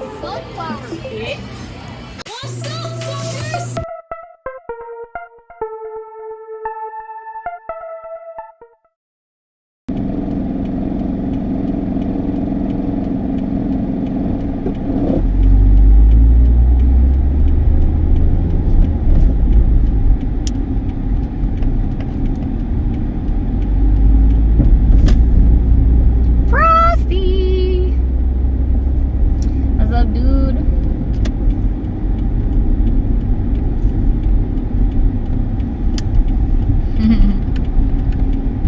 Sunflower pit? What's up, fuckers? Frosty! What's up, dude?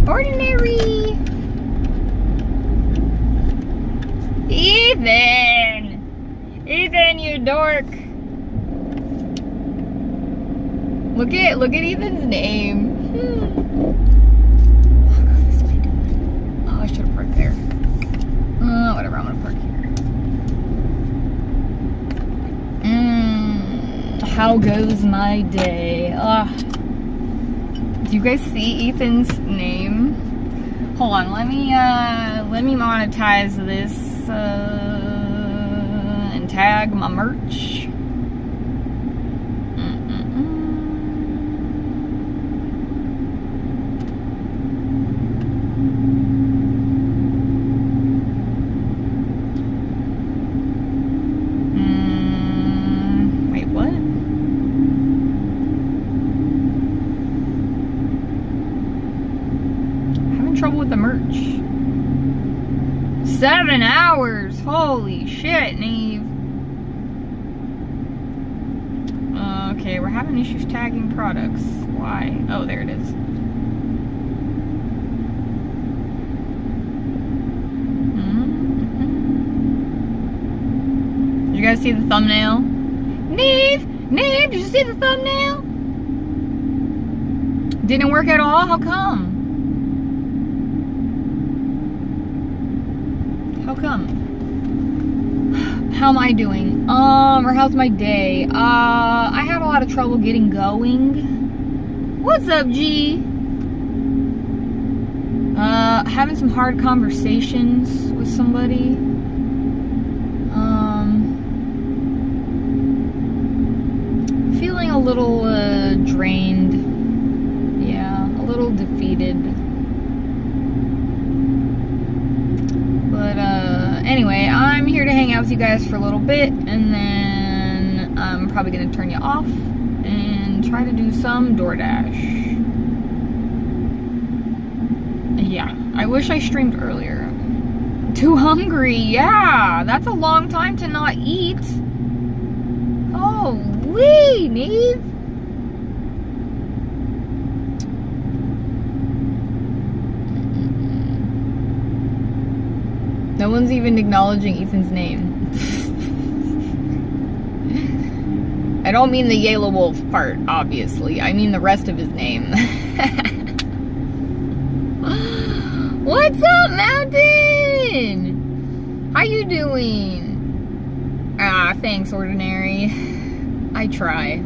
Ordinary! Ethan! Ethan, you dork! Look at Ethan's name. Oh, I should have parked there. Whatever, I'm gonna park here. How goes my day? Do you guys see Ethan's name? Hold on, let me monetize this and tag my merch. Wait, what? Having trouble with the merch. 7 hours! Holy shit, Neve. Okay, we're having issues tagging products. Why? Oh, there it is. Did you guys see the thumbnail? Neve! Neve, did you see the thumbnail? Didn't work at all? How come? How come? How am I doing? Or how's my day? I had a lot of trouble getting going. What's up, G? Having some hard conversations with somebody. Feeling a little, drained. Yeah, a little defeated. But, anyway, I'm here to hang out with you guys for a little bit, and then I'm probably gonna turn you off and try to do some DoorDash. Yeah, I wish I streamed earlier. Too hungry, yeah! That's a long time to not eat. Holy, Neve! No one's even acknowledging Ethan's name. I don't mean the Yellow Wolf part, obviously. I mean the rest of his name. What's up, Mountain? How you doing? Thanks, Ordinary. I try.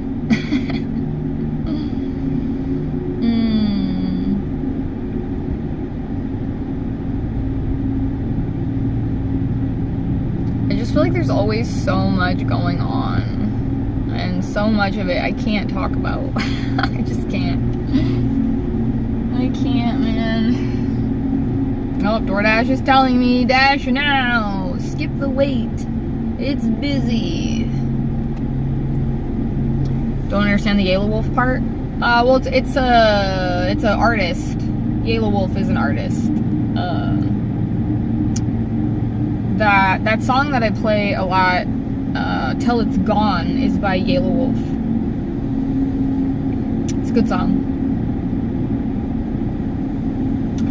I just feel like there's always so much going on. And so much of it I can't talk about. I just can't. I can't, man. Oh, DoorDash is telling me, dash now. Skip the wait. It's busy. Don't understand the Yellow Wolf part? Well, it's a artist. Yellow Wolf is an artist. That song that I play a lot, Till It's Gone, is by Yellow Wolf. It's a good song.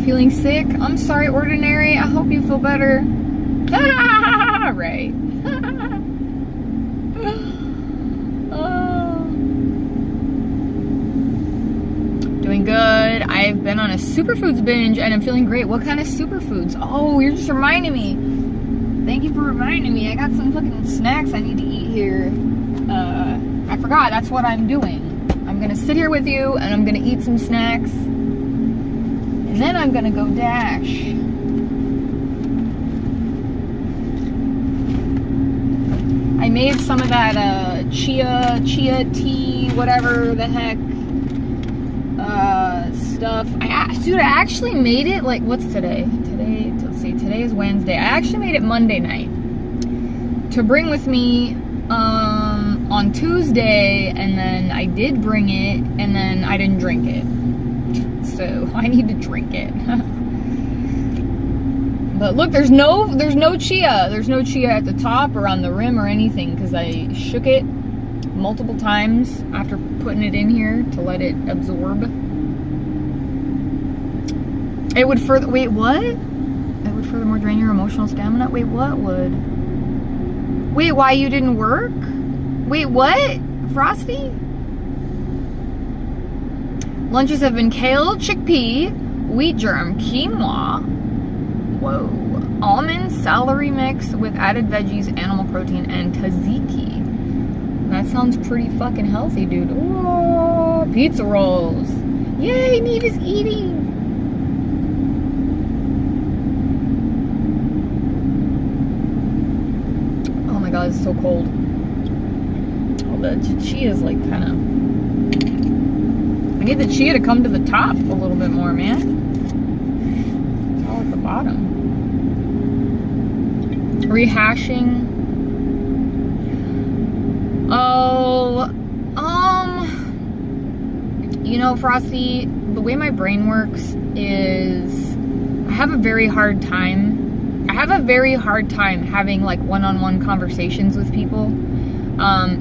Feeling sick? I'm sorry, Ordinary. I hope you feel better. Right. Doing good. I've been on a superfoods binge and I'm feeling great. What kind of superfoods? Oh, you're just reminding me. Thank you for reminding me. I got some fucking snacks I need to eat here. I forgot. That's what I'm doing. I'm gonna sit here with you and I'm gonna eat some snacks. And then I'm gonna go dash. made some of that chia tea, whatever the heck stuff. Dude, I actually made it, like, what's today? Let's see, today is Wednesday. I actually made it Monday night to bring with me on Tuesday, and then I did bring it, and then I didn't drink it. So I need to drink it. But look, there's no chia. There's no chia at the top or on the rim or anything, because I shook it multiple times after putting it in here to let it absorb. It would further, wait, what? It would furthermore drain your emotional stamina? Wait, what would? Wait, why you didn't work? Wait, what? Frosty? Lunches have been kale, chickpea, wheat germ, quinoa, whoa, almond, celery mix with added veggies, animal protein, and tzatziki. That sounds pretty fucking healthy, dude. Oh, pizza rolls. Yay, Neve is eating. Oh my god, it's so cold. Oh, the chia is like kind of... I need the chia to come to the top a little bit more, man. It's all at the bottom. Rehashing. Oh, you know, Frosty, the way my brain works is I have a very hard time having like one-on-one conversations with people.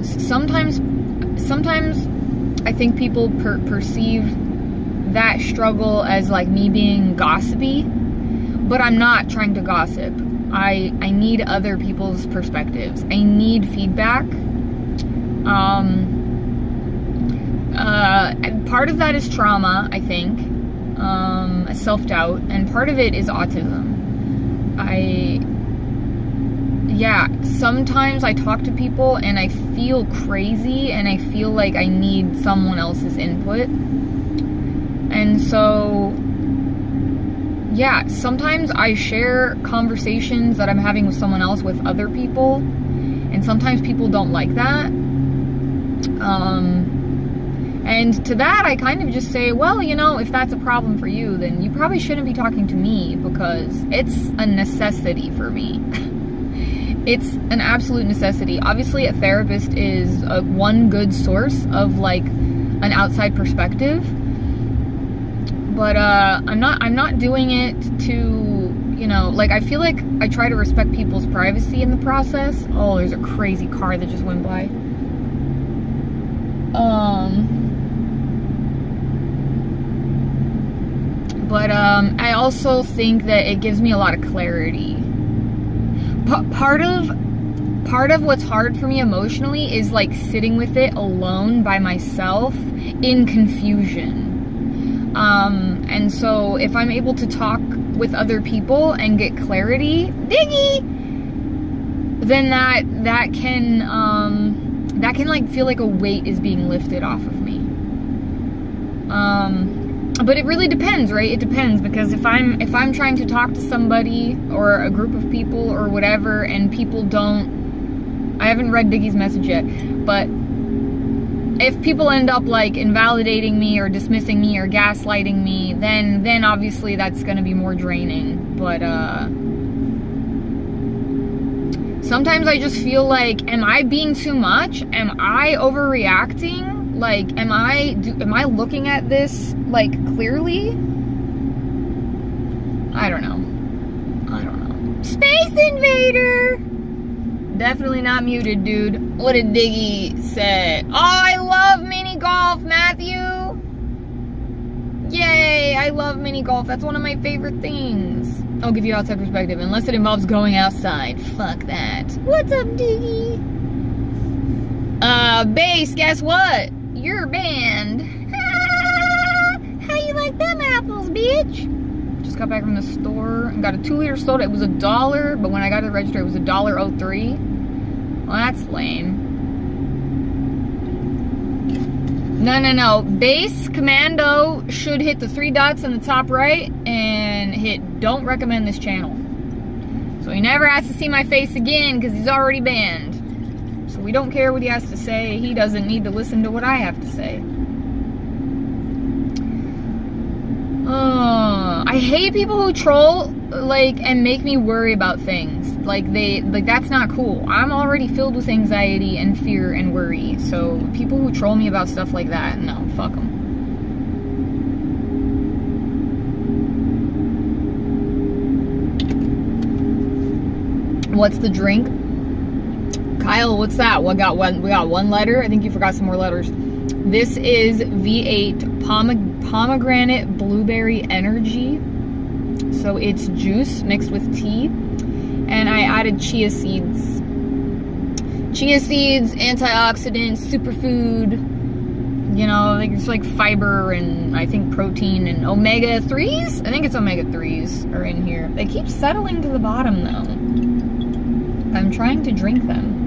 Sometimes I think people perceive that struggle as like me being gossipy, but I'm not trying to gossip. I need other people's perspectives. I need feedback. Part of that is trauma, I think, self-doubt, and part of it is autism. Sometimes I talk to people and I feel crazy and I feel like I need someone else's input. And so, yeah, sometimes I share conversations that I'm having with someone else with other people, and sometimes people don't like that. And to that, I kind of just say, well, you know, if that's a problem for you, then you probably shouldn't be talking to me, because it's a necessity for me. It's an absolute necessity. Obviously, a therapist is one good source of like an outside perspective, but I'm not doing it to, you know, like, I feel like I try to respect people's privacy in the process. Oh, there's a crazy car that just went by. But I also think that it gives me a lot of clarity. Part of what's hard for me emotionally is like sitting with it alone by myself in confusion. And so if I'm able to talk with other people and get clarity, Diggy, then that can like feel like a weight is being lifted off of me. But it really depends, right? It depends, because if I'm trying to talk to somebody or a group of people or whatever, and people don't, I haven't read Diggy's message yet, but if people end up like invalidating me or dismissing me or gaslighting me, then obviously that's going to be more draining. But sometimes I just feel like, am I being too much? Am I overreacting? Like, am I looking at this, like, clearly? I don't know. Space Invader! Definitely not muted, dude. What did Diggy say? Oh, I love mini golf, Matthew! Yay, I love mini golf. That's one of my favorite things. I'll give you outside perspective, unless it involves going outside. Fuck that. What's up, Diggy? Bass, guess what? You're banned. How you like them apples, bitch? Just got back from the store and got a 2-liter soda. It was $1, but when I got to the register, it was $1.03. Well, that's lame. No. Base Commando should hit the 3 dots in the top right and hit don't recommend this channel. So he never has to see my face again because he's already banned. So we don't care what he has to say. He doesn't need to listen to what I have to say. I hate people who troll, like, and make me worry about things. Like, that's not cool. I'm already filled with anxiety and fear and worry. So people who troll me about stuff like that, no, fuck them. What's the drink? Kyle, what's that? We got one letter. I think you forgot some more letters. This is V8 pomegranate blueberry energy. So it's juice mixed with tea. And I added chia seeds. Chia seeds, antioxidants, superfood. You know, like it's like fiber and I think protein and omega-3s. I think it's omega-3s are in here. They keep settling to the bottom though. I'm trying to drink them.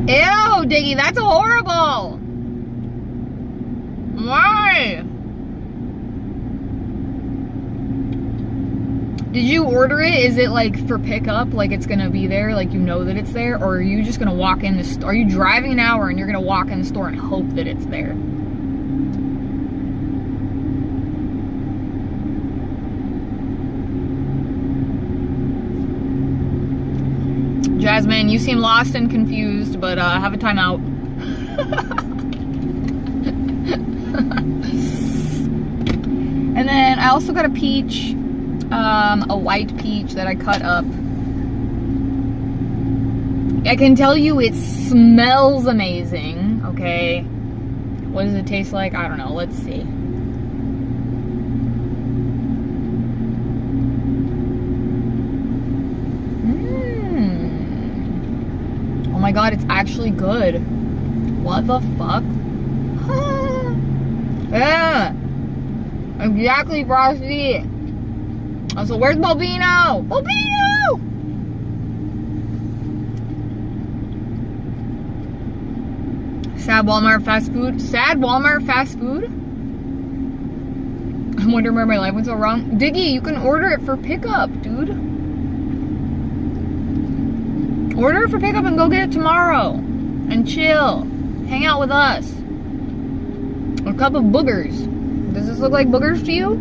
Ew, Diggy, that's horrible. Why? Did you order it? Is it like for pickup? Like it's gonna be there? Like you know that it's there? Or are you just gonna walk in the store? Are you driving an hour and you're gonna walk in the store and hope that it's there? Jasmine, you seem lost and confused, but have a timeout. And then I also got a peach, a white peach that I cut up. I can tell you it smells amazing, okay? What does it taste like? I don't know, let's see. Oh my god, it's actually good. What the fuck? Yeah, exactly, Frosty. Also, where's Bobino? Bobino! Sad Walmart fast food. Sad Walmart fast food? I'm wondering where my life went so wrong. Diggy, you can order it for pickup, dude. Order it for pickup and go get it tomorrow. And chill. Hang out with us. A cup of boogers. Does this look like boogers to you?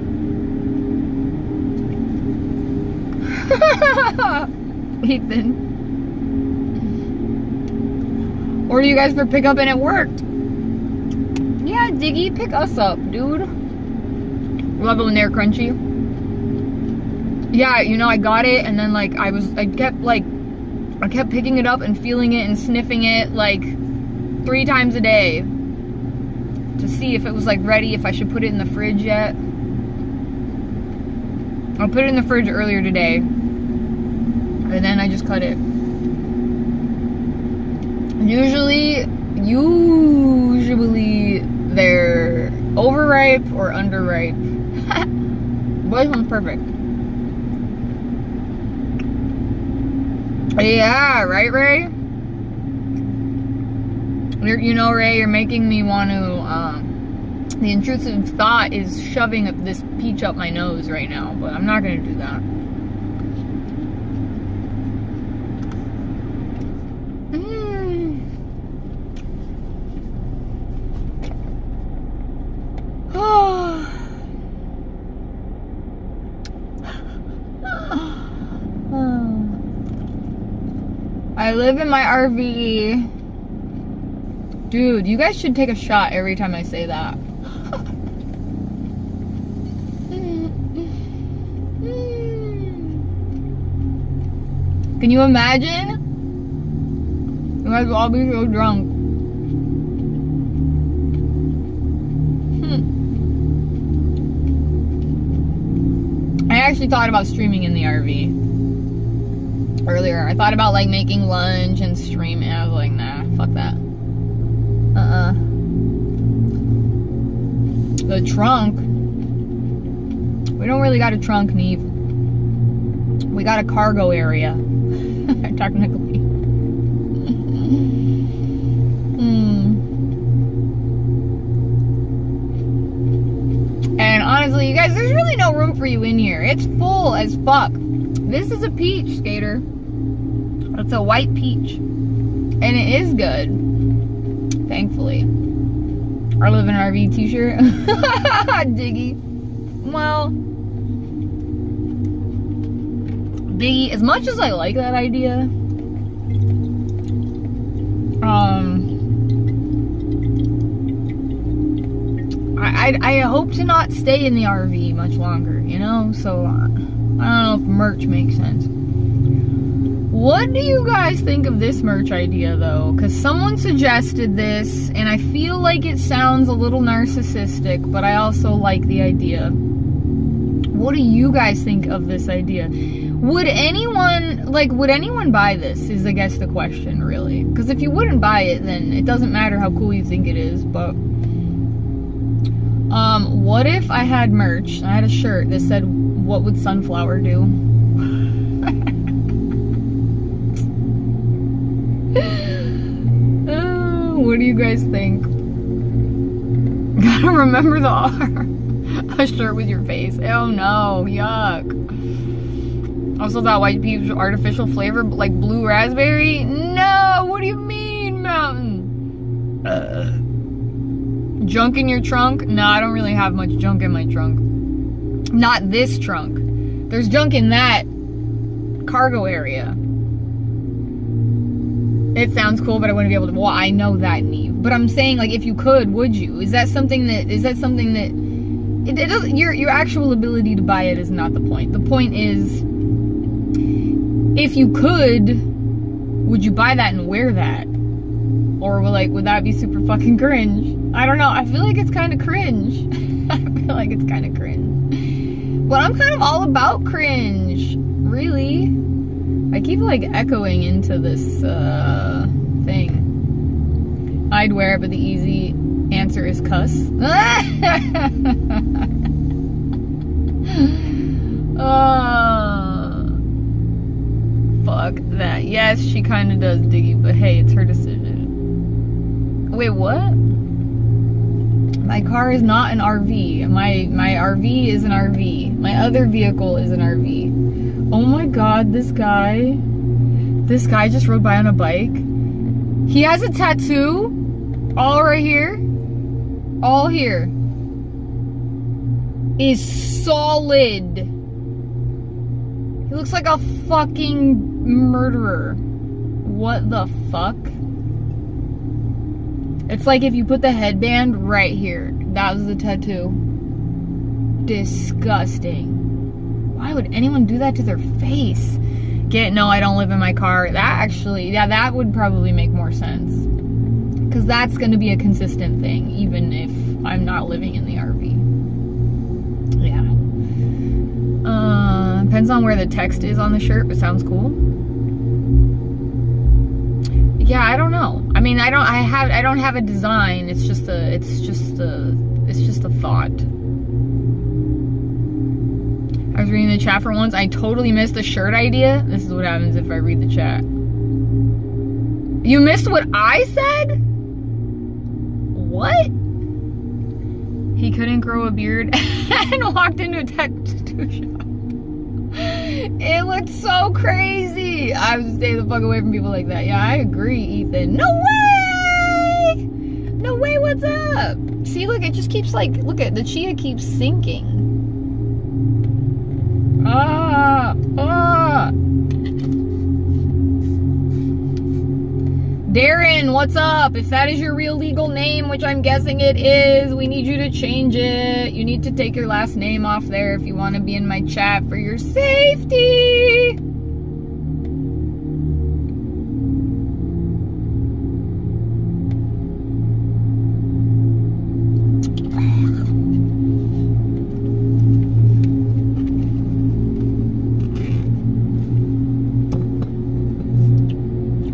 Ethan. Order you guys for pickup and it worked. Yeah, Diggy, pick us up, dude. Love it when they're crunchy. Yeah, you know, I got it and then like I kept picking it up and feeling it and sniffing it like 3 times a day to see if it was like ready, if I should put it in the fridge yet. I put it in the fridge earlier today and then I just cut it. Usually they're overripe or underripe. Boy, this one's perfect. Yeah, right, Ray? You know, Ray, you're making me want to, the intrusive thought is shoving this peach up my nose right now, but I'm not going to do that. I live in my RV. Dude, you guys should take a shot every time I say that. Can you imagine? You guys will all be so drunk. I actually thought about streaming in the RV earlier. I thought about like making lunch and streaming. I was like, nah, fuck that. The trunk. We don't really got a trunk, Neve. We got a cargo area. Technically. And Honestly, you guys, there's really no room for you in here. It's full as fuck. This is a peach, Skater. It's a white peach. And it is good. Thankfully. I live in an RV t-shirt. Diggy. Well, Biggie, as much as I like that idea, I hope to not stay in the RV much longer, you know? So, I don't know if merch makes sense. What do you guys think of this merch idea, though? Because someone suggested this, and I feel like it sounds a little narcissistic, but I also like the idea. What do you guys think of this idea? Would anyone buy this, is I guess the question, really. Because if you wouldn't buy it, then it doesn't matter how cool you think it is, but... what if I had merch, and I had a shirt that said, "What would Sunflower do?" What do you guys think? Gotta remember the R. A shirt with your face. Oh no, yuck. Also that white peach artificial flavor, like blue raspberry? No, what do you mean, Mountain? Junk in your trunk? No, I don't really have much junk in my trunk. Not this trunk. There's junk in that cargo area. It sounds cool, but I wouldn't be able to. Well, I know that, Neve. But I'm saying, like, if you could, would you? Is that something that it doesn't, your actual ability to buy it is not the point. The point is, if you could, would you buy that and wear that? Or would that be super fucking cringe? I don't know. I feel like it's kind of cringe. I feel like it's kind of cringe. But I'm kind of all about cringe. Really. I keep, like, echoing into this, thing. I'd wear it, but the easy answer is cuss. Fuck that. Yes, she kind of does, Diggy, but hey, it's her decision. Wait, what? My car is not an RV. My RV is an RV. My other vehicle is an RV. Oh my god, this guy just rode by on a bike. He has a tattoo. All right here. All here. Is solid. He looks like a fucking murderer. What the fuck? It's like if you put the headband right here. That was the tattoo. Disgusting. Why would anyone do that to their face? No, I don't live in my car. That actually, yeah, that would probably make more sense. Because that's going to be a consistent thing, even if I'm not living in the RV. Yeah. Depends on where the text is on the shirt, but sounds cool. Yeah, I don't know. I mean, I don't have a design. It's just a thought. I was reading the chat for once. I totally missed the shirt idea. This is what happens if I read the chat. You missed what I said? What? He couldn't grow a beard and walked into a tattoo shop. It looked so crazy. I would stay the fuck away from people like that. Yeah, I agree, Ethan. No way! No way, what's up? See, look, it just keeps like, look at the chia keeps sinking. Darren, what's up? If that is your real legal name, which I'm guessing it is, we need you to change it. You need to take your last name off there if you want to be in my chat for your safety.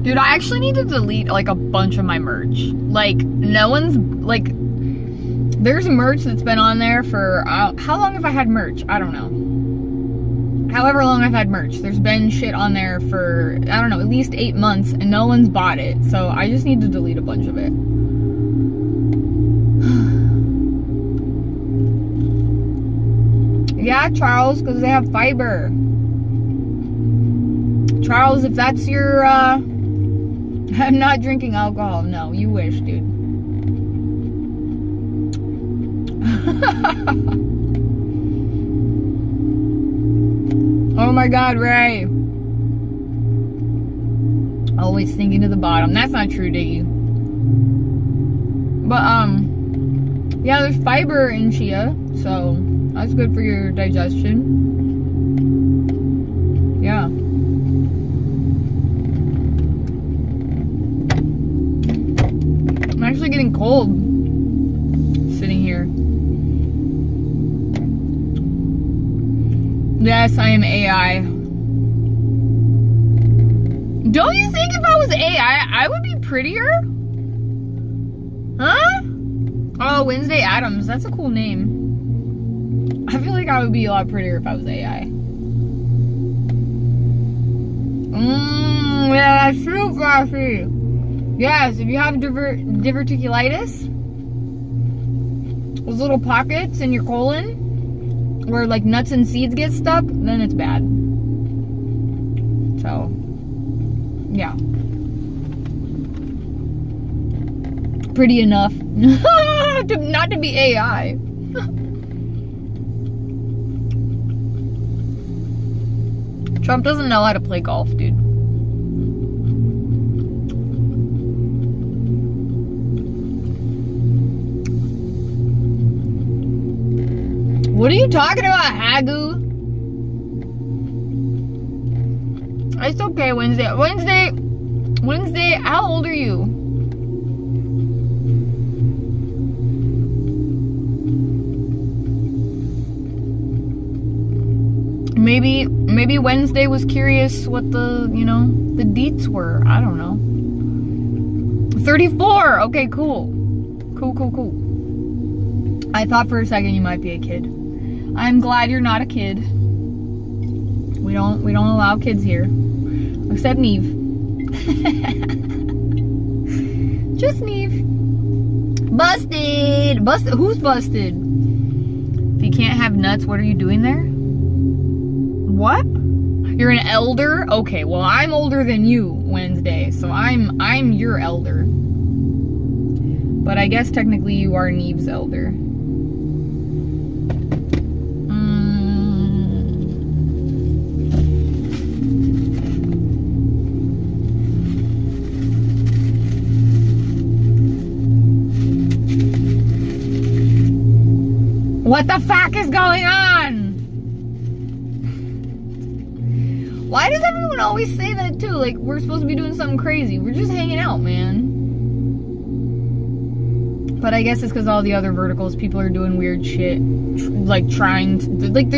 Dude, I actually need to delete, like, a bunch of my merch. Like, no one's, like, there's merch that's been on there for, how long have I had merch? I don't know. However long I've had merch. There's been shit on there for, I don't know, at least 8 months, and no one's bought it. So I just need to delete a bunch of it. Yeah, Charles, because they have fiber. Charles, if that's your, I'm not drinking alcohol. No, you wish, dude. Oh my God, Ray. Always thinking to the bottom. That's not true, Diggy. But, yeah, there's fiber in chia, so that's good for your digestion. Yeah. I'm actually getting cold sitting here. Yes, I am AI. Don't you think if I was AI, I would be prettier? Huh? Oh, Wednesday Addams. That's a cool name. I feel like I would be a lot prettier if I was AI. Yeah, that's true, Flashy. Yes, if you have diverticulitis, those little pockets in your colon where like nuts and seeds get stuck, then it's bad. So, yeah. Pretty enough. Not to be AI. Trump doesn't know how to play golf, dude. What are you talking about, Hagu? It's okay, Wednesday. Wednesday, how old are you? Maybe Wednesday was curious what the deets were. I don't know. 34. Okay, cool. Cool. I thought for a second you might be a kid. I'm glad you're not a kid. We don't allow kids here. Except Neve. Just Neve. Busted. Who's busted? If you can't have nuts, what are you doing there? What? You're an elder? Okay, well I'm older than you, Wednesday, so I'm your elder. But I guess technically you are Neve's elder. What the fuck is going on? Why does everyone always say that too? Like, we're supposed to be doing something crazy. We're just hanging out, man. But I guess it's because all the other verticals, people are doing weird shit. They're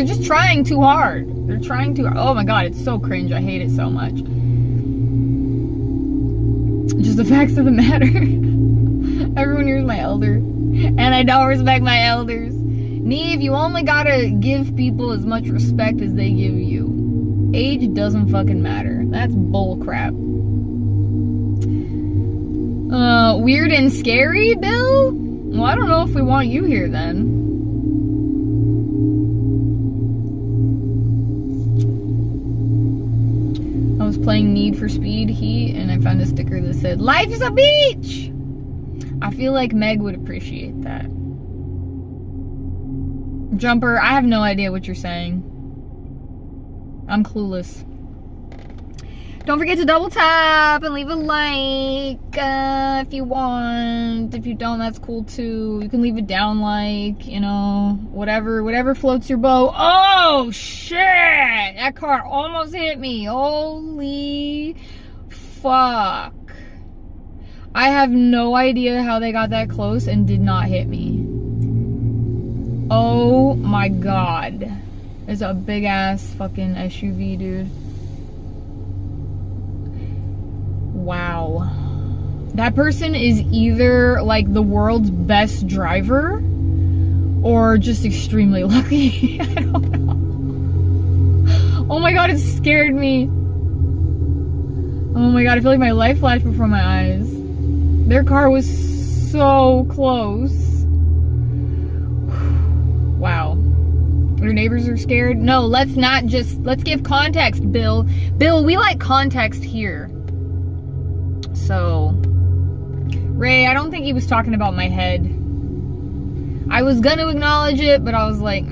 just trying too hard. They're trying too hard. Oh my God, it's so cringe. I hate it so much. Just the facts of the matter. Everyone here's my elder. And I don't respect my elders. Neve, you only gotta give people as much respect as they give you. Age doesn't fucking matter. That's bull crap. Weird and scary, Bill? Well, I don't know if we want you here then. I was playing Need for Speed Heat and I found a sticker that said, "Life is a beach!" I feel like Meg would appreciate that. Jumper, I have no idea what you're saying. I'm clueless. Don't forget to double tap and leave a like if you want. If you don't, that's cool too. You can leave a down like, whatever floats your boat. Oh shit! That car almost hit me. Holy fuck. I have no idea how they got that close and did not hit me. Oh my God. It's a big ass fucking SUV, dude. Wow. That person is either like the world's best driver or just extremely lucky. I don't know. Oh my God, it scared me. Oh my God, I feel like my life flashed before my eyes. Their car was so close. Wow. It Her neighbors are scared. No, let's give context, Bill. Bill, we like context here. So, Ray, I don't think he was talking about my head. I was gonna acknowledge it, but I was like,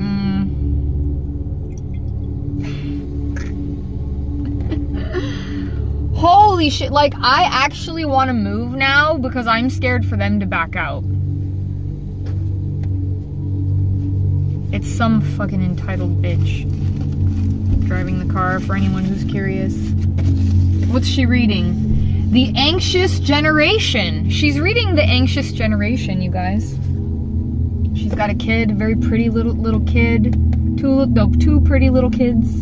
Holy shit, like, I actually want to move now because I'm scared for them to back out. It's some fucking entitled bitch driving the car, for anyone who's curious. What's she reading? The Anxious Generation. She's reading The Anxious Generation, you guys. She's got a kid, very pretty little kid. Two pretty little kids.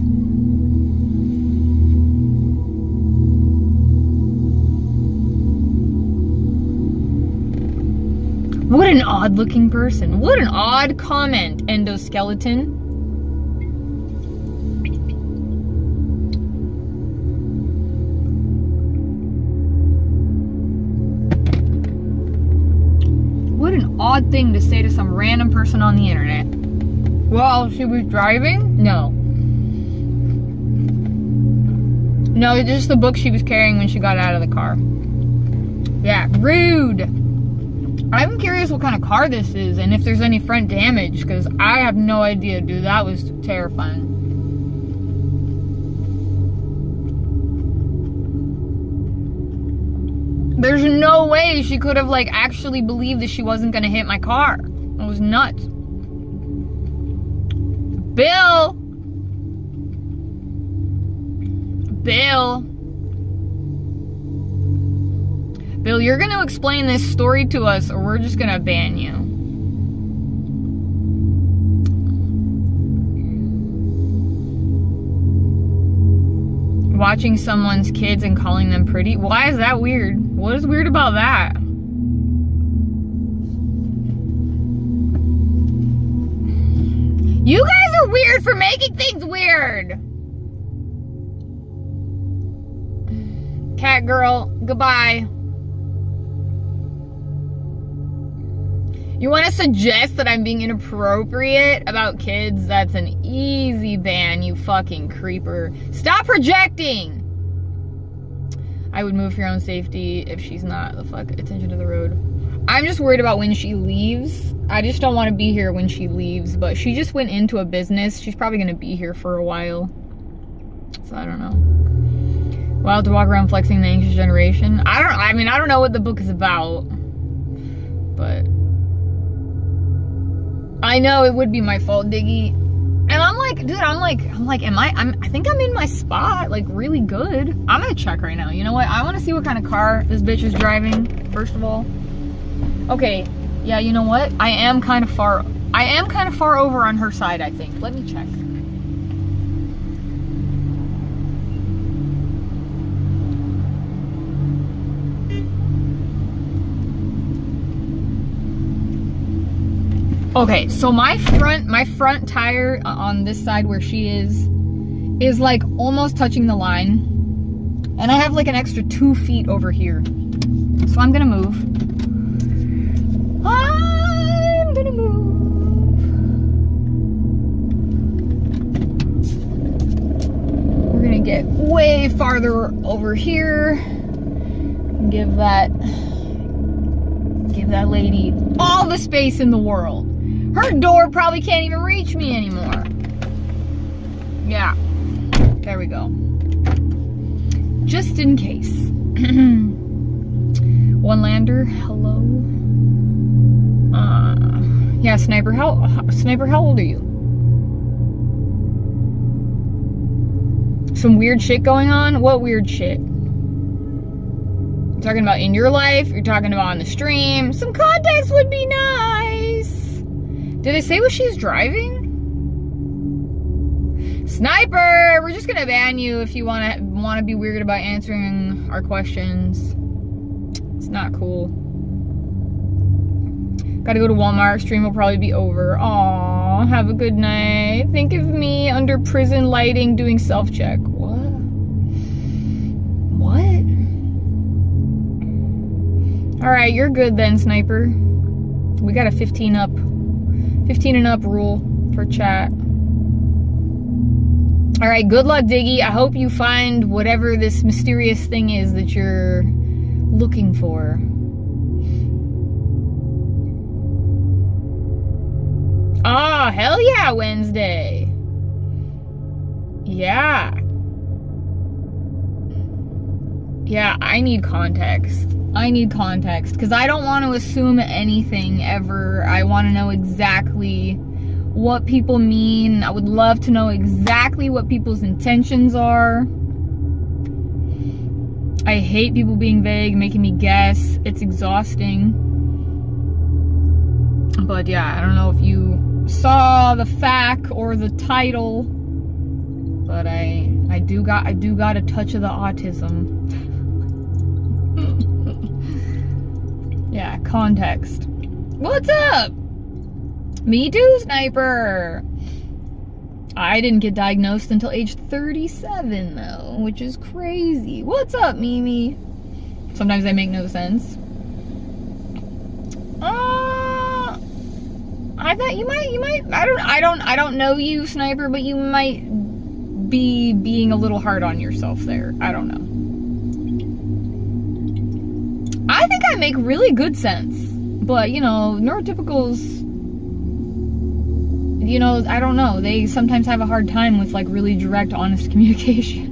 What an odd looking person. What an odd comment, endoskeleton. What an odd thing to say to some random person on the internet. Well, she was driving? No. No, it's just the book she was carrying when she got out of the car. Yeah, rude. I'm curious what kind of car this is and if there's any front damage, because I have no idea, dude. That was terrifying. There's no way she could have, like, actually believed that she wasn't gonna hit my car. It was nuts. Bill! Bill, you're gonna explain this story to us or we're just gonna ban you. Watching someone's kids and calling them pretty? Why is that weird? What is weird about that? You guys are weird for making things weird! Cat girl, goodbye. You want to suggest that I'm being inappropriate about kids? That's an easy ban, you fucking creeper. Stop projecting! I would move for your own safety if she's not. The fuck? Attention to the road. I'm just worried about when she leaves. I just don't want to be here when she leaves, but she just went into a business. She's probably going to be here for a while. So I don't know. Wild to walk around flexing the Anxious Generation. I don't know what the book is about. But I know it would be my fault, Diggy. And I'm like, dude, I think I'm in my spot, like, really good. I'm gonna check right now. You know what? I want to see what kind of car this bitch is driving, first of all. Okay, yeah, you know what? I am kind of far over on her side, I think. Let me check. Okay, so my front tire on this side where she is like almost touching the line. And I have like an extra 2 feet over here. So I'm gonna move. I'm gonna move. We're gonna get way farther over here. Give that lady all the space in the world. Her door probably can't even reach me anymore. Yeah. There we go. Just in case. One lander. Hello. Yeah, Sniper, how old are you? Some weird shit going on? What weird shit? You're talking about in your life? You're talking about on the stream? Some context would be nice. Did it say what she's driving? Sniper! We're just gonna ban you if you wanna be weird about answering our questions. It's not cool. Gotta go to Walmart. Stream will probably be over. Aww, have a good night. Think of me under prison lighting doing self-check. What? Alright, you're good then, Sniper. We got a 15 and up rule for chat. All right, good luck, Diggy. I hope you find whatever this mysterious thing is that you're looking for. Oh, hell yeah, Wednesday. Yeah. Yeah, I need context. I need context because I don't want to assume anything ever. I want to know exactly what people mean. I would love to know exactly what people's intentions are. I hate people being vague, making me guess. It's exhausting. But yeah, I don't know if you saw the FAQ or the title, but I do got a touch of the autism. Yeah, context. What's up? Me too, Sniper. I didn't get diagnosed until age 37 though, which is crazy. What's up, Mimi? Sometimes they make no sense. I thought you might I don't know you, Sniper, but you might be being a little hard on yourself there. I don't know. I think I make really good sense, but you know, neurotypicals, you know, I don't know, they sometimes have a hard time with like really direct, honest communication.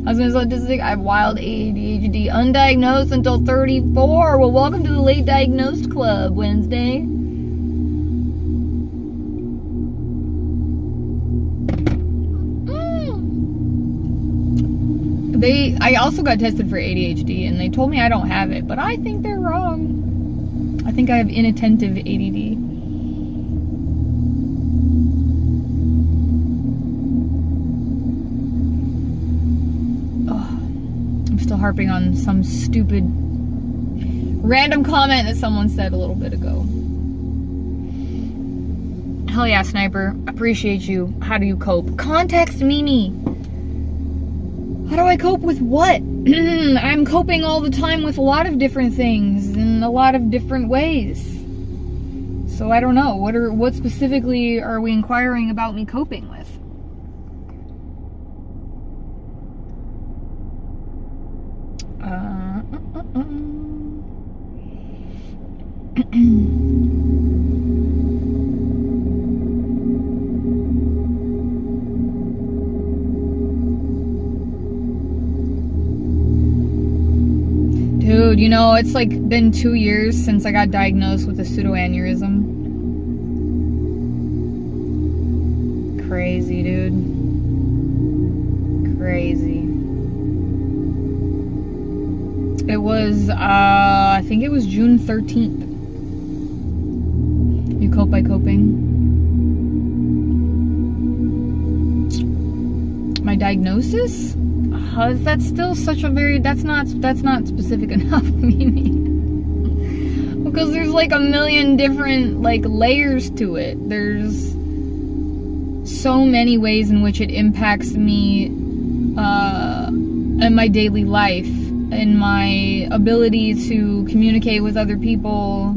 Husband's autistic, I have wild ADHD, undiagnosed until 34. Well, welcome to the late diagnosed club, Wednesday. I also got tested for ADHD and they told me I don't have it, but I think they're wrong. I think I have inattentive ADD. Oh, I'm still harping on some stupid random comment that someone said a little bit ago. Hell yeah, Sniper. Appreciate you. How do you cope? Context Mimi. How do I cope with what? I'm coping all the time with a lot of different things in a lot of different ways. So I don't know. What specifically are we inquiring about me coping with? Dude, you know, it's like been 2 years since I got diagnosed with a pseudoaneurysm. Crazy, dude. Crazy. It was, I think it was June 13th. You cope by coping. My diagnosis? That's still such a very, that's not specific enough, Mimi. Because there's like a million different like layers to it. There's so many ways in which it impacts me in my daily life, in my ability to communicate with other people.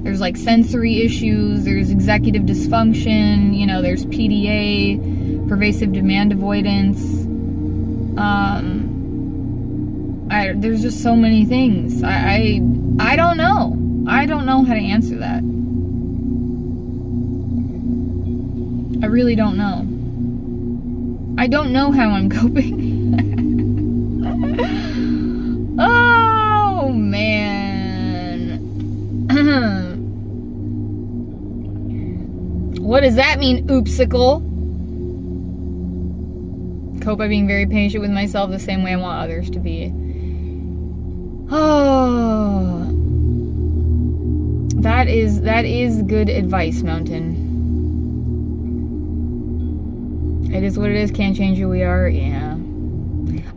There's like sensory issues, there's executive dysfunction, you know, there's PDA, pervasive demand avoidance. There's just so many things. I don't know. I don't know how to answer that. I really don't know. I don't know how I'm coping. Oh, man. What does that mean, oopsicle? Cope by being very patient with myself the same way I want others to be. Oh, that is good advice, Mountain. It is what it is. Can't change who we are. Yeah,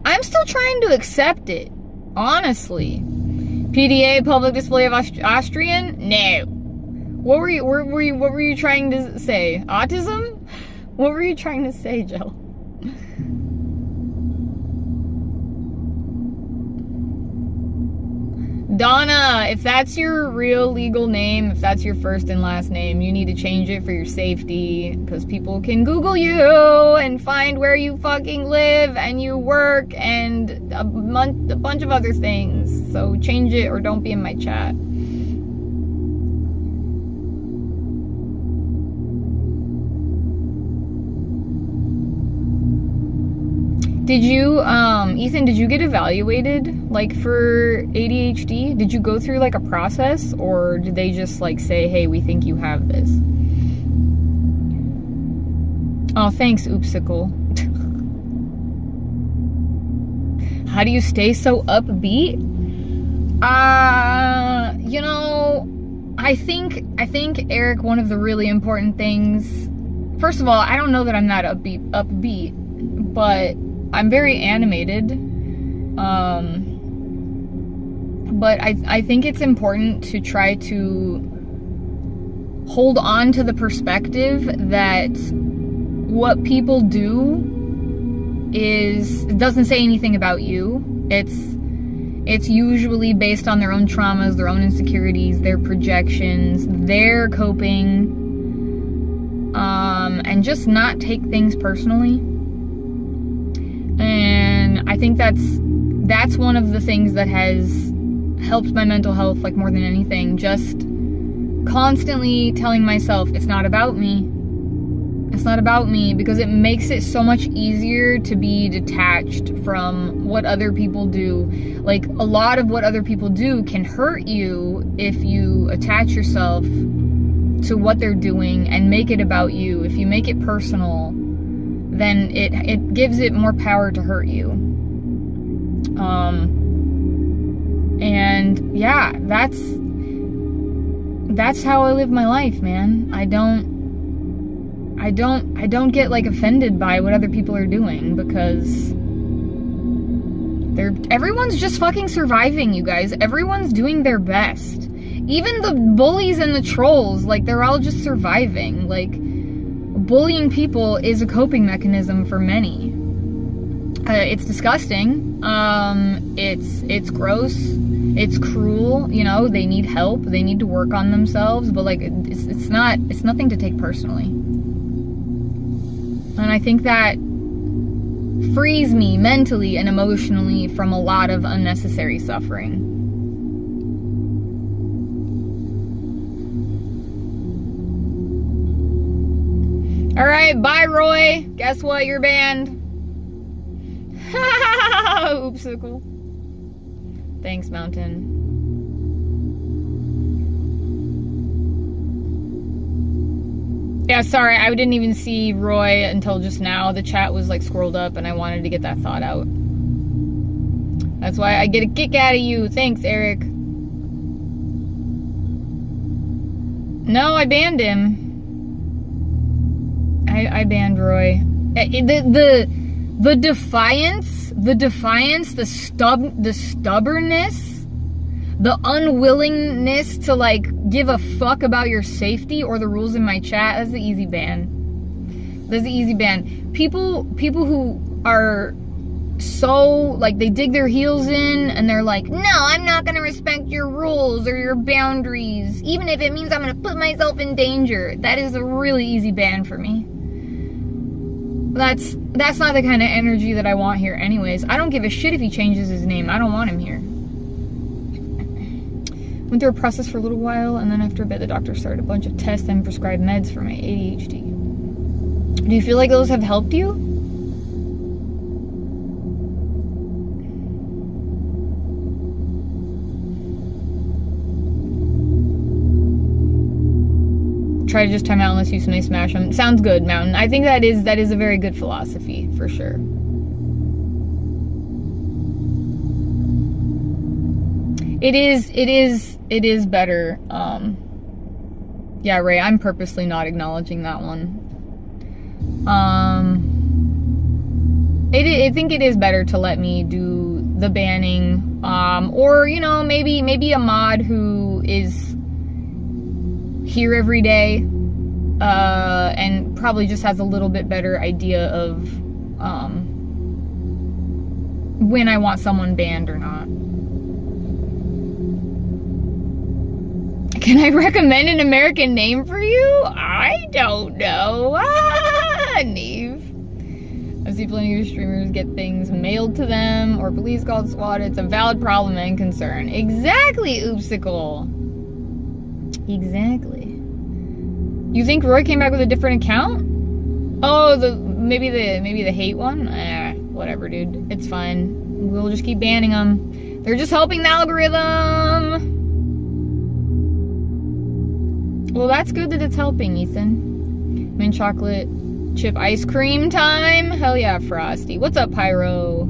I'm still trying to accept it, honestly. PDA, public display of Austrian? No. What were you trying to say? Autism? What were you trying to say, Jill? Donna, if that's your real legal name, if that's your first and last name, you need to change it for your safety, because people can Google you and find where you fucking live and you work and a bunch of other things. So change it or don't be in my chat. Did you, Ethan, did you get evaluated, like, for ADHD? Did you go through, like, a process, or did they just, like, say, hey, we think you have this? Oh, thanks, Oopsicle. How do you stay so upbeat? You know, I think, Eric, one of the really important things, first of all, I don't know that I'm not upbeat, but I'm very animated, but I think it's important to try to hold on to the perspective that what people do doesn't say anything about you. It's usually based on their own traumas, their own insecurities, their projections, their coping, and just not take things personally. And I think that's one of the things that has helped my mental health, like, more than anything. Just constantly telling myself, it's not about me. It's not about me, because it makes it so much easier to be detached from what other people do. Like, a lot of what other people do can hurt you if you attach yourself to what they're doing and make it about you. If you make it personal, then it gives it more power to hurt you. And yeah, that's how I live my life, man. I don't get, like, offended by what other people are doing, because everyone's just fucking surviving, you guys. Everyone's doing their best. Even the bullies and the trolls, like, they're all just surviving. Like, bullying people is a coping mechanism for many. It's disgusting. It's gross. It's cruel. You know, they need help. They need to work on themselves. But, like, it's nothing to take personally. And I think that frees me mentally and emotionally from a lot of unnecessary suffering. Alright, bye, Roy. Guess what? You're banned. Oopsicle. Thanks, Mountain. Yeah, sorry, I didn't even see Roy until just now. The chat was, like, scrolled up, and I wanted to get that thought out. That's why I get a kick out of you. Thanks, Eric. No, I banned him. I banned Roy. The defiance, the stubbornness, the unwillingness to, like, give a fuck about your safety or the rules in my chat, that's the easy ban. That's the easy ban. People who are so, like, they dig their heels in and they're like, no, I'm not gonna respect your rules or your boundaries, even if it means I'm gonna put myself in danger. That is a really easy ban for me. That's not the kind of energy that I want here anyways. I don't give a shit if he changes his name. I don't want him here. Went through a process for a little while, and then after a bit the doctor started a bunch of tests and prescribed meds for my ADHD. Do you feel like those have helped you? Try to just time out unless you may smash them. Sounds good, Mountain. I think that is a very good philosophy, for sure. It is better. Yeah, Ray, I'm purposely not acknowledging that one. I think it is better to let me do the banning, or, you know, maybe a mod who is here every day, and probably just has a little bit better idea of when I want someone banned or not. Can I recommend an American name for you? I don't know. Neve. I see plenty of streamers get things mailed to them or police called SWAT. It's a valid problem and concern. Exactly, Oopsicle. Exactly. You think Roy came back with a different account? Oh, maybe the hate one? Whatever, dude. It's fine. We'll just keep banning them. They're just helping the algorithm. Well, that's good that it's helping, Ethan. Mint chocolate chip ice cream time? Hell yeah, Frosty. What's up, Pyro?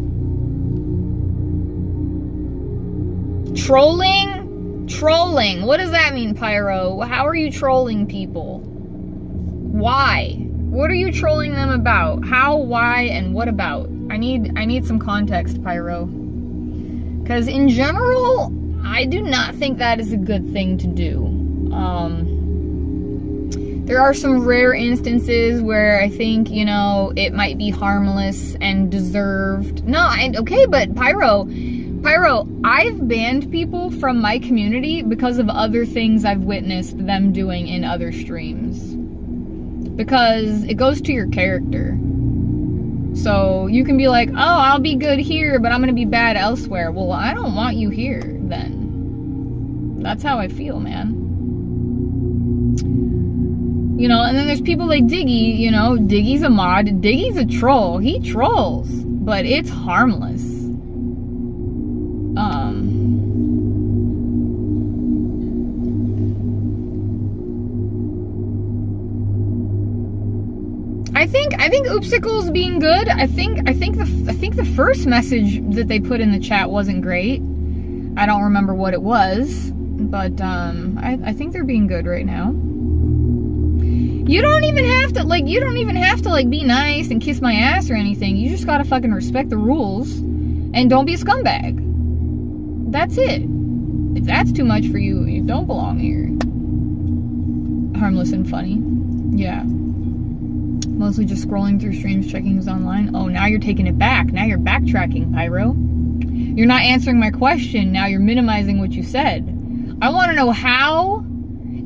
Trolling? Trolling. What does that mean, Pyro? How are you trolling people? Why? What are you trolling them about? How, why, and what about? I need some context, Pyro. Because in general, I do not think that is a good thing to do. There are some rare instances where I think, you know, it might be harmless and deserved. No, okay, but Pyro, I've banned people from my community because of other things I've witnessed them doing in other streams. Because it goes to your character. So you can be like, oh, I'll be good here, but I'm gonna be bad elsewhere. Well, I don't want you here then. That's how I feel, man. You know, and then there's people like Diggy, you know, Diggy's a mod, Diggy's a troll. He trolls, but it's harmless. I think Oopsicle's being good. I think the first message that they put in the chat wasn't great. I don't remember what it was, but I think they're being good right now. You don't even have to like be nice and kiss my ass or anything. You just gotta fucking respect the rules and don't be a scumbag. That's it. If that's too much for you, you don't belong here. Harmless and funny. Yeah. Mostly just scrolling through streams, checking who's online. Oh, now you're taking it back. Now you're backtracking, Pyro. You're not answering my question. Now you're minimizing what you said. I want to know how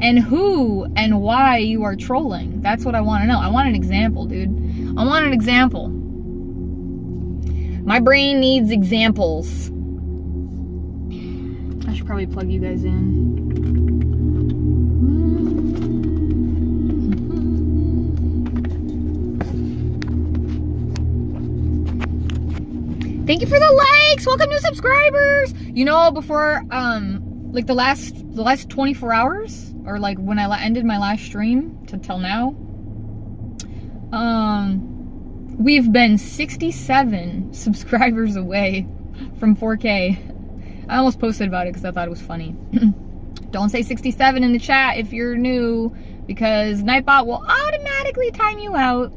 and who and why you are trolling. That's what I want to know. I want an example, dude. I want an example. My brain needs examples. I should probably plug you guys in. Thank you for the likes. Welcome new subscribers. You know, before like the last 24 hours, or like when I ended my last stream till now, we've been 67 subscribers away from 4K. I almost posted about it because I thought it was funny. Don't say 67 in the chat if you're new, because Nightbot will automatically time you out.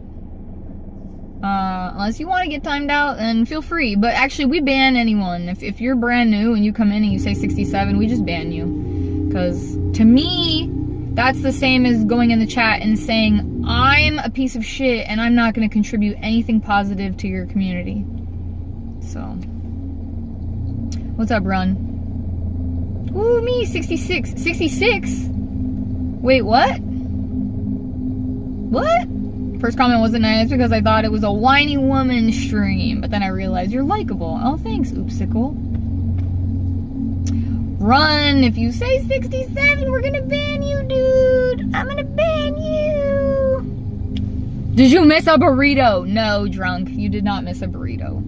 Unless you want to get timed out, then feel free. But actually, we ban anyone. If you're brand new and you come in and you say 67, we just ban you. Because to me, that's the same as going in the chat and saying, I'm a piece of shit and I'm not going to contribute anything positive to your community. So, what's up, Run? Ooh, me, 66. 66? Wait, what? What? First comment wasn't nice because I thought it was a whiny woman stream, but then I realized you're likable. Oh, thanks, Oopsicle. Run, if you say 67, we're gonna ban you, dude. I'm gonna ban you. Did you miss a burrito? No, drunk. You did not miss a burrito.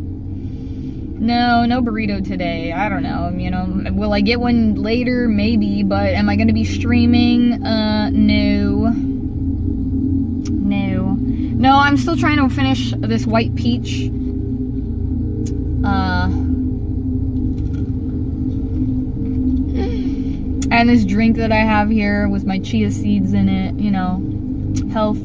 No burrito today. I don't know. You know, will I get one later? Maybe, but am I gonna be streaming? No. No, I'm still trying to finish this white peach. And this drink that I have here with my chia seeds in it, you know, health.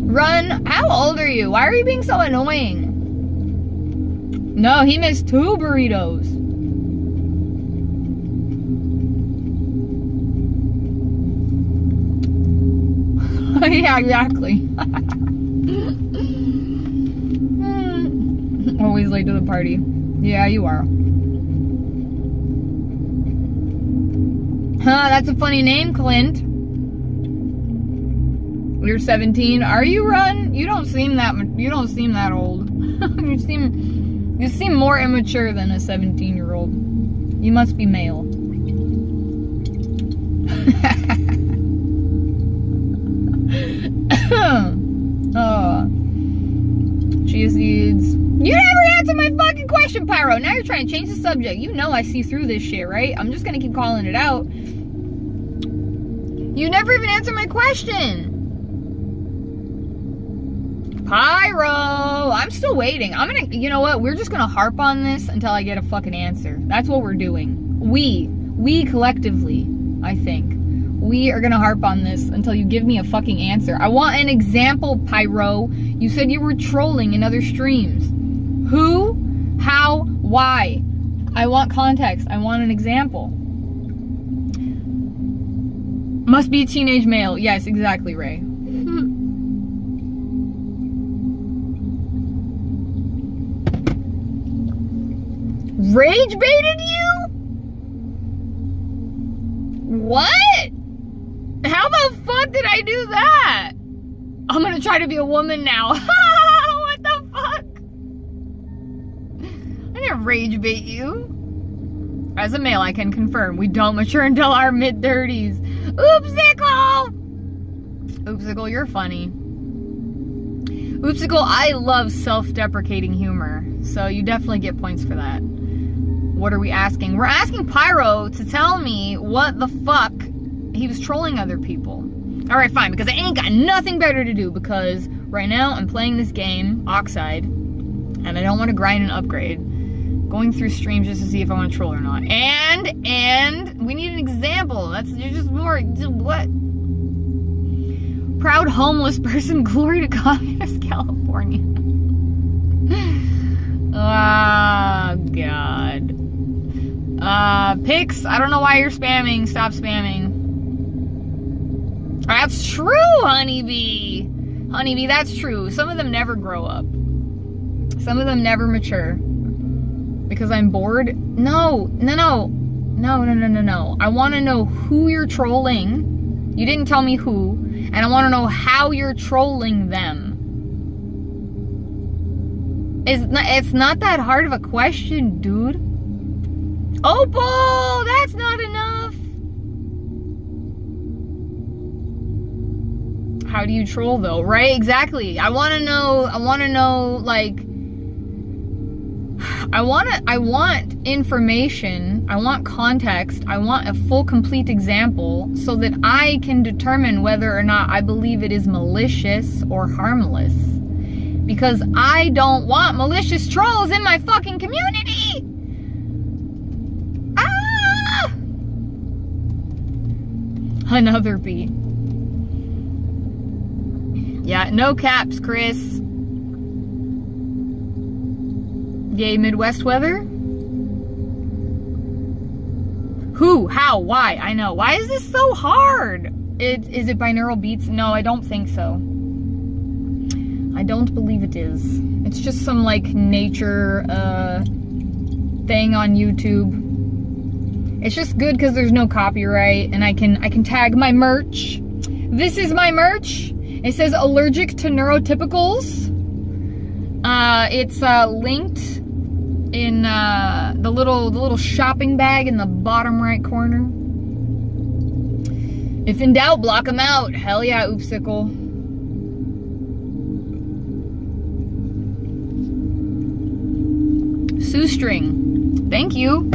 Run, how old are you? Why are you being so annoying? No, he missed 2 burritos. Yeah, exactly. Always late to the party. Yeah, you are. Huh, that's a funny name, Clint. You're 17. Are you, Run? You don't seem that old. you seem more immature than a 17-year-old. You must be male. Chia seeds. You never answered my fucking question, Pyro. Now you're trying to change the subject. You know I see through this shit, right? I'm just gonna keep calling it out. You never even answered my question. Pyro, I'm still waiting. You know what? We're just gonna harp on this until I get a fucking answer. That's what we're doing. We collectively, I think. We are gonna harp on this until you give me a fucking answer. I want an example, Pyro. You said you were trolling in other streams. Who? How? Why? I want context. I want an example. Must be a teenage male. Yes, exactly, Ray. Rage baited you? What? How the fuck did I do that? I'm gonna try to be a woman now. What the fuck? I didn't rage bait you. As a male, I can confirm we don't mature until our mid-30s. Oopsicle! Oopsicle, you're funny. Oopsicle, I love self-deprecating humor, so you definitely get points for that. What are we asking? We're asking Pyro to tell me what the fuck he was trolling other people. Alright, fine, because I ain't got nothing better to do, because right now I'm playing this game, Oxide, and I don't want to grind and upgrade. Going through streams just to see if I want to troll or not. And we need an example. You're just more, what? Proud homeless person, glory to communist California. Oh, God. Pics, I don't know why you're spamming. Stop spamming. That's true, Honeybee. Honeybee, that's true. Some of them never grow up. Some of them never mature. Because I'm bored? No. I want to know who you're trolling. You didn't tell me who. And I want to know how you're trolling them. It's not that hard of a question, dude. Opal! That's not enough! How do you troll, though? Right? Exactly. I want to know, like... I want information, I want context, I want a full, complete example so that I can determine whether or not I believe it is malicious or harmless. Because I don't want malicious trolls in my fucking community! Ah! Another beat. Yeah, no caps, Chris. Yay, Midwest weather? Who? How? Why? I know. Why is this so hard? Is it binaural beats? No, I don't think so. I don't believe it is. It's just some, like, nature, thing on YouTube. It's just good because there's no copyright, and I can tag my merch. This is my merch. It says allergic to neurotypicals. It's linked in the little shopping bag in the bottom right corner. If in doubt, block them out. Hell yeah, Oopsicle. Shoestring. Thank you.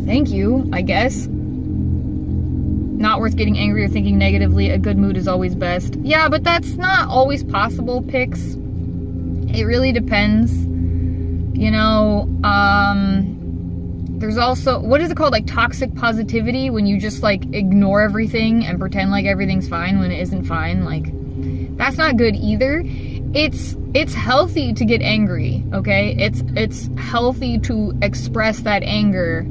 Thank you, I guess. Not worth getting angry or thinking negatively. A good mood is always best. Yeah, but that's not always possible, Pix. It really depends. You know, there's also, what is it called? Like toxic positivity, when you just like ignore everything and pretend like everything's fine when it isn't fine. Like, that's not good either. It's healthy to get angry, okay? It's healthy to express that anger,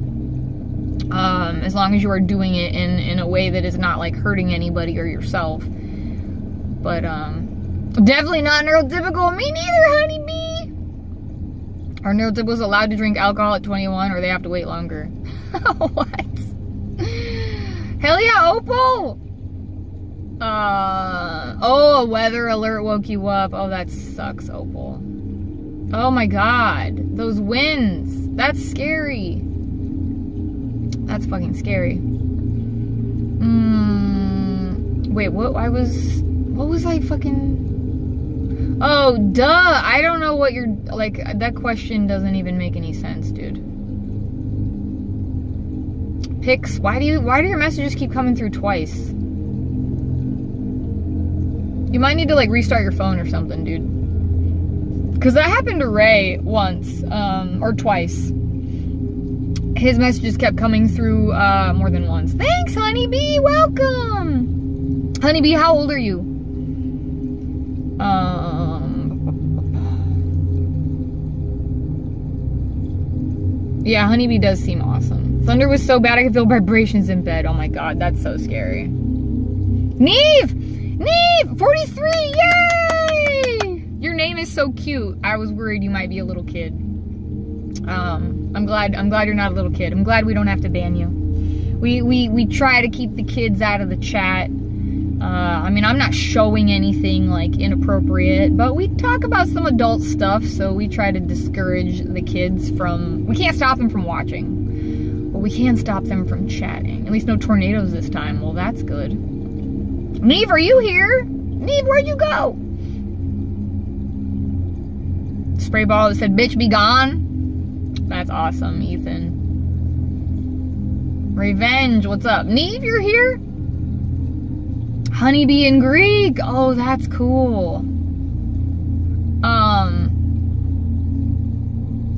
as long as you are doing it in a way that is not like hurting anybody or yourself. But definitely not neurotypical. Me neither, honeybee. Are neurotypicals allowed to drink alcohol at 21, or they have to wait longer? What? Hell yeah, Opal! Oh, a weather alert woke you up. Oh, that sucks, Opal. Oh my god. Those winds. That's scary. That's fucking scary. Wait, what was I fucking... Oh, duh! I don't know what you're... Like, that question doesn't even make any sense, dude. Pics, why do your messages keep coming through twice? You might need to, like, restart your phone or something, dude. Because that happened to Ray once, or twice. His messages kept coming through, more than once. Thanks, Honeybee! Welcome! Honeybee, how old are you? Yeah, Honeybee does seem awesome. Thunder was so bad I could feel vibrations in bed. Oh my god, that's so scary. Neve! Neve! 43! Yay! Your name is so cute. I was worried you might be a little kid. I'm glad you're not a little kid. I'm glad we don't have to ban you. We try to keep the kids out of the chat. I mean, I'm not showing anything like inappropriate, but we talk about some adult stuff, so we try to discourage the kids from... We can't stop them from watching, but we can stop them from chatting. At least no tornadoes this time. Well, that's good. Neve, are you here? Neve, where'd you go? Spray ball that said, bitch, be gone. That's awesome, Ethan. Revenge, what's up? Neve, you're here? Honeybee in Greek. Oh, that's cool.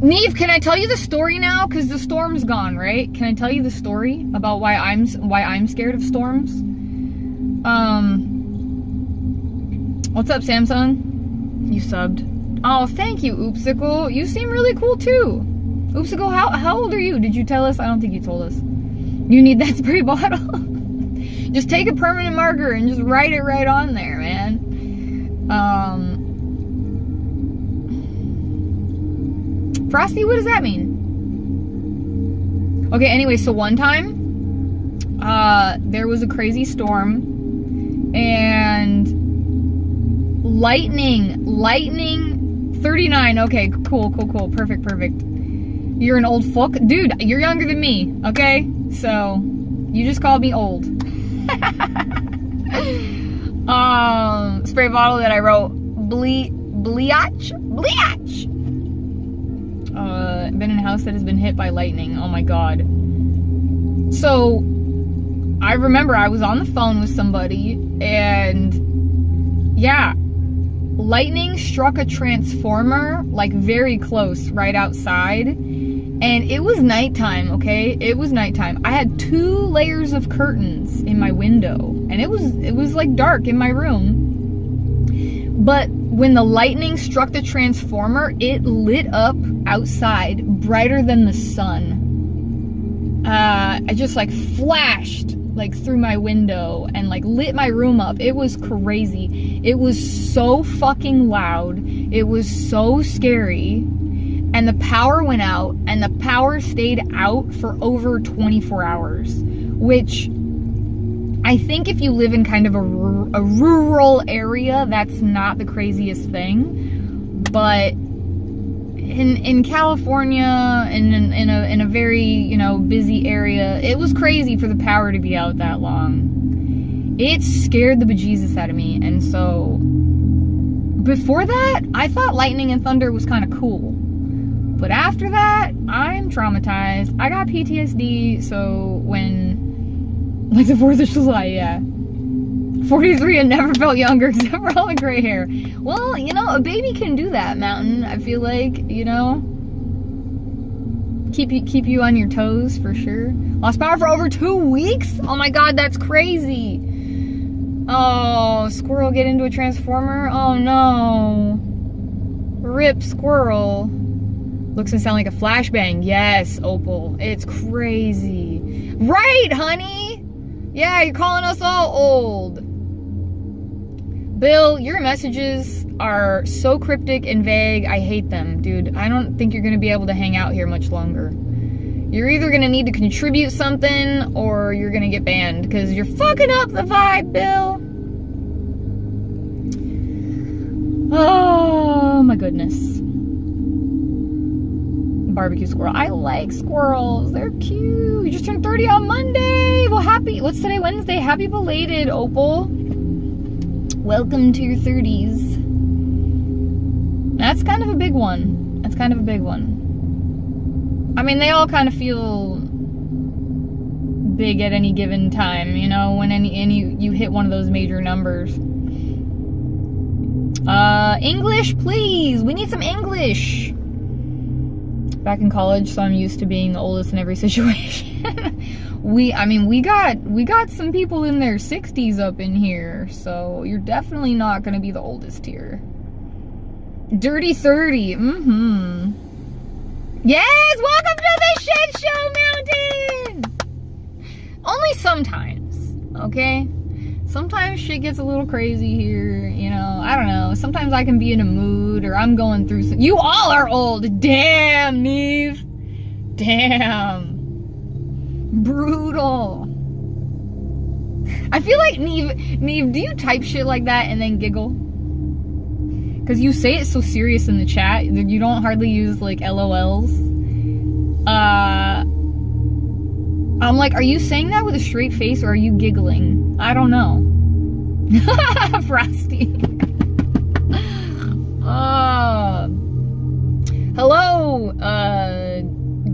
Neve, can I tell you the story now? Because the storm's gone, right? Can I tell you the story about why I'm scared of storms? What's up, Samsung? You subbed. Oh, thank you, Oopsicle. You seem really cool too. Oopsicle, how old are you? Did you tell us? I don't think you told us. You need that spray bottle. Just take a permanent marker and just write it right on there, man. Frosty, what does that mean? Okay, anyway, so one time, there was a crazy storm, and lightning, 39, okay, cool, perfect. You're an old fuck? Dude, you're younger than me, okay? So, you just called me old. Spray bottle that I wrote, bleach. Been in a house that has been hit by lightning. Oh my god. So, I remember I was on the phone with somebody, and yeah, lightning struck a transformer, like very close, right outside, and it was nighttime, okay? It was nighttime. I had 2 layers of curtains in my window, and it was like dark in my room. But when the lightning struck the transformer, it lit up outside brighter than the sun. I just like flashed like through my window and like lit my room up. It was crazy. It was so fucking loud. It was so scary. And the power went out, and the power stayed out for over 24 hours, which I think if you live in kind of a rural area, that's not the craziest thing. But in California, in a very, you know, busy area, it was crazy for the power to be out that long. It scared the bejesus out of me. And so before that, I thought lightning and thunder was kind of cool. But after that, I'm traumatized. I got PTSD, so when, like the 4th of July, yeah. 43 and never felt younger except for all the gray hair. Well, you know, a baby can do that, Mountain. I feel like, you know, keep you on your toes for sure. Lost power for over 2 weeks? Oh my god, that's crazy. Oh, squirrel get into a transformer? Oh no. Rip squirrel. Looks and sound like a flashbang. Yes, Opal. It's crazy. Right, honey? Yeah, you're calling us all old. Bill, your messages are so cryptic and vague. I hate them, dude. I don't think you're going to be able to hang out here much longer. You're either gonna need to contribute something or you're gonna get banned because you're fucking up the vibe, Bill. Oh my goodness. Barbecue squirrel. I like squirrels. They're cute. You just turned 30 on Monday. Well, what's today? Wednesday. Happy belated, Opal. Welcome to your 30s. That's kind of a big one. That's kind of a big one. I mean, they all kind of feel big at any given time, you know, when you hit one of those major numbers. English, please. We need some English. Back in college, so I'm used to being the oldest in every situation. we got some people in their 60s up in here, so you're definitely not gonna be the oldest here. Dirty 30. Yes, welcome to the shit show, Mountain. Only sometimes, okay? Sometimes shit gets a little crazy here, you know, I don't know. Sometimes I can be in a mood or I'm going through some... You all are old. Damn, Neve. Damn. Brutal. I feel like, Neve, do you type shit like that and then giggle? Because you say it so serious in the chat. You don't hardly use, like, LOLs. I'm like, are you saying that with a straight face or are you giggling? I don't know. Frosty. Hello,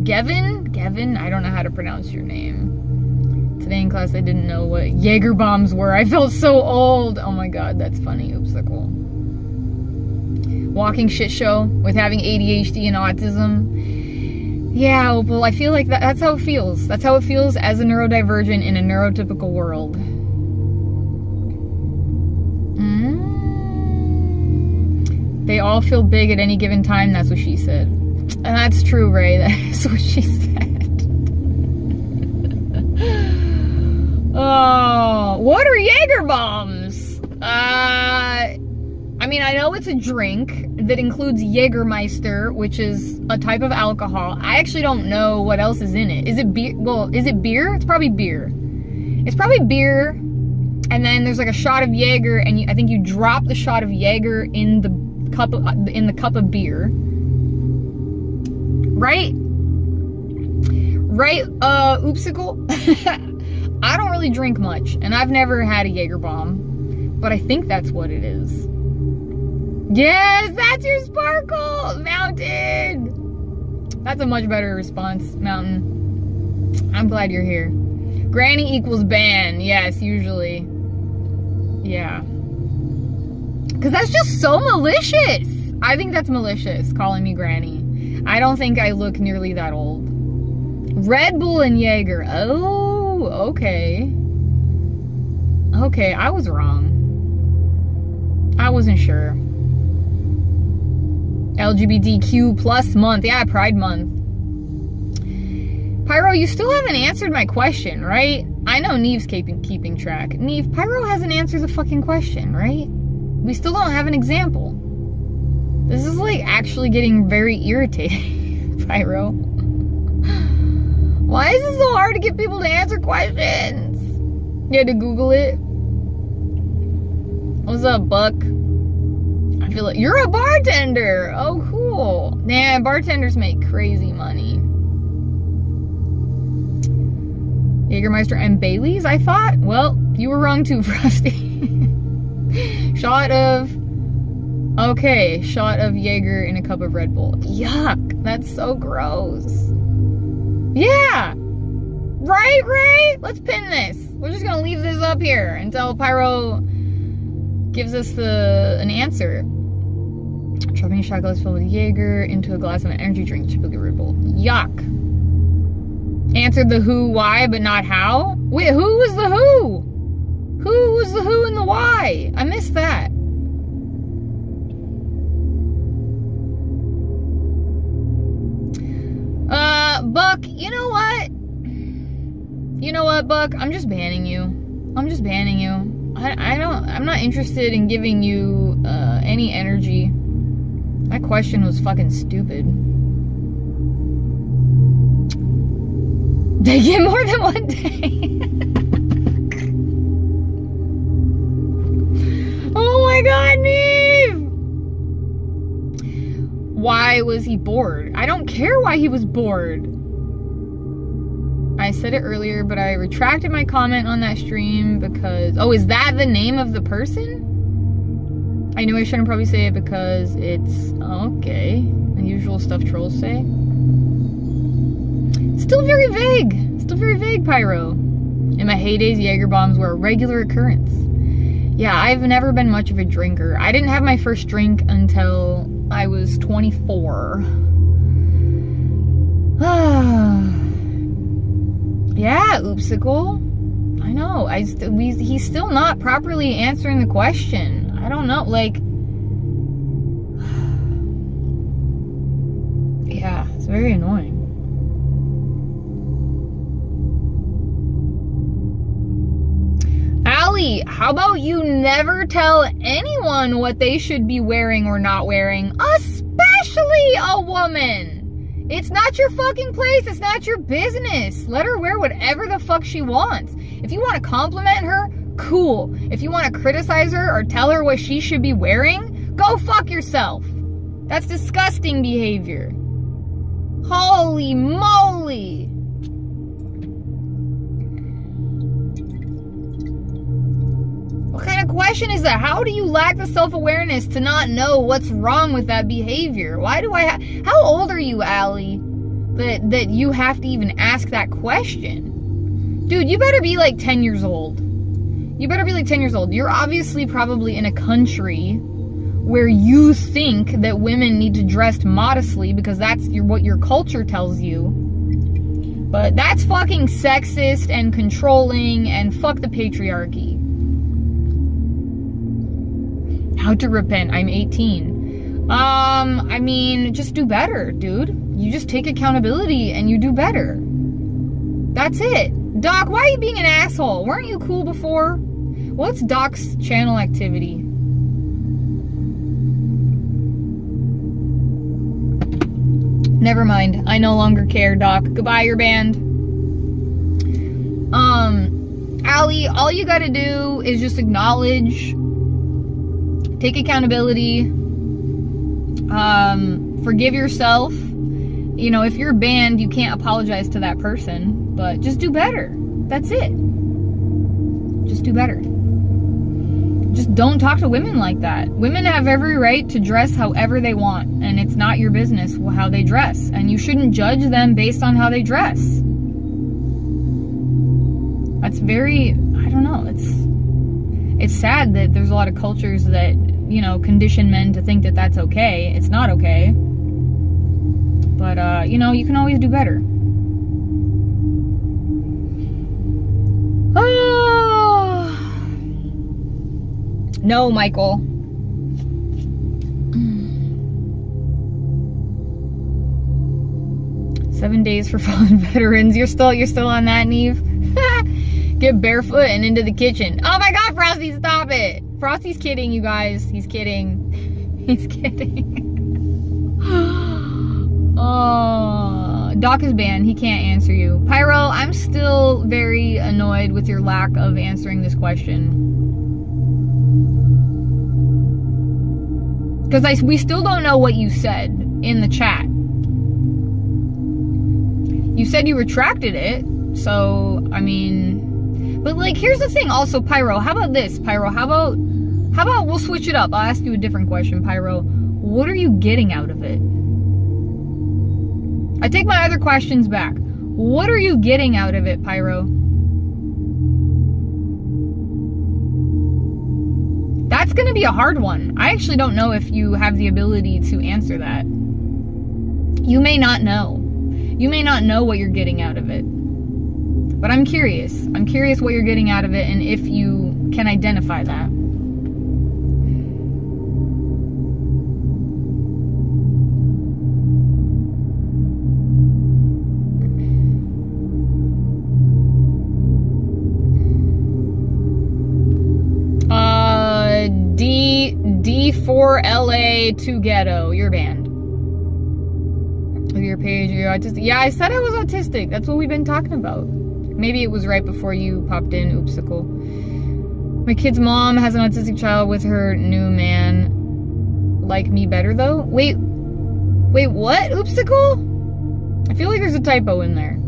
Gavin, I don't know how to pronounce your name. Today in class I didn't know what Jaeger bombs were. I felt so old. Oh my god, that's funny. Oopsicle. Walking shit show with having ADHD and autism. Yeah, Opal, I feel like that's how it feels. That's how it feels as a neurodivergent in a neurotypical world. They all feel big at any given time, that's what she said. And that's true, Ray, that's what she said. Oh, what are Jaeger bombs? I mean, I know it's a drink that includes Jägermeister, which is a type of alcohol. I actually don't know what else is in it. Is it beer? Well, is it beer? It's probably beer. It's probably beer, and then there's like a shot of Jaeger, and I think you drop the shot of Jaeger in the cup of beer. Right? Right, Oopsicle? I don't really drink much, and I've never had a Jaeger bomb, but I think that's what it is. Yes, that's your sparkle, Mountain. That's a much better response, Mountain. I'm glad you're here. Granny equals ban. Yes, usually. Yeah. Because that's just so malicious. I think that's malicious, calling me Granny. I don't think I look nearly that old. Red Bull and Jaeger. Oh, okay. Okay, I was wrong. I wasn't sure. LGBTQ plus month. Yeah, Pride month. Pyro, you still haven't answered my question, right? I know Neve's keeping track. Neve, Pyro hasn't answered the fucking question, right? We still don't have an example. This is like actually getting very irritating, Pyro. Why is it so hard to get people to answer questions? You had to Google it. What's up, Buck? I feel like you're a bartender. Oh, cool. Nah, bartenders make crazy money. Jägermeister and Bailey's, I thought? Well, you were wrong too, Frosty. Shot of Jaeger in a cup of Red Bull. Yuck, that's so gross. Yeah. Right, Ray? Let's pin this. We're just gonna leave this up here until Pyro gives us an answer. Dropping a shot glass filled with Jaeger into a glass of an energy drink, typically Red Bull. Yuck. Answered the who, why, but not how? Wait, who was the who? Who was the who and the why? I missed that. Buck, you know what? You know what, Buck? I'm just banning you. I'm just banning you. I'm not interested in giving you, any energy. That question was fucking stupid. They get more than one day. Oh my god, Neve! Why was he bored? I don't care why he was bored. I said it earlier, but I retracted my comment on that stream because... Oh, is that the name of the person? I knew I shouldn't probably say it because it's... Okay. The usual stuff trolls say. Still very vague. Still very vague, Pyro. In my heydays, Jaeger bombs were a regular occurrence. Yeah, I've never been much of a drinker. I didn't have my first drink until I was 24. Yeah, Oopsicle. I know. He's still not properly answering the question. I don't know, like... Yeah, it's very annoying. Allie, how about you never tell anyone what they should be wearing or not wearing, especially a woman? It's not your fucking place. It's not your business. Let her wear whatever the fuck she wants. If you want to compliment her, cool. If you want to criticize her or tell her what she should be wearing, go fuck yourself. That's disgusting behavior. Holy moly. What kind of question is that? How do you lack the self-awareness to not know what's wrong with that behavior? Why do I how old are you, Allie, that you have to even ask that question? Dude, you better be like 10 years old. You better be like 10 years old. You're obviously probably in a country where you think that women need to dress modestly because that's what your culture tells you. But that's fucking sexist and controlling and fuck the patriarchy. How to repent? I'm 18. I mean, just do better, dude. You just take accountability and you do better. That's it. Doc, why are you being an asshole? Weren't you cool before? What's Doc's channel activity? Never mind. I no longer care, Doc. Goodbye, you're banned. Allie, all you gotta do is just acknowledge, take accountability, forgive yourself. You know, if you're banned, you can't apologize to that person, but just do better. That's it. Just do better. Just don't talk to women like that. Women have every right to dress however they want, and it's not your business how they dress, and you shouldn't judge them based on how they dress. That's very, I don't know, it's sad that there's a lot of cultures that, you know, condition men to think that that's okay. It's not okay. But, you know, you can always do better. Oh. No, Michael. Seven days for fallen veterans. You're still on that, Neve? Get barefoot and into the kitchen. Oh my god, Frosty, stop it. Frosty's kidding, you guys. He's kidding. He's kidding. Oh, Doc is banned. He can't answer you. Pyro, I'm still very annoyed with your lack of answering this question. Because we still don't know what you said in the chat. You said you retracted it, so, I mean... But, like, here's the thing also, Pyro. How about this, Pyro? How about we'll switch it up? I'll ask you a different question, Pyro. What are you getting out of it? I take my other questions back. What are you getting out of it, Pyro? That's gonna be a hard one. I actually don't know if you have the ability to answer that. You may not know. You may not know what you're getting out of it. But I'm curious. I'm curious what you're getting out of it and if you can identify that. D4LA to ghetto. You're banned. your page. You're autistic. Yeah, I said I was autistic. That's what we've been talking about. Maybe it was right before you popped in, Oopsicle. My kid's mom has an autistic child with her new man. Like me better, though? Wait, what, Oopsicle? I feel like there's a typo in there.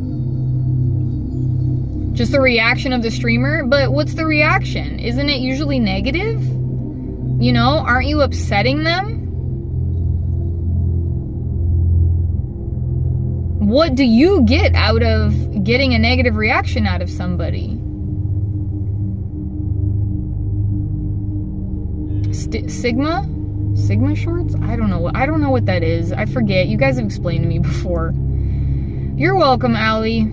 Just the reaction of the streamer? But what's the reaction? Isn't it usually negative? You know, aren't you upsetting them? What do you get out of getting a negative reaction out of somebody? Sigma? Sigma shorts? I don't know what that is. I forget. You guys have explained to me before. You're welcome, Allie.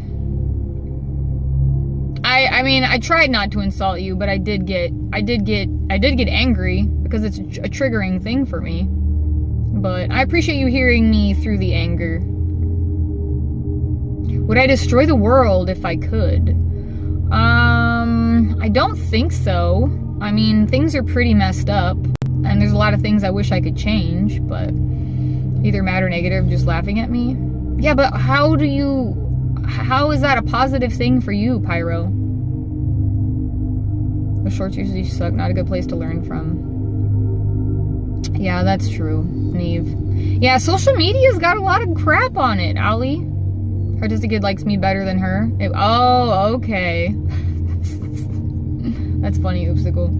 I mean, I tried not to insult you, but I did get angry because it's a triggering thing for me. But I appreciate you hearing me through the anger. Would I destroy the world if I could? I don't think so. I mean, things are pretty messed up, and there's a lot of things I wish I could change, but either mad or negative, just laughing at me. Yeah, but how is that a positive thing for you, Pyro? The shorts usually suck, not a good place to learn from. Yeah, that's true, Neve. Yeah, social media's got a lot of crap on it, Ali. Artistic kid likes me better than her. Oh, okay. That's funny, Oopsicle.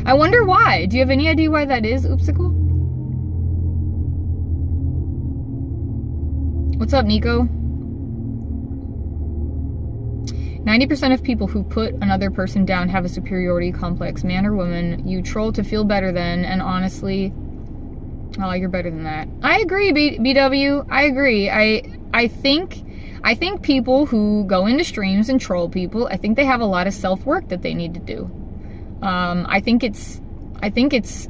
I wonder why. Do you have any idea why that is, Oopsicle? What's up, Nico? 90% of people who put another person down have a superiority complex, man or woman. You troll to feel better than, and honestly, oh, you're better than that. I agree, BW. I agree. I think people who go into streams and troll people, I think they have a lot of self-work that they need to do. I think it's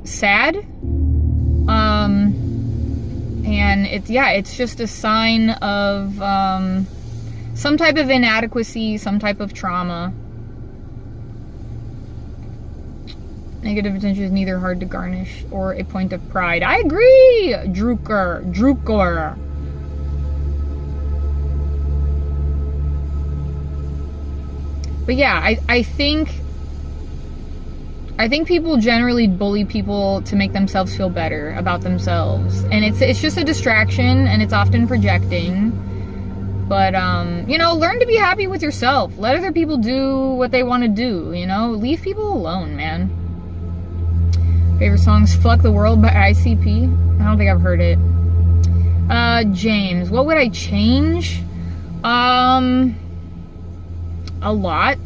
sad. And it's just a sign of some type of inadequacy, some type of trauma. Negative attention is neither hard to garnish or a point of pride. I agree, Drukor. But yeah, I think people generally bully people to make themselves feel better about themselves, and it's just a distraction, and it's often projecting. But you know, learn to be happy with yourself. Let other people do what they want to do. You know, leave people alone, man. Favorite songs: "Fuck the World" by ICP. I don't think I've heard it. James, what would I change? A lot.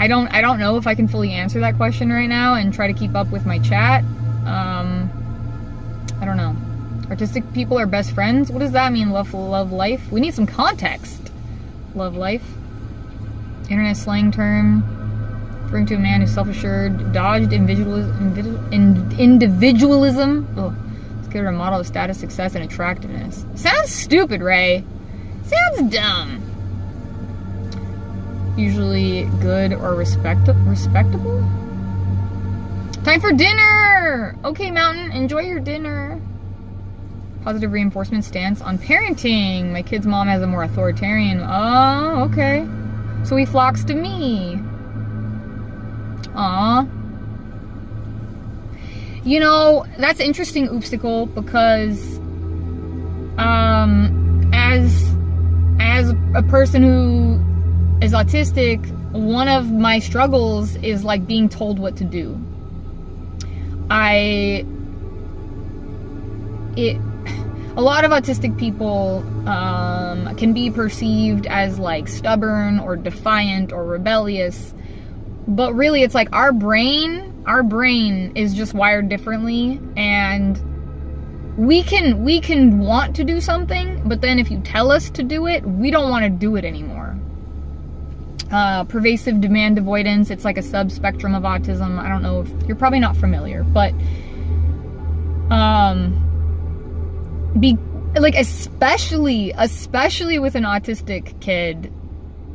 I don't know if I can fully answer that question right now and try to keep up with my chat. I don't know. Artistic people are best friends. What does that mean? Love life? We need some context. Love life. Internet slang term. Referring to a man who's self-assured, dodged individualism. Oh, let's get her a model of status, success, and attractiveness. Sounds stupid, Ray. Sounds dumb. Usually good or respectable. Time for dinner! Okay, Mountain, enjoy your dinner. Positive reinforcement stance on parenting. My kid's mom has a more authoritarian. Oh, okay. So he flocks to me. Aw. You know, that's interesting, Oopsicle, because as a person who is autistic, one of my struggles is like being told what to do. A lot of autistic people can be perceived as like stubborn or defiant or rebellious, but really it's like our brain is just wired differently, and we can want to do something, but then if you tell us to do it, we don't want to do it anymore. Pervasive demand avoidance, it's like a subspectrum of autism. I don't know if you're probably not familiar, but especially with an autistic kid,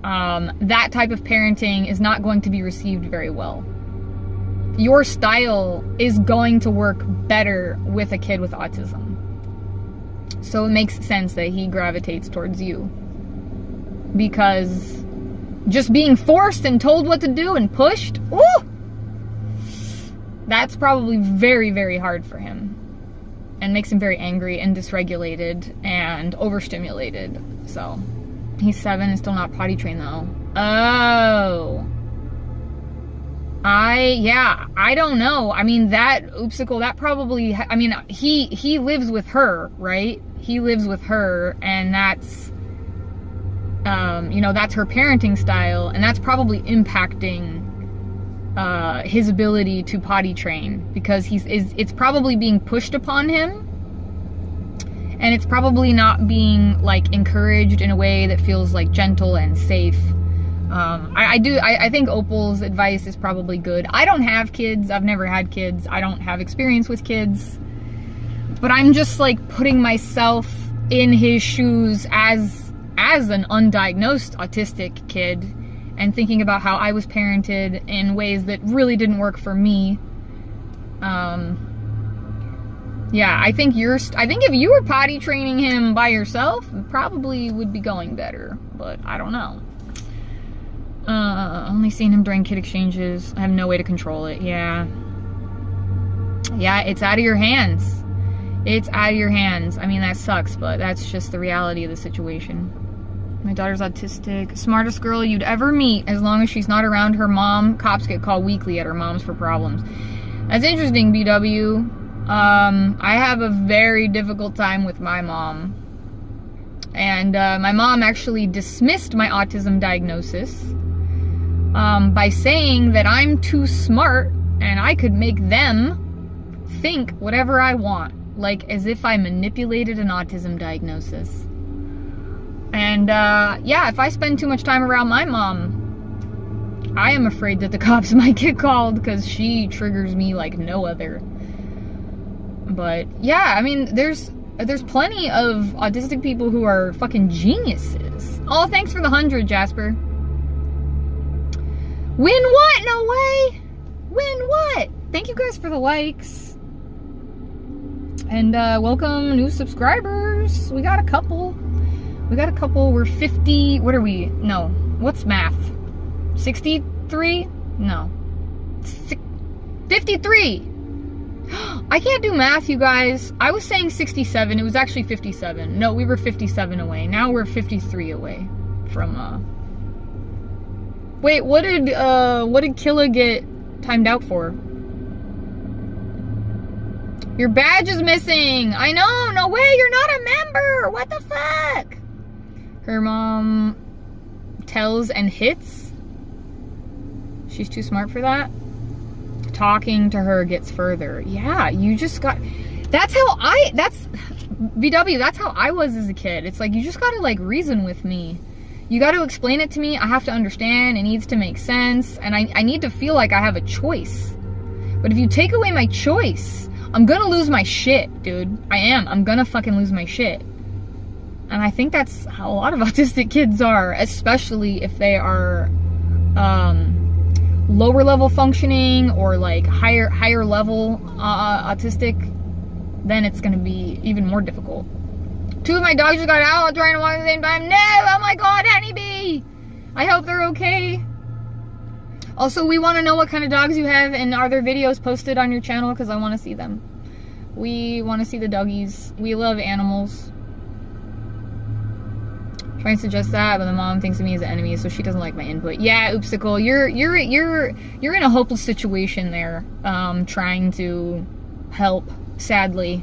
that type of parenting is not going to be received very well. Your style is going to work better with a kid with autism. So it makes sense that he gravitates towards you. Because just being forced and told what to do and pushed, ooh, that's probably very, very hard for him. And makes him very angry and dysregulated and overstimulated. So, he's 7 and still not potty trained though. Oh. I don't know. I mean, that Oopsicle, that probably, I mean, he lives with her, right? He lives with her, and that's, you know, that's her parenting style, and that's probably impacting his ability to potty train, because it's probably being pushed upon him, and it's probably not being, like, encouraged in a way that feels, like, gentle and safe. I think Opal's advice is probably good. I don't have kids. I've never had kids. I don't have experience with kids. But I'm just, like, putting myself in his shoes as an undiagnosed autistic kid, and thinking about how I was parented in ways that really didn't work for me. Yeah, I think if you were potty training him by yourself, it probably would be going better, but I don't know. Only seen him during kid exchanges. I have no way to control it. Yeah, it's out of your hands. It's out of your hands. I mean, that sucks, but that's just the reality of the situation. My daughter's autistic. Smartest girl you'd ever meet. As long as she's not around her mom. Cops get called weekly at her mom's for problems. That's interesting, BW. I have a very difficult time with my mom. And my mom actually dismissed my autism diagnosis by saying that I'm too smart and I could make them think whatever I want. Like, as if I manipulated an autism diagnosis. And, yeah, if I spend too much time around my mom, I am afraid that the cops might get called, because she triggers me like no other. But, yeah, I mean, there's plenty of autistic people who are fucking geniuses. Oh, thanks for the 100, Jasper. Win what? No way! Win what? Thank you guys for the likes. And, welcome new subscribers. We got a couple. We're 50. What are we? No. What's math? 63? No. 53. I can't do math, you guys. I was saying 67. It was actually 57. No, we were 57 away. Now we're 53 away from, Wait, what did Killa get timed out for? Your badge is missing. I know. No way. You're not a member. What the fuck? Her mom tells and hits. She's too smart for that. Talking to her gets further. Yeah, you just got... That's VW, that's how I was as a kid. It's like, you just gotta, like, reason with me. You gotta explain it to me. I have to understand. It needs to make sense. And I need to feel like I have a choice. But if you take away my choice, I'm gonna lose my shit, dude. I am. I'm gonna fucking lose my shit. And I think that's how a lot of autistic kids are, especially if they are lower level functioning or like higher level autistic. Then it's gonna be even more difficult. 2 of my dogs just got out trying to walk at the same time. No! Oh my god, Honeybee! I hope they're okay. Also, we want to know what kind of dogs you have, and are there videos posted on your channel? Because I want to see them. We want to see the doggies. We love animals. Trying to suggest that, but the mom thinks of me as an enemy, so she doesn't like my input. Yeah, Oopsicle, you're in a hopeless situation there, trying to help, sadly,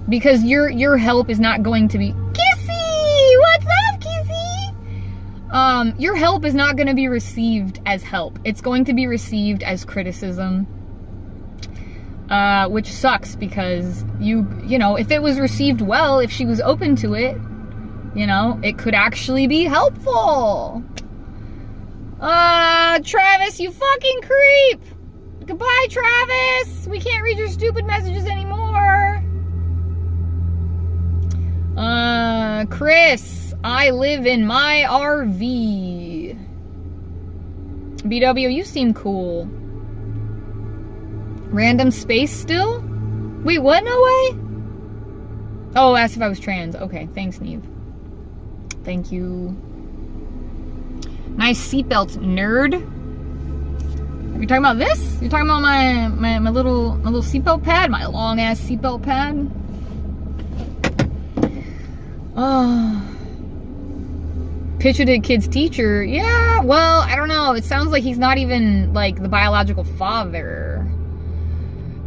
because your help is not going to be... Kissy! What's up, Kissy? Your help is not going to be received as help. It's going to be received as criticism, which sucks, because you know, if it was received well, if she was open to it, you know, it could actually be helpful. Travis, you fucking creep! Goodbye, Travis! We can't read your stupid messages anymore. Chris, I live in my RV. BW, you seem cool. Random space still? Wait, what? No way? Oh, asked if I was trans. Okay, thanks, Neve. Thank you. Nice seatbelts, nerd. Are you talking about this? You're talking about my little seatbelt pad? My long ass seatbelt pad? Oh. Pictured a kid's teacher. Yeah, well, I don't know. It sounds like he's not even like the biological father.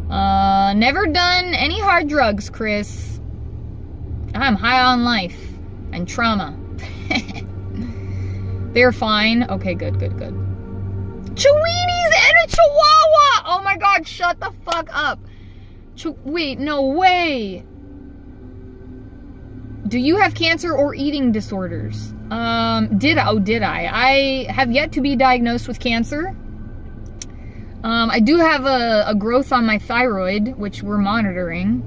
Never done any hard drugs, Chris. I'm high on life and trauma. They're fine. Okay, good. Chiweenies and a Chihuahua! Oh my god, shut the fuck up. Wait, no way. Do you have cancer or eating disorders? Did I? I have yet to be diagnosed with cancer. I do have a growth on my thyroid, which we're monitoring.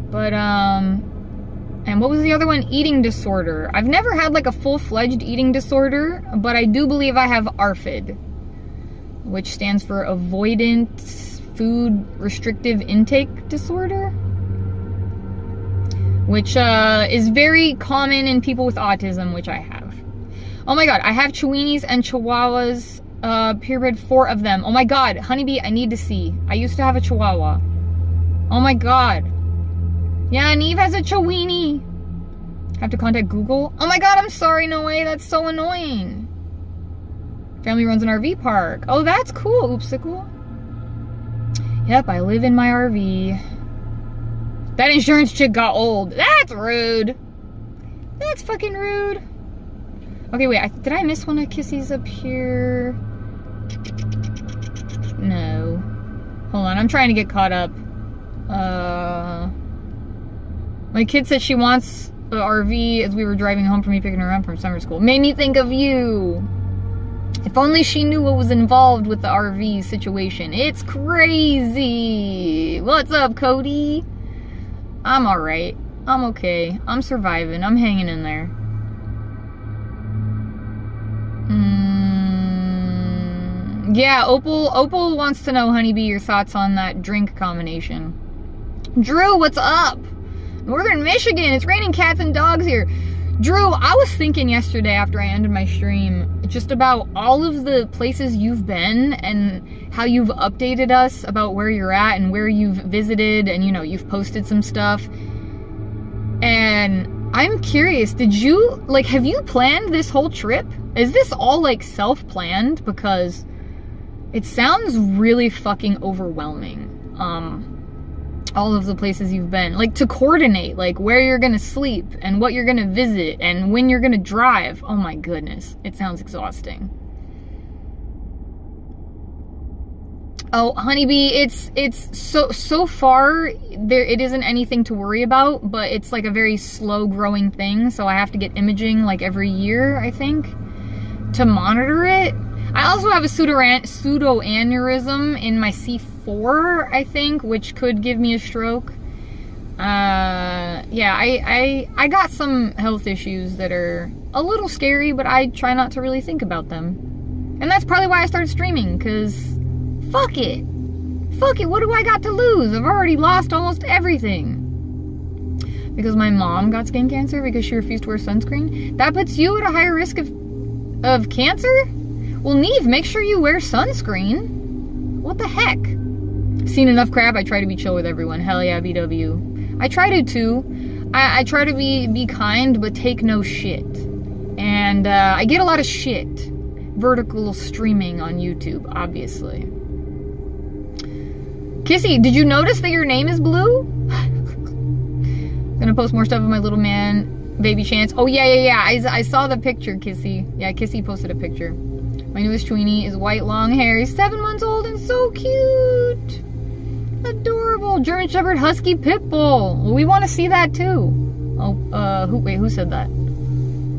But, and what was the other one? Eating disorder. I've never had like a full-fledged eating disorder, but I do believe I have ARFID, which stands for Avoidant Food Restrictive Intake Disorder, which is very common in people with autism, which I have. Oh my god, I have Chiweenies and Chihuahuas, purebred 4 of them. Oh my god, Honeybee, I need to see. I used to have a Chihuahua. Oh my god. Yeah, Neve has a Chiweenie. Have to contact Google. Oh my god, I'm sorry, no way, that's so annoying. Family runs an RV park. Oh, that's cool, Oopsicle. Yep, I live in my RV. That insurance chick got old. That's rude. That's fucking rude. Okay, wait, did I miss one of Kissy's up here? No. Hold on, I'm trying to get caught up. My kid said she wants the RV as we were driving home from me picking her up from summer school. Made me think of you. If only she knew what was involved with the RV situation. It's crazy. What's up, Cody? I'm alright. I'm okay. I'm surviving. I'm hanging in there. Yeah, Opal wants to know, Honeybee, your thoughts on that drink combination. Drew, what's up? Northern Michigan, it's raining cats and dogs here. Drew, I was thinking yesterday after I ended my stream just about all of the places you've been and how you've updated us about where you're at and where you've visited, and you know, you've posted some stuff. And I'm curious, have you planned this whole trip? Is this all like self-planned? Because it sounds really fucking overwhelming. All of the places you've been, like, to coordinate, like, where you're gonna sleep and what you're gonna visit and when you're gonna drive. Oh my goodness, it sounds exhausting. Oh, Honeybee, it's so far it isn't anything to worry about, but it's like a very slow growing thing, so I have to get imaging like every year, I think, to monitor it. I also have a pseudoaneurysm in my C4, I think, which could give me a stroke. Yeah, I got some health issues that are a little scary, but I try not to really think about them. And that's probably why I started streaming, because fuck it. Fuck it, what do I got to lose? I've already lost almost everything. Because my mom got skin cancer because she refused to wear sunscreen. That puts you at a higher risk of cancer? Well, Neve, make sure you wear sunscreen. What the heck? Seen enough crap, I try to be chill with everyone. Hell yeah, BW. I try to too. I try to be kind, but take no shit. And I get a lot of shit. Vertical streaming on YouTube, obviously. Kissy, did you notice that your name is blue? I'm gonna post more stuff of my little man, Baby Chance. Oh yeah. I saw the picture, Kissy. Yeah, Kissy posted a picture. My newest tweenie is white long hair. He's 7 months old and so cute. Adorable. German Shepherd Husky Pit Bull. Well, we want to see that too. Oh, who said that?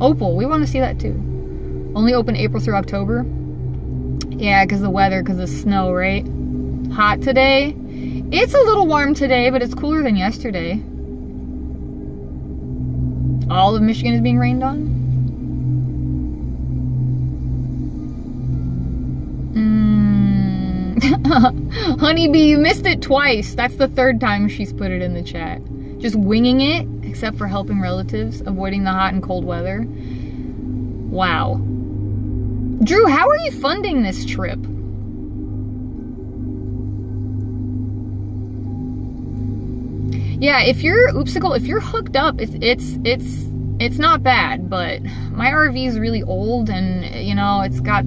Opal, we want to see that too. Only open April through October. Yeah, because the weather, because of snow, right? Hot today. It's a little warm today, but it's cooler than yesterday. All of Michigan is being rained on. Honeybee, you missed it twice. That's the 3rd time she's put it in the chat. Just winging it, except for helping relatives, avoiding the hot and cold weather. Wow. Drew, how are you funding this trip? Yeah, if you're Oopsicle, if you're hooked up, it's not bad, but my RV is really old, and you know, it's got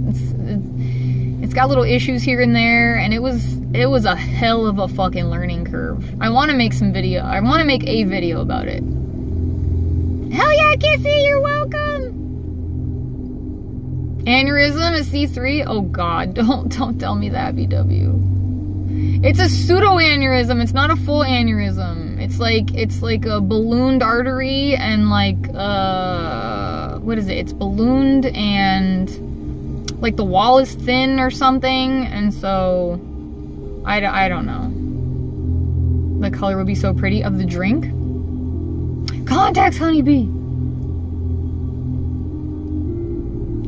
little issues here and there, and it was a hell of a fucking learning curve. I want to make some video. I want to make a video about it. Hell yeah, Kissy, you're welcome. Aneurysm is C3. Oh God, don't tell me that, BW. It's a pseudo aneurysm. It's not a full aneurysm. It's like a ballooned artery, and like what is it? It's ballooned, and like the wall is thin or something, and so I don't know. The color would be so pretty of the drink. Contacts, honeybee.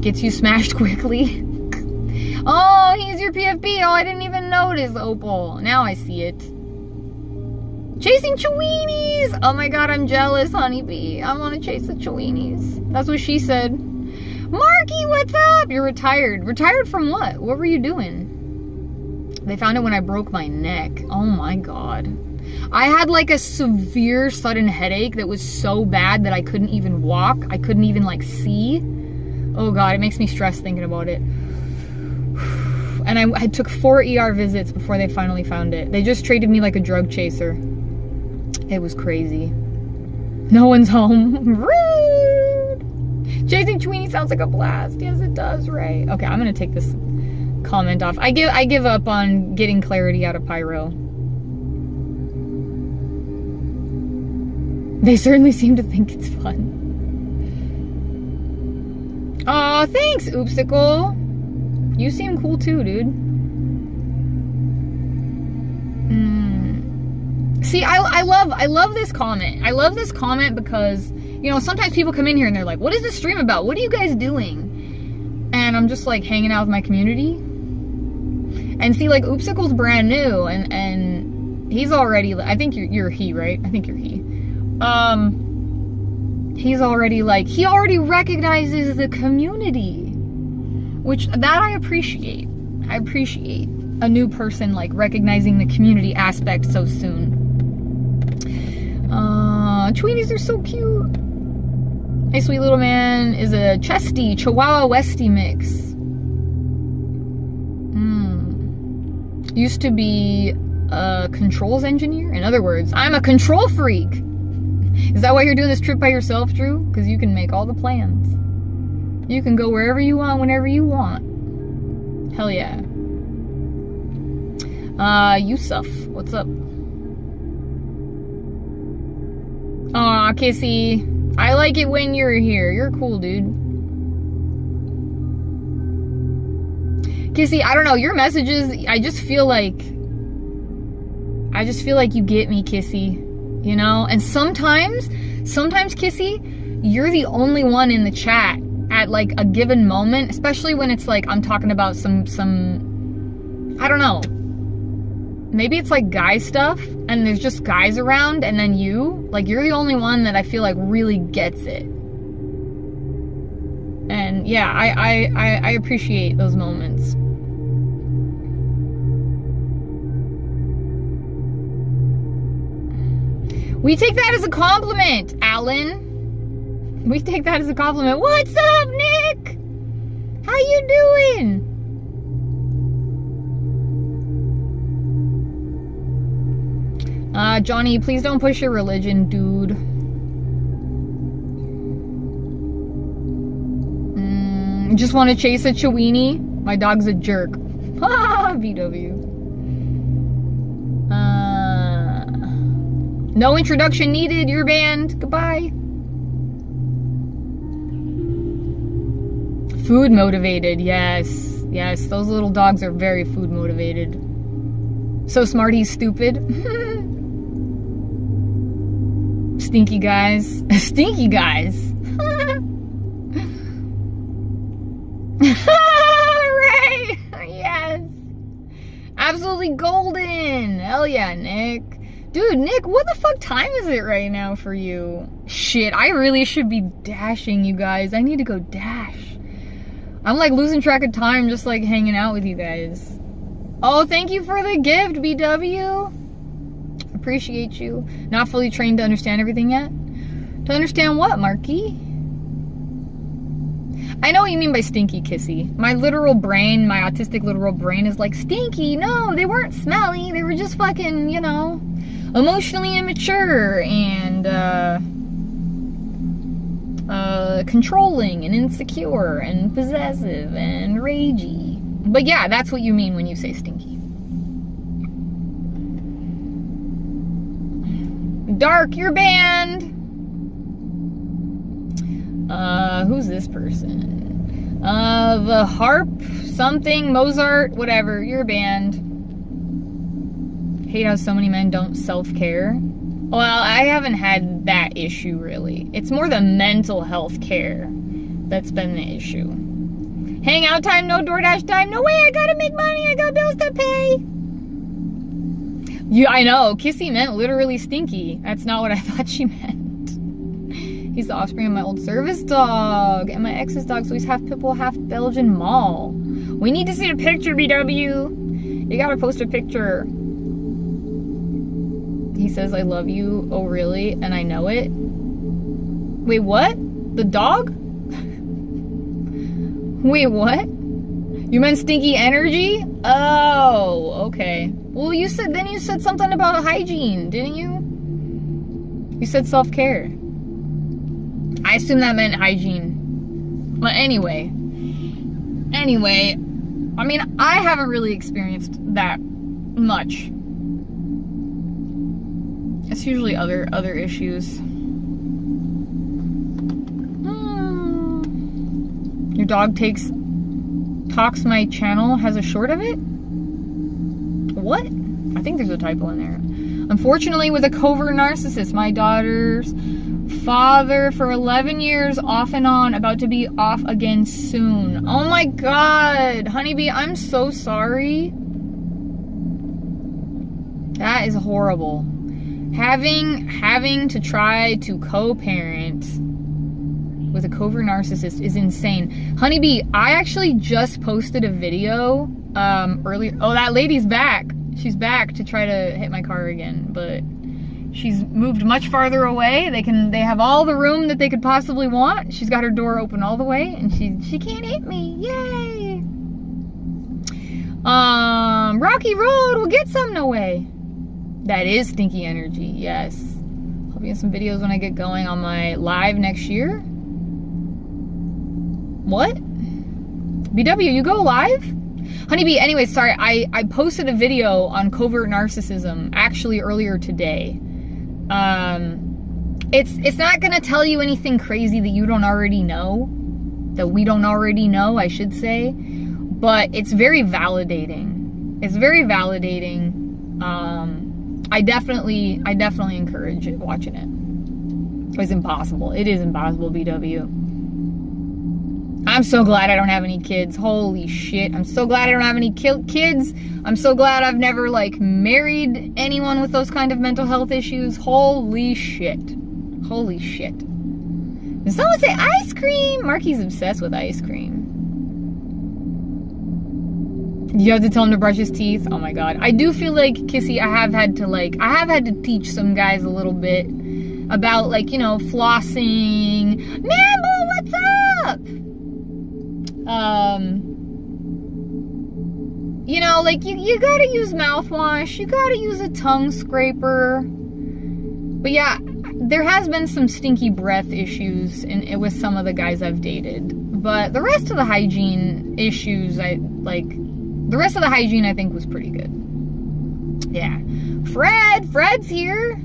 Gets you smashed quickly. Oh, he's your PFP. Oh, I didn't even notice, Opal. Now I see it. Chasing Cheweenies. Oh my God, I'm jealous, honeybee. I want to chase the Cheweenies. That's what she said. Marky, what's up? You're retired. Retired from what? What were you doing? They found it when I broke my neck. Oh my God. I had like a severe sudden headache that was so bad that I couldn't even walk. I couldn't even like see. Oh God, it makes me stressed thinking about it. And I took 4 ER visits before they finally found it. They just treated me like a drug chaser. It was crazy. No one's home. Rude! Chasing Tweenie sounds like a blast. Yes, it does, Ray. Okay, I'm gonna take this comment off. I give up on getting clarity out of Pyro. They certainly seem to think it's fun. Aw, thanks, Oopsicle. You seem cool too, dude. See, I love this comment. I love this comment because, you know, sometimes people come in here and they're like, what is this stream about? What are you guys doing? And I'm just like hanging out with my community. And see, like, Oopsicle's brand new, and he's already, I think you're he, right? I think you're he. He's already like, he already recognizes the community. Which, that I appreciate. I appreciate a new person, like, recognizing the community aspect so soon. Tweenies are so cute. Hey, sweet little man is a chesty Chihuahua Westie mix. Used to be a controls engineer. In other words, I'm a control freak. Is that why you're doing this trip by yourself, Drew? Because you can make all the plans. You can go wherever you want, whenever you want. Hell yeah. Yusuf, what's up? Aw, Kissy. I like it when you're here. You're cool, dude. Kissy, I don't know, your messages, I just feel like you get me, Kissy. You know? And sometimes, Kissy, you're the only one in the chat at like a given moment, especially when it's like I'm talking about some I don't know, maybe it's like guy stuff and there's just guys around, and then you're the only one that I feel like really gets it. And yeah, I appreciate those moments. We take that as a compliment, Alan. We take that as a compliment. What's up, Nick? How you doing? Johnny, please don't push your religion, dude. Just want to chase a Cheweenie? My dog's a jerk. VW. No introduction needed. You're banned. Goodbye. Food motivated, yes. Yes, those little dogs are very food motivated. So smart, he's stupid. Stinky guys. Stinky guys. Ray! Yes. Absolutely golden. Hell yeah, Nick. Dude, Nick, what the fuck time is it right now for you? Shit, I really should be dashing, you guys. I need to go dash. I'm like losing track of time just like hanging out with you guys. Oh, thank you for the gift, BW. Appreciate you. Not fully trained to understand everything yet. To understand what, Marky? I know what you mean by stinky, Kissy. My literal brain, my autistic literal brain is like, stinky? No, they weren't smelly. They were just fucking, you know, emotionally immature and controlling and insecure and possessive and ragey. But yeah, that's what you mean when you say stinky. Dark, you're banned. Who's this person? The harp something, Mozart, whatever, you're banned. Hate how so many men don't self-care. Well, I haven't had that issue really. It's more the mental health care that's been the issue. Hangout time, no DoorDash time, no way, I gotta make money, I got bills to pay. Yeah, I know, Kissy meant literally stinky. That's not what I thought she meant. He's the offspring of my old service dog and my ex's dog, so he's half Pitbull, half Belgian Mall. We need to see a picture, BW. You gotta post a picture. He says, I love you. Oh, really? And I know it. Wait, what? The dog? Wait, what? You meant stinky energy? Oh, okay. Well, you said something about hygiene, didn't you? You said self-care. I assume that meant hygiene. But anyway, I mean, I haven't really experienced that much. It's usually other issues. Your dog talks my channel, has a short of it? What? I think there's a typo in there. Unfortunately, with a covert narcissist, my daughter's father for 11 years, off and on, about to be off again soon. Oh my god, honeybee, I'm so sorry. That is horrible. Having to try to co-parent with a covert narcissist is insane. Honeybee, I actually just posted a video earlier. Oh, that lady's back. She's back to try to hit my car again, but she's moved much farther away. They have all the room that they could possibly want. She's got her door open all the way, and she can't hit me. Yay! Rocky Road, we'll get some, no way. That is stinky energy, yes. I'll be in some videos when I get going on my live next year. What? BW, you go live? Honeybee, anyway, sorry, I posted a video on covert narcissism actually earlier today. It's not gonna tell you anything crazy that you don't already know, that we don't already know, I should say, but it's very validating. It's very validating. I definitely encourage watching it. It's impossible. It is impossible, BW. I'm so glad I don't have any kids. Holy shit. I'm so glad I don't have any kids. I'm so glad I've never, like, married anyone with those kind of mental health issues. Holy shit. Holy shit. Did someone say ice cream? Marky's obsessed with ice cream. You have to tell him to brush his teeth? Oh my god. I do feel like, Kissy, I have had to teach some guys a little bit about, like, you know, flossing. Mambo, what's up? You know, like, you gotta use mouthwash, you gotta use a tongue scraper. But yeah, there has been some stinky breath issues with some of the guys I've dated. But the rest of the hygiene issues, the rest of the hygiene I think was pretty good. Yeah. Fred's here.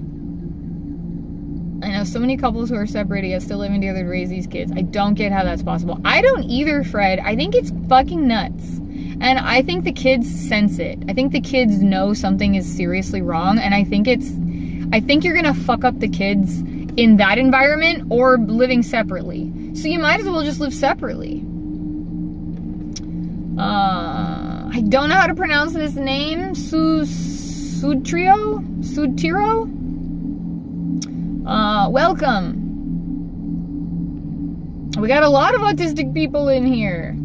I know so many couples who are separated yet still living together to raise these kids. I don't get how that's possible. I don't either, Fred. I think it's fucking nuts. And I think the kids sense it. I think the kids know something is seriously wrong. And I think you're gonna fuck up the kids in that environment or living separately. So you might as well just live separately. I don't know how to pronounce this name. Sudtiro? Welcome. We got a lot of autistic people in here.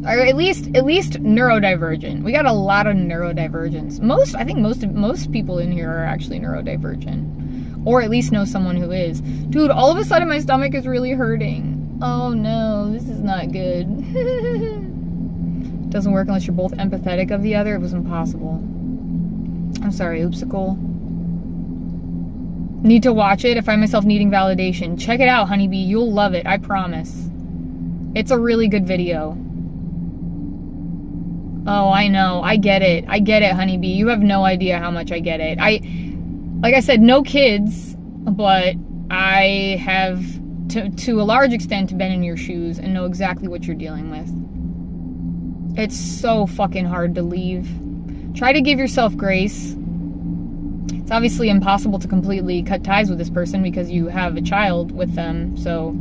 Or at least neurodivergent. We got a lot of neurodivergence. I think most people in here are actually neurodivergent. Or at least know someone who is. Dude, all of a sudden my stomach is really hurting. Oh no, this is not good. Doesn't work unless you're both empathetic of the other. It was impossible. I'm sorry, oopsicle. Need to watch it. I find myself needing validation. Check it out, honeybee. You'll love it. I promise. It's a really good video. Oh, I know. I get it. I get it, honeybee. You have no idea how much I get it. Like I said, no kids, but I have, to a large extent, been in your shoes and know exactly what you're dealing with. It's so fucking hard to leave. Try to give yourself grace. It's obviously impossible to completely cut ties with this person because you have a child with them, so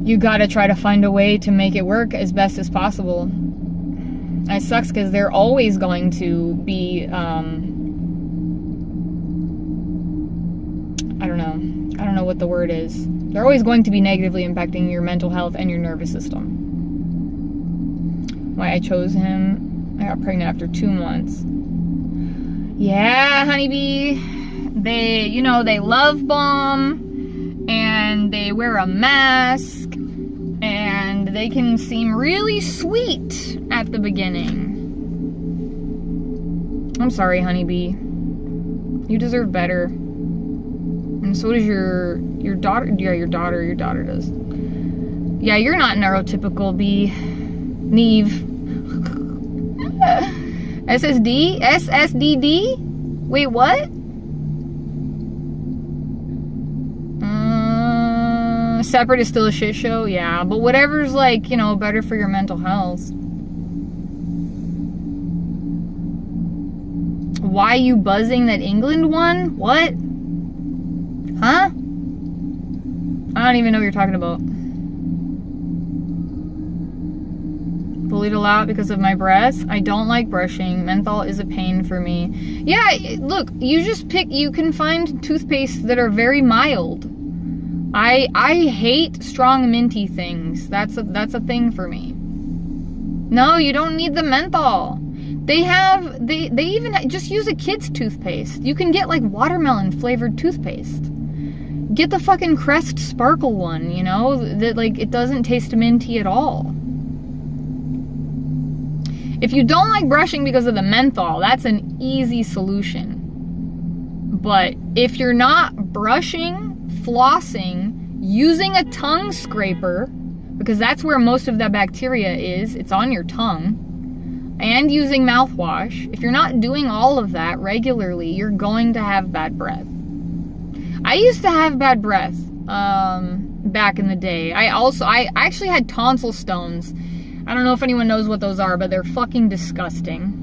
you gotta try to find a way to make it work as best as possible. And it sucks because they're always going to be, I don't know what the word is. They're always going to be negatively impacting your mental health and your nervous system. Why I chose him, I got pregnant after 2 months. Yeah, honeybee. They love bomb, and they wear a mask, and they can seem really sweet at the beginning. I'm sorry, honeybee. You deserve better. And so does your daughter. Yeah, your daughter does. Yeah, you're not neurotypical, bee. Neve. SSD? SSDD? Wait, what? Separate is still a shit show? Yeah, but whatever's like, better for your mental health. Why you buzzing that England one? What? Huh? I don't even know what you're talking about. Bullied a lot because of my breath. I don't like brushing. Menthol is a pain for me. Yeah, look, you can find toothpaste that are very mild. I hate strong minty things. That's a thing for me. No, you don't need the menthol. They even just use a kid's toothpaste. You can get like watermelon flavored toothpaste. Get the fucking Crest Sparkle one, that like it doesn't taste minty at all. If you don't like brushing because of the menthol, that's an easy solution. But if you're not brushing, flossing, using a tongue scraper, because that's where most of that bacteria is, it's on your tongue, and using mouthwash, if you're not doing all of that regularly, you're going to have bad breath. I used to have bad breath back in the day. I actually had tonsil stones. I don't know if anyone knows what those are, but they're fucking disgusting.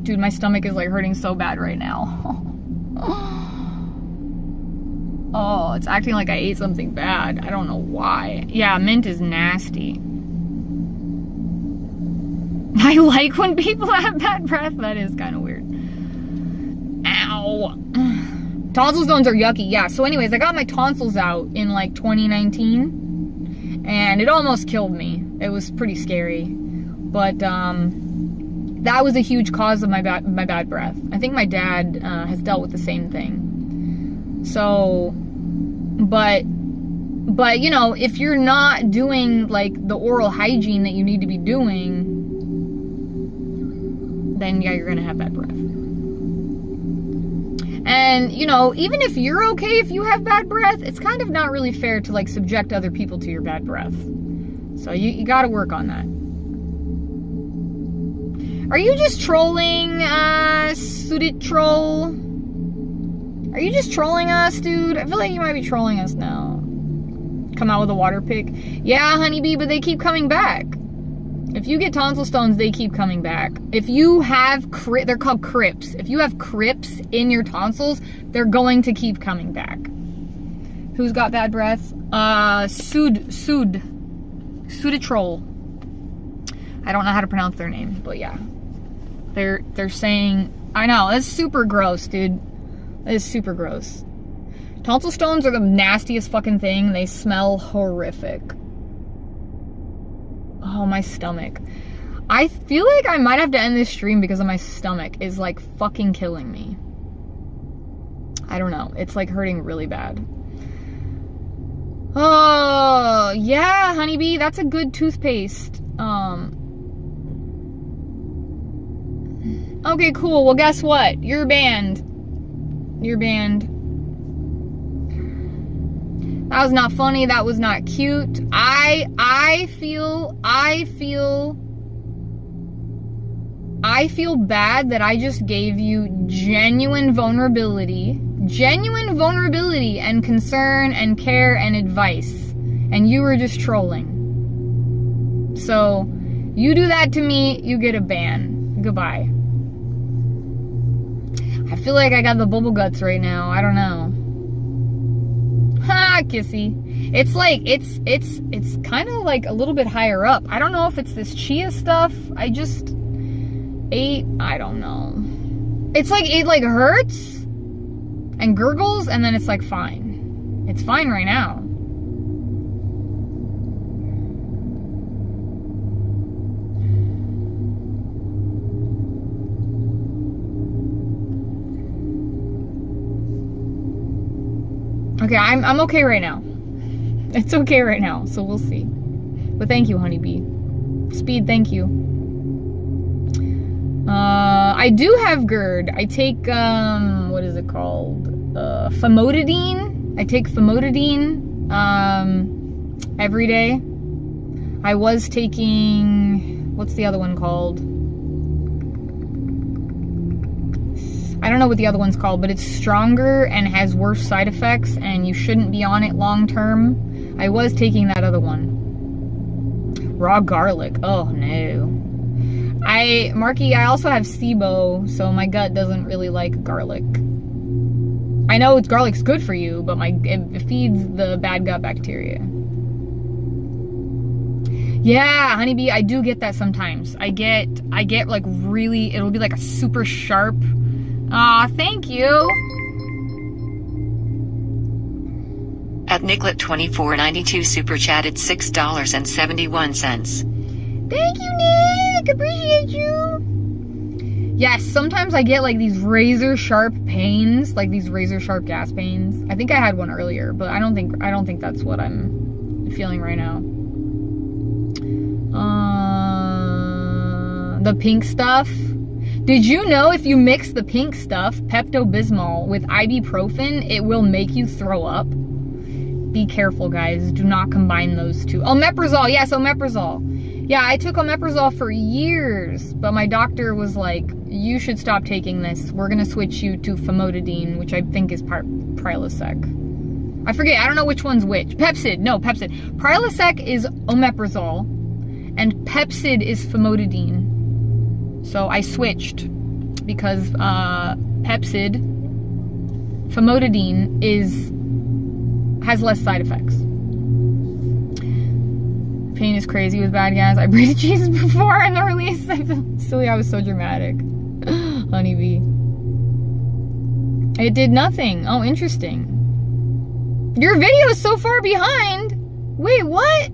Dude, my stomach is like hurting so bad right now. Oh, it's acting like I ate something bad. I don't know why. Yeah, mint is nasty. I like when people have bad breath. That is kind of weird. Ow. Tonsil stones are yucky. Yeah, so anyways, I got my tonsils out in like 2019. And it almost killed me. It was pretty scary. But that was a huge cause of my bad breath. I think my dad has dealt with the same thing. So, but if you're not doing like the oral hygiene that you need to be doing, then yeah, you're gonna have bad breath. And even if you're okay if you have bad breath, it's kind of not really fair to like subject other people to your bad breath. So you gotta work on that. Are you just trolling, Sudit Troll? Are you just trolling us, dude? I feel like you might be trolling us now. Come out with a water pick. Yeah, honeybee, but they keep coming back. If you get tonsil stones, they keep coming back. If you have, they're called crypts. If you have crypts in your tonsils, they're going to keep coming back. Who's got bad breath? Suditrol. I don't know how to pronounce their name, but yeah. They're saying, I know, that's super gross, dude. That is super gross. Tonsil stones are the nastiest fucking thing. They smell horrific. Oh, my stomach. I feel like I might have to end this stream because of my stomach is like fucking killing me. I don't know. It's like hurting really bad. Oh, yeah, honeybee. That's a good toothpaste. Okay, cool. Well, guess what? You're banned. You're banned. That was not funny. That was not cute. I feel bad that I just gave you genuine vulnerability and concern and care and advice, and you were just trolling. So, you do that to me, you get a ban. Goodbye. I feel like I got the bubble guts right now. I don't know. Ha, kissy. It's like, it's kind of like a little bit higher up. I don't know if it's this chia stuff I just ate. I don't know. It's like, it like hurts and gurgles and then it's like fine. It's fine right now. Okay, I'm okay right now. It's okay right now, so we'll see. But thank you, honeybee. Speed, thank you. I do have GERD. I take, what is it called? Famotidine. I take famotidine, every day. I was taking, what's the other one called? I don't know what the other one's called, but it's stronger and has worse side effects, and you shouldn't be on it long term. I was taking that other one. Raw garlic. Oh, no. Marky, I also have SIBO, so my gut doesn't really like garlic. I know garlic's good for you, but it feeds the bad gut bacteria. Yeah, honeybee, I do get that sometimes. I get like really, it'll be like a super sharp. Aw, thank you. At Nicklet2492 super chatted $6.71. Thank you, Nick. Appreciate you. Yes, sometimes I get like these razor sharp pains, like these razor sharp gas pains. I think I had one earlier, but I don't think that's what I'm feeling right now. The pink stuff. Did you know if you mix the pink stuff, Pepto-Bismol, with ibuprofen, it will make you throw up? Be careful, guys. Do not combine those two. Omeprazole. Yes, omeprazole. Yeah, I took omeprazole for years, but my doctor was like, you should stop taking this. We're going to switch you to famotidine, which I think is Prilosec. I forget. I don't know which one's which. Pepcid. No, Pepcid. Prilosec is omeprazole, and Pepcid is famotidine. So I switched because Pepcid, famotidine, has less side effects. Pain is crazy with bad gas. I breathed Jesus before in the release. I feel silly. I was so dramatic. Honeybee. It did nothing. Oh, interesting. Your video is so far behind. Wait, what?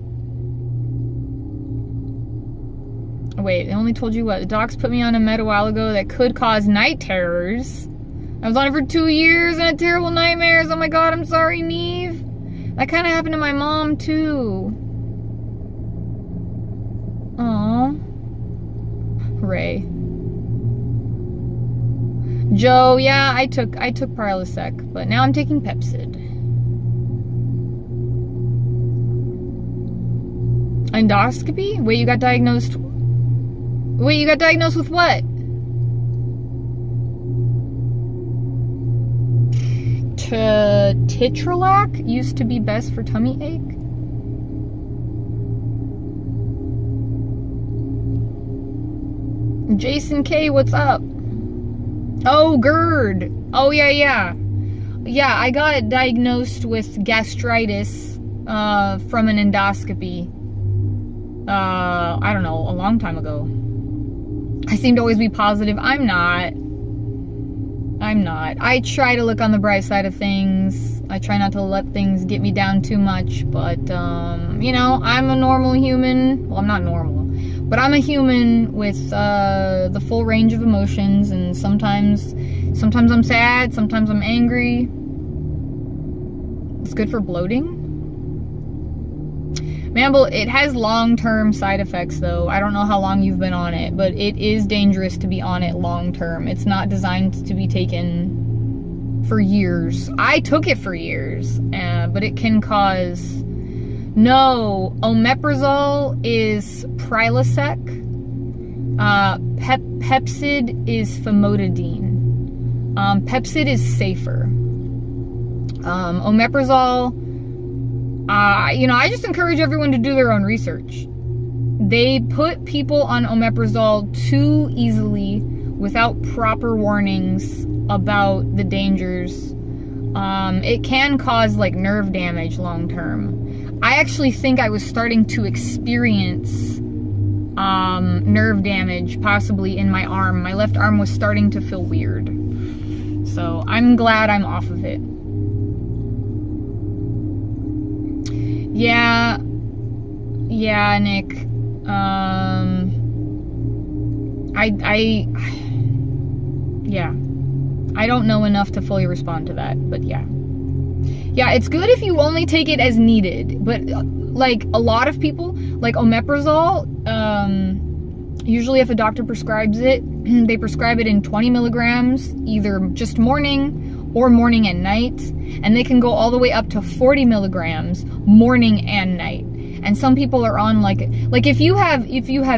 Wait, it only told you what? The docs put me on a med a while ago that could cause night terrors. I was on it for 2 years and had terrible nightmares. Oh my god, I'm sorry, Neve. That kind of happened to my mom, too. Aww. Ray. Joe, yeah, I took Prilosec, but now I'm taking Pepcid. Endoscopy? Wait, you got diagnosed with what? Titrolac used to be best for tummy ache. Jason K, what's up? Oh, GERD. Oh, yeah. Yeah, I got diagnosed with gastritis from an endoscopy. I don't know, a long time ago. I seem to always be positive. I'm not. I try to look on the bright side of things. I try not to let things get me down too much, but, you know, I'm a normal human. Well, I'm not normal, but I'm a human with, the full range of emotions, and sometimes I'm sad, sometimes I'm angry. It's good for bloating. Mamble, it has long-term side effects, though. I don't know how long you've been on it, but it is dangerous to be on it long-term. It's not designed to be taken for years. I took it for years, but it can cause... No, omeprazole is Prilosec. Pepcid is famotidine. Pepcid is safer. Omeprazole... you know, I just encourage everyone to do their own research. They put people on omeprazole too easily without proper warnings about the dangers. It can cause like nerve damage long term. I actually think I was starting to experience nerve damage possibly in my arm. My left arm was starting to feel weird. So I'm glad I'm off of it. Yeah, Nick. Yeah. I don't know enough to fully respond to that, but yeah. Yeah, it's good if you only take it as needed, but like a lot of people, like omeprazole, usually if a doctor prescribes it, they prescribe it in 20 milligrams, either just morning or morning and night, and they can go all the way up to 40 milligrams morning and night. And some people are on like if you have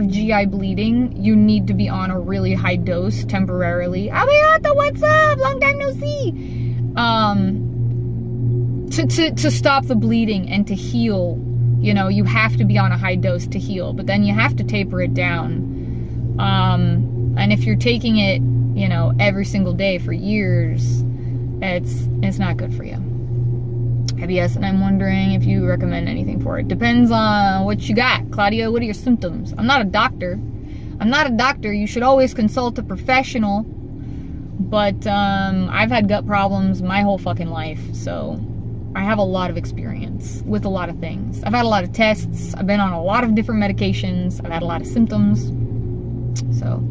GI bleeding, you need to be on a really high dose temporarily. Abiata, what's up? Long time no see. To stop the bleeding and to heal, you know, you have to be on a high dose to heal, but then you have to taper it down. And if you're taking it, you know, every single day for years, it's not good for you. IBS, and I'm wondering if you recommend anything for it. Depends on what you got. Claudia, what are your symptoms? I'm not a doctor. You should always consult a professional. But I've had gut problems my whole fucking life, so I have a lot of experience with a lot of things. I've had a lot of tests. I've been on a lot of different medications. I've had a lot of symptoms. So,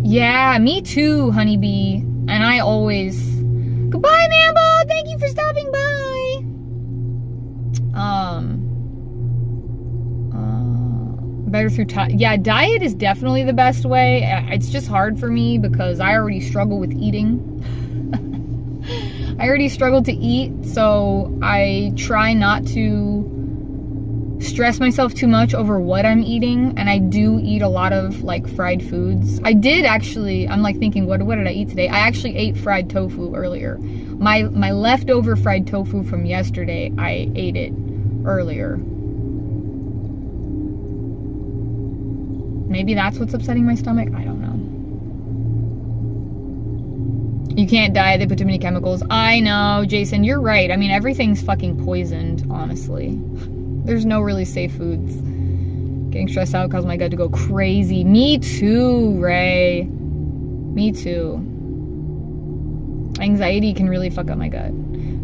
yeah, me too, honeybee. And I always... Goodbye, Mambo! Thank you for stopping by! Better through time. Yeah, diet is definitely the best way. It's just hard for me because I already struggle with eating. I already struggle to eat, so I try not to stress myself too much over what I'm eating, and I do eat a lot of like fried foods. I did actually, I'm like thinking, what did I eat today? I actually ate fried tofu earlier. My leftover fried tofu from yesterday, I ate it earlier. Maybe that's what's upsetting my stomach. I don't know. You can't diet, they put too many chemicals. I know, Jason, you're right. I mean, everything's fucking poisoned, honestly. There's no really safe foods. Getting stressed out caused my gut to go crazy. Me too, Ray. Me too. Anxiety can really fuck up my gut.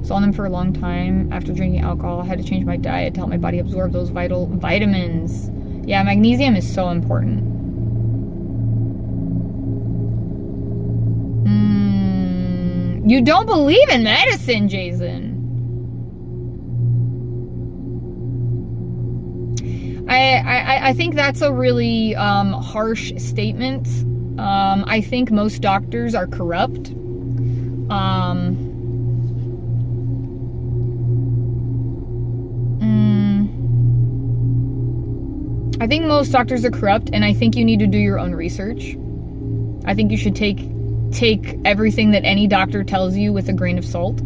Was on them for a long time. After drinking alcohol, I had to change my diet to help my body absorb those vital vitamins. Yeah, magnesium is so important. You don't believe in medicine, Jason. I think that's a really harsh statement. I think most doctors are corrupt. I think most doctors are corrupt, and I think you need to do your own research. I think you should take everything that any doctor tells you with a grain of salt.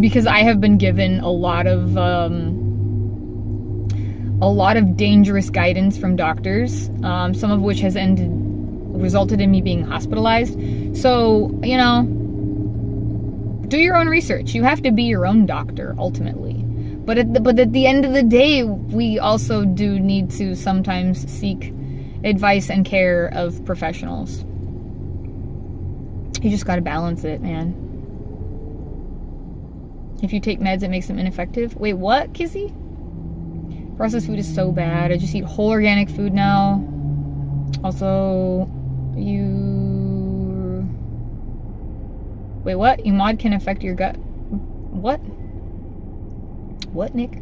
Because I have been given a lot of dangerous guidance from doctors, some of which has resulted in me being hospitalized. So, you know, do your own research. You have to be your own doctor, ultimately. But at the end of the day, we also do need to sometimes seek advice and care of professionals. You just gotta balance it, man. If you take meds, it makes them ineffective. Wait, what, Kissy? Processed food is so bad. I just eat whole organic food now. Also, Wait, what? Umad can affect your gut. What? What, Nick?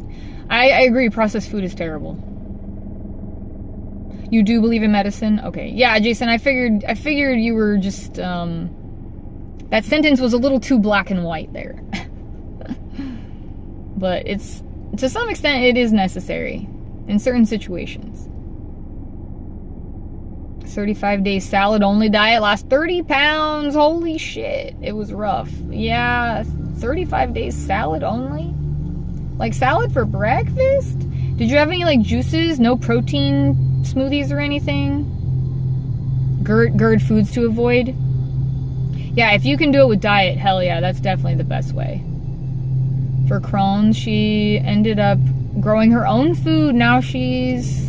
I agree, processed food is terrible. You do believe in medicine? Okay. Yeah, Jason, I figured you were just, that sentence was a little too black and white there. But to some extent, it is necessary in certain situations. 35-day salad-only diet, lost 30 pounds. Holy shit, it was rough. Yeah, 35 days salad only? Like salad for breakfast? Did you have any like juices? No protein smoothies or anything? GERD foods to avoid? Yeah, if you can do it with diet, hell yeah, that's definitely the best way. For Crohn's, she ended up growing her own food. Now she's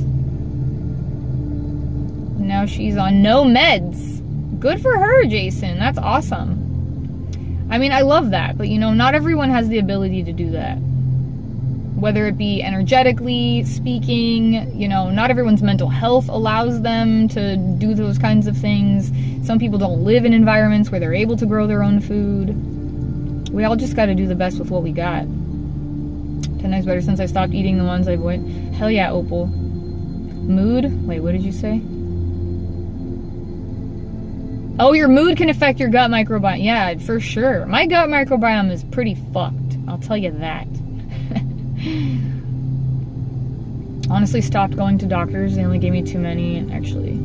on no meds. Good for her, Jason. That's awesome. I mean, I love that, but you know, not everyone has the ability to do that. Whether it be energetically speaking, you know, not everyone's mental health allows them to do those kinds of things. Some people don't live in environments where they're able to grow their own food. We all just got to do the best with what we got. 10 times better since I stopped eating the ones I avoid. Hell yeah, Opal. Mood? Wait, what did you say? Oh, your mood can affect your gut microbiome. Yeah, for sure. My gut microbiome is pretty fucked. I'll tell you that. Honestly, stopped going to doctors. They only gave me too many, actually.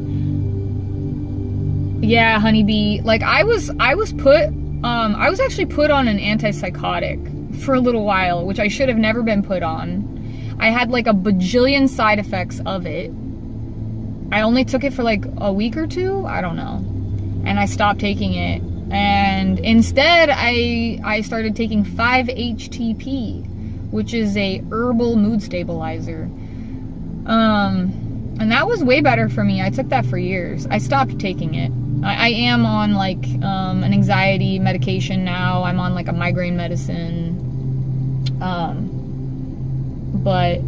Yeah, honeybee. Like, I was actually put on an antipsychotic for a little while, which I should have never been put on. I had like a bajillion side effects of it. I only took it for like a week or two. I don't know. And I stopped taking it. And instead, I started taking 5-HTP, which is a herbal mood stabilizer. And that was way better for me. I took that for years. I stopped taking it. I am on like an anxiety medication now. I'm on like a migraine medicine. But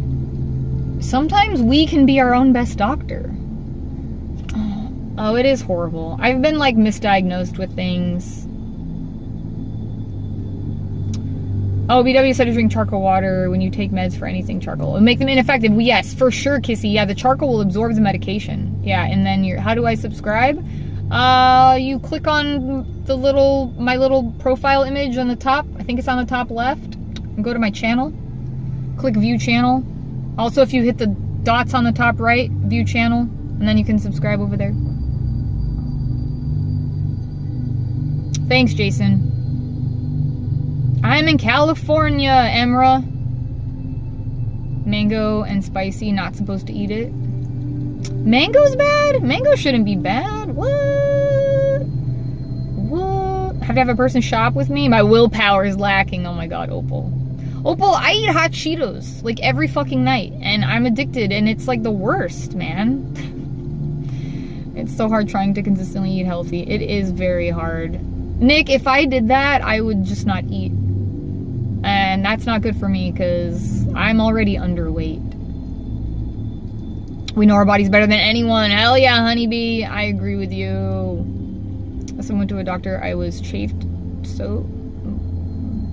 sometimes we can be our own best doctor. Oh, it is horrible. I've been like misdiagnosed with things. Oh, BW said to drink charcoal water when you take meds for anything charcoal. It'll make them ineffective. Well, yes, for sure, Kissy. Yeah, the charcoal will absorb the medication. Yeah, and then how do I subscribe? You click on my little profile image on the top. I think it's on the top left. And go to my channel. Click view channel. Also, if you hit the dots on the top right, view channel, and then you can subscribe over there. Thanks, Jason. I'm in California, Emra. Mango and spicy, not supposed to eat it. Mango's bad? Mango shouldn't be bad. What? Have to have a person shop with me? My willpower is lacking. Oh my god, Opal. Opal, I eat hot Cheetos like every fucking night, and I'm addicted, and it's like the worst, man. It's so hard trying to consistently eat healthy. It is very hard. Nick, if I did that, I would just not eat. And that's not good for me because I'm already underweight. We know our bodies better than anyone. Hell yeah, honeybee. I agree with you. As I went to a doctor, I was chafed so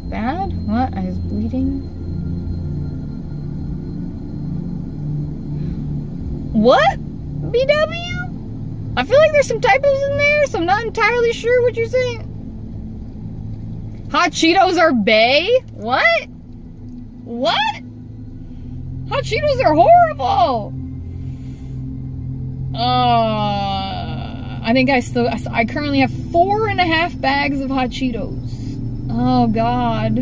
bad. What? I was bleeding. What? BW? I feel like there's some typos in there, so I'm not entirely sure what you're saying. Hot Cheetos are bae? What? What? Hot Cheetos are horrible. I currently have 4.5 bags of hot Cheetos. Oh god.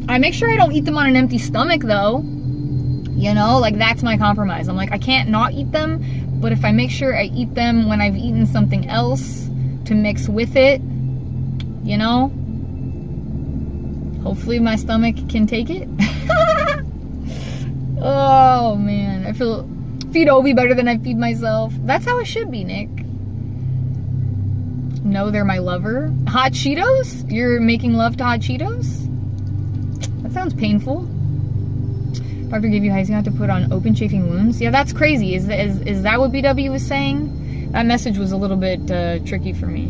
I make sure I don't eat them on an empty stomach though. You know, like that's my compromise. I'm like, I can't not eat them, but if I make sure I eat them when I've eaten something else to mix with it, you know? Hopefully my stomach can take it. Oh man, I feed Obi better than I feed myself. That's how it should be, Nick. No, they're my lover. Hot Cheetos? You're making love to Hot Cheetos? That sounds painful. Doctor gave you Hycion to put on open chafing wounds? Yeah, that's crazy. Is that what BW was saying? That message was a little bit tricky for me.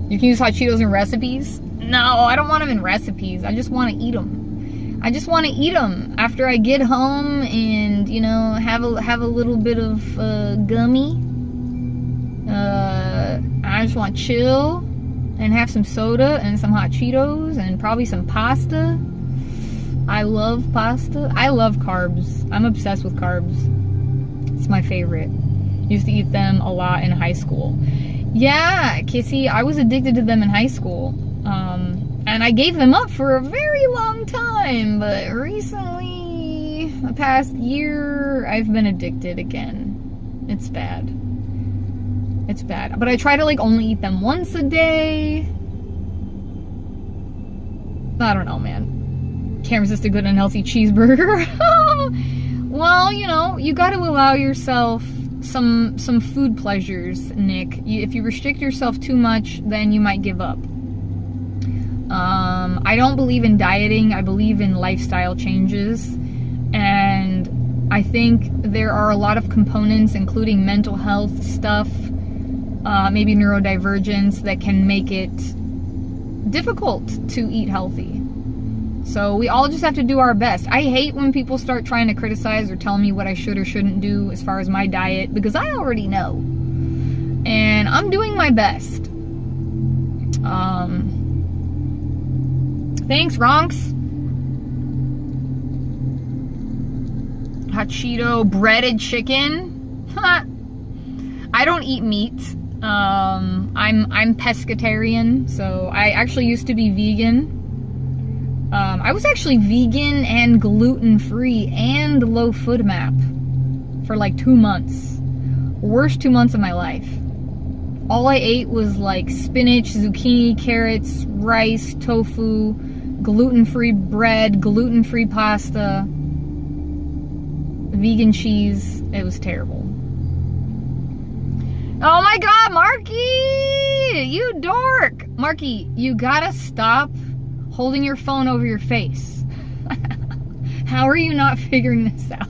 You can use Hot Cheetos in recipes? No, I don't want them in recipes. I just want to eat them. I just want to eat them after I get home and, you know, have a little bit of gummy. I just want to chill and have some soda and some Hot Cheetos and probably some pasta. I love pasta. I love carbs. I'm obsessed with carbs. It's my favorite. Used to eat them a lot in high school. Yeah, Kissy, I was addicted to them in high school. And I gave them up for a very long time, but recently, the past year, I've been addicted again. It's bad. It's bad. But I try to like only eat them once a day. I don't know, man. Can't resist a good unhealthy cheeseburger. Well, you know, you got to allow yourself some food pleasures, Nick. If you restrict yourself too much, then you might give up. I don't believe in dieting. I believe in lifestyle changes. And I think there are a lot of components, including mental health stuff, maybe neurodivergence, that can make it difficult to eat healthy. So we all just have to do our best. I hate when people start trying to criticize or tell me what I should or shouldn't do as far as my diet, because I already know. And I'm doing my best. Thanks, Ronks. Hot Cheeto breaded chicken. I don't eat meat. I'm pescatarian, so I actually used to be vegan. I was actually vegan and gluten-free and low FODMAP for like 2 months. Worst 2 months of my life. All I ate was like spinach, zucchini, carrots, rice, tofu, gluten-free bread, gluten-free pasta, vegan cheese. It was terrible. Oh my god, Marky! You dork! Marky, you gotta stop holding your phone over your face. How are you not figuring this out?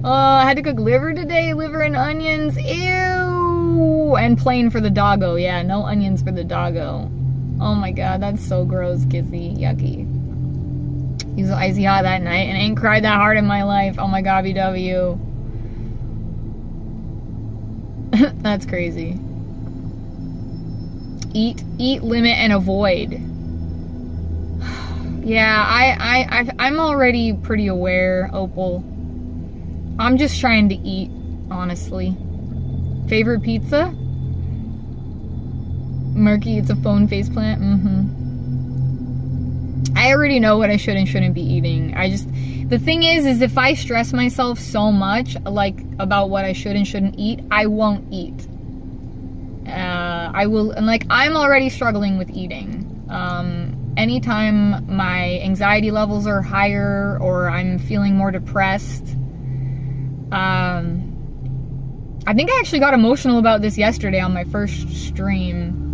I had to cook liver today, liver and onions. Ew! And plain for the doggo. Yeah, no onions for the doggo. Oh my god, that's so gross, Kizzy. Yucky. Use the icy hot that night and ain't cried that hard in my life. Oh my god, BW. That's crazy. Eat, limit, and avoid. Yeah, I'm already pretty aware, Opal. I'm just trying to eat, honestly. Favorite pizza? Murky, it's a phone faceplant. I already know what I should and shouldn't be eating. The thing is if I stress myself so much, like, about what I should and shouldn't eat, I won't eat. I'm already struggling with eating. Anytime my anxiety levels are higher or I'm feeling more depressed, I think I actually got emotional about this yesterday on my first stream.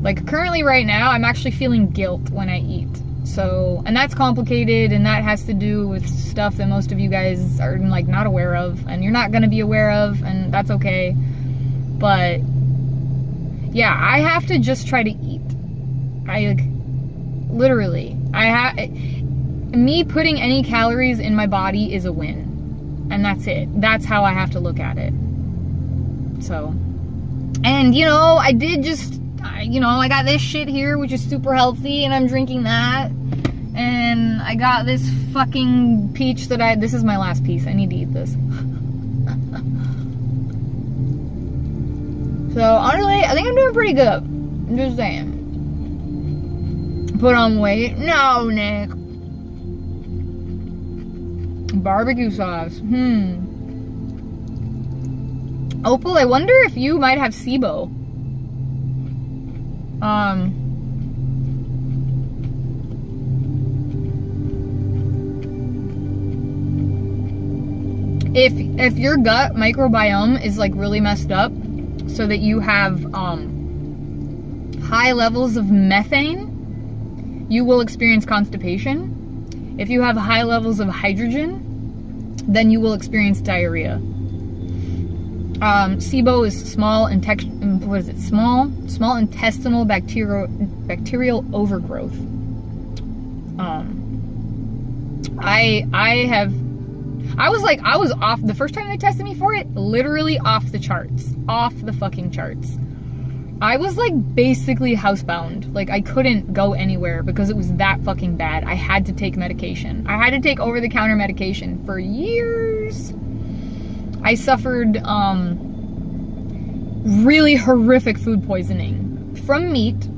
Like, currently right now, I'm actually feeling guilt when I eat. So, and that's complicated, and that has to do with stuff that most of you guys are, like, not aware of, and you're not gonna be aware of, and that's okay. But, yeah, I have to just try to eat. Literally, me putting any calories in my body is a win. And that's it. That's how I have to look at it. So, and, you know, I got this shit here, which is super healthy, and I'm drinking that. And I got this fucking peach this is my last piece. I need to eat this. So, honestly, I think I'm doing pretty good. I'm just saying. Put on weight? No, Nick. Barbecue sauce. Opal, I wonder if you might have SIBO. If your gut microbiome is like really messed up, so that you have high levels of methane, you will experience constipation. If you have high levels of hydrogen, then you will experience diarrhea. SIBO is small intestinal bacterial overgrowth. I was off the first time they tested me for it, literally off the charts. Off the fucking charts. I was like basically housebound. Like I couldn't go anywhere because it was that fucking bad. I had to take medication. I had to take over-the-counter medication for years. I suffered really horrific food poisoning from meat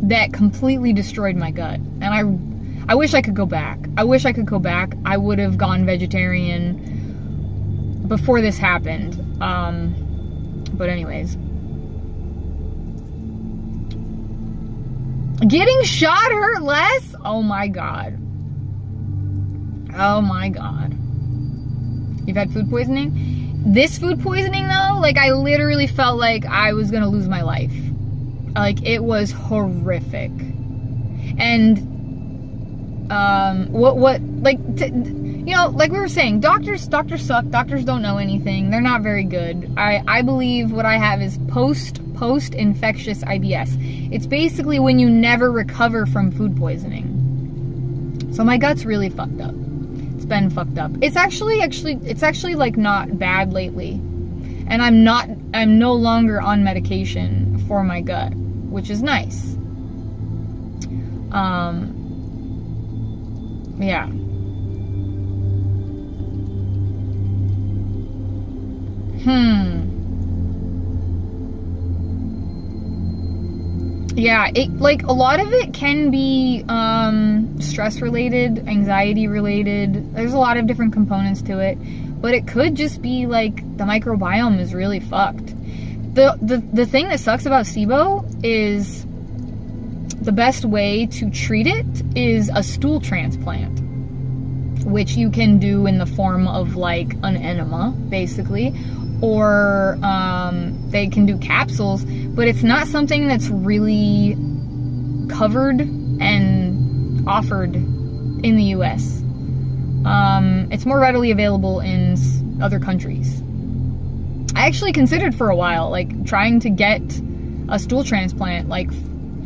that completely destroyed my gut. And I wish I could go back. I wish I could go back. I would have gone vegetarian before this happened. But anyways. Getting shot hurt less? Oh my god. Oh my god. You've had food poisoning? This food poisoning though, like I literally felt like I was gonna lose my life. Like it was horrific. And like we were saying, doctors suck. Doctors don't know anything. They're not very good. I believe what I have is post-infectious IBS. It's basically when you never recover from food poisoning. So my gut's really fucked up. It's been fucked up. It's actually like not bad lately. And I'm no longer on medication for my gut, which is nice. Yeah. Yeah, it like a lot of it can be stress related, anxiety related. There's a lot of different components to it, but it could just be like the microbiome is really fucked. The thing that sucks about SIBO is the best way to treat it is a stool transplant, which you can do in the form of like an enema, basically, or they can do capsules, but it's not something that's really covered and offered in the US. It's more readily available in other countries. I actually considered for a while, like, trying to get a stool transplant, like,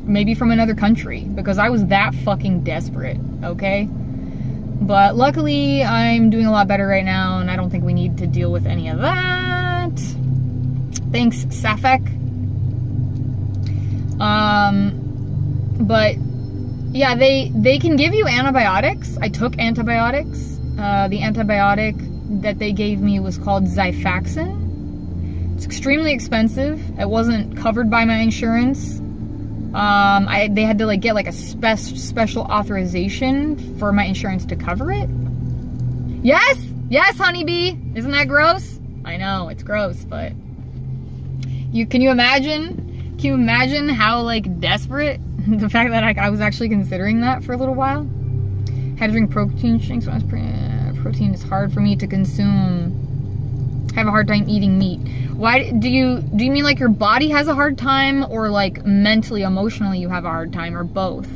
maybe from another country, because I was that fucking desperate, okay? But luckily, I'm doing a lot better right now, and I don't think we need to deal with any of that. Thanks, Safek. But, yeah, they can give you antibiotics. I took antibiotics. The antibiotic that they gave me was called Xifaxan. It's extremely expensive. It wasn't covered by my insurance. They had to like get like a special authorization for my insurance to cover it. Yes, honeybee. Isn't that gross? I know, it's gross, but can you imagine how like desperate the fact that I was actually considering that for a little while? Had to drink protein shakes when I was protein is hard for me to consume. Have a hard time eating meat. Why do you mean like your body has a hard time, or like mentally, emotionally you have a hard time, or both?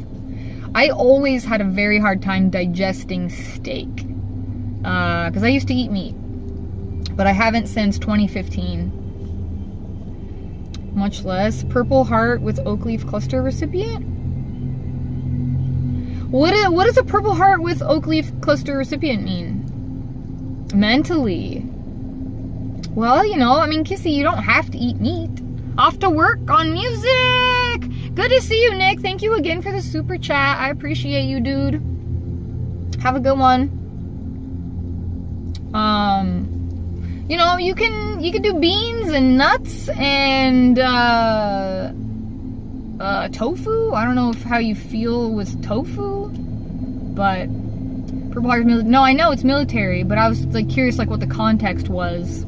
I always had a very hard time digesting steak because I used to eat meat, but I haven't since 2015. Much less. Purple heart with oak leaf cluster recipient. What does a purple heart with oak leaf cluster recipient mean? Mentally. Well, you know, I mean, Kissy, you don't have to eat meat. Off to work on music! Good to see you, Nick. Thank you again for the super chat. I appreciate you, dude. Have a good one. You know, you can do beans and nuts and tofu. I don't know how you feel with tofu, but Purple Heart is no, I know it's military, but I was like curious like what the context was,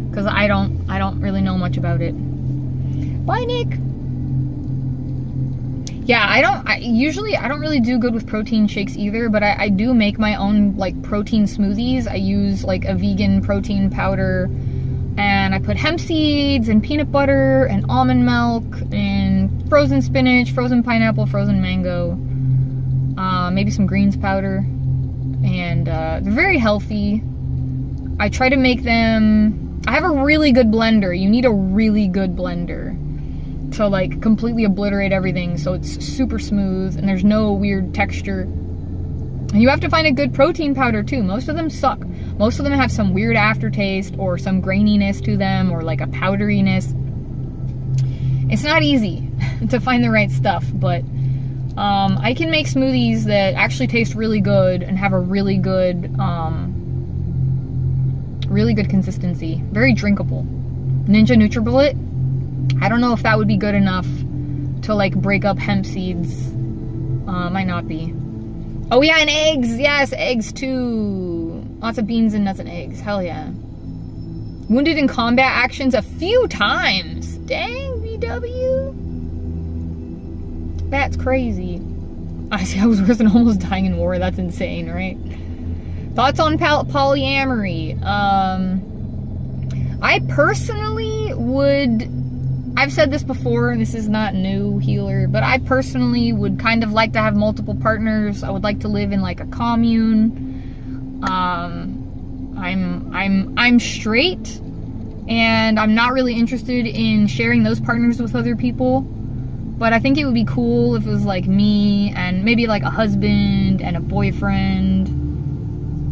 because I don't really know much about it. Bye, Nick. Yeah, I don't really do good with protein shakes either, but I do make my own like protein smoothies. I use like a vegan protein powder, and I put hemp seeds and peanut butter and almond milk and frozen spinach, frozen pineapple, frozen mango, maybe some greens powder, and they're very healthy. I try to make them, I have a really good blender. You need a really good blender to like completely obliterate everything so it's super smooth and there's no weird texture. And you have to find a good protein powder too. Most of them suck. Most of them have some weird aftertaste or some graininess to them or like a powderiness. It's not easy to find the right stuff, but I can make smoothies that actually taste really good and have a really good consistency. Very drinkable. Ninja NutriBullet, I don't know if that would be good enough to like break up hemp seeds. Might not be. Oh yeah, and eggs. Yes, eggs too. Lots of beans and nuts and eggs. Hell yeah. Wounded in combat actions a few times. Dang, VW. That's crazy. I see, I was worse than almost dying in war. That's insane, right? Thoughts on polyamory. I personally would... I've said this before, and this is not new, healer, but I personally would kind of like to have multiple partners. I would like to live in like a commune. I'm straight, and I'm not really interested in sharing those partners with other people. But I think it would be cool if it was like me and maybe like a husband and a boyfriend,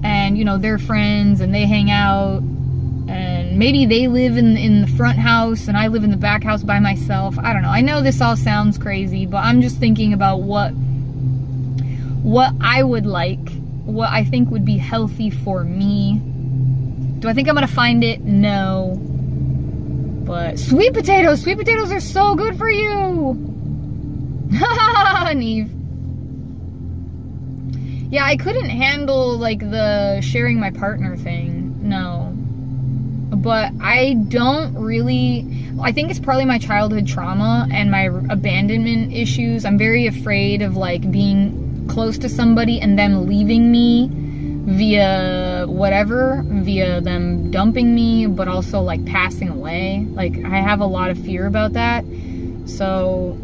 and you know, they're friends and they hang out. And maybe they live in the front house and I live in the back house by myself. I don't know. I know this all sounds crazy, but I'm just thinking about what I would like, what I think would be healthy for me. Do I think I'm gonna find it? No. But sweet potatoes are so good for you. Neve. Yeah, I couldn't handle like the sharing my partner thing. No. But I don't really, I think it's probably my childhood trauma and my abandonment issues. I'm very afraid of like being close to somebody and them leaving me via whatever, via them dumping me, but also like passing away. Like I have a lot of fear about that. So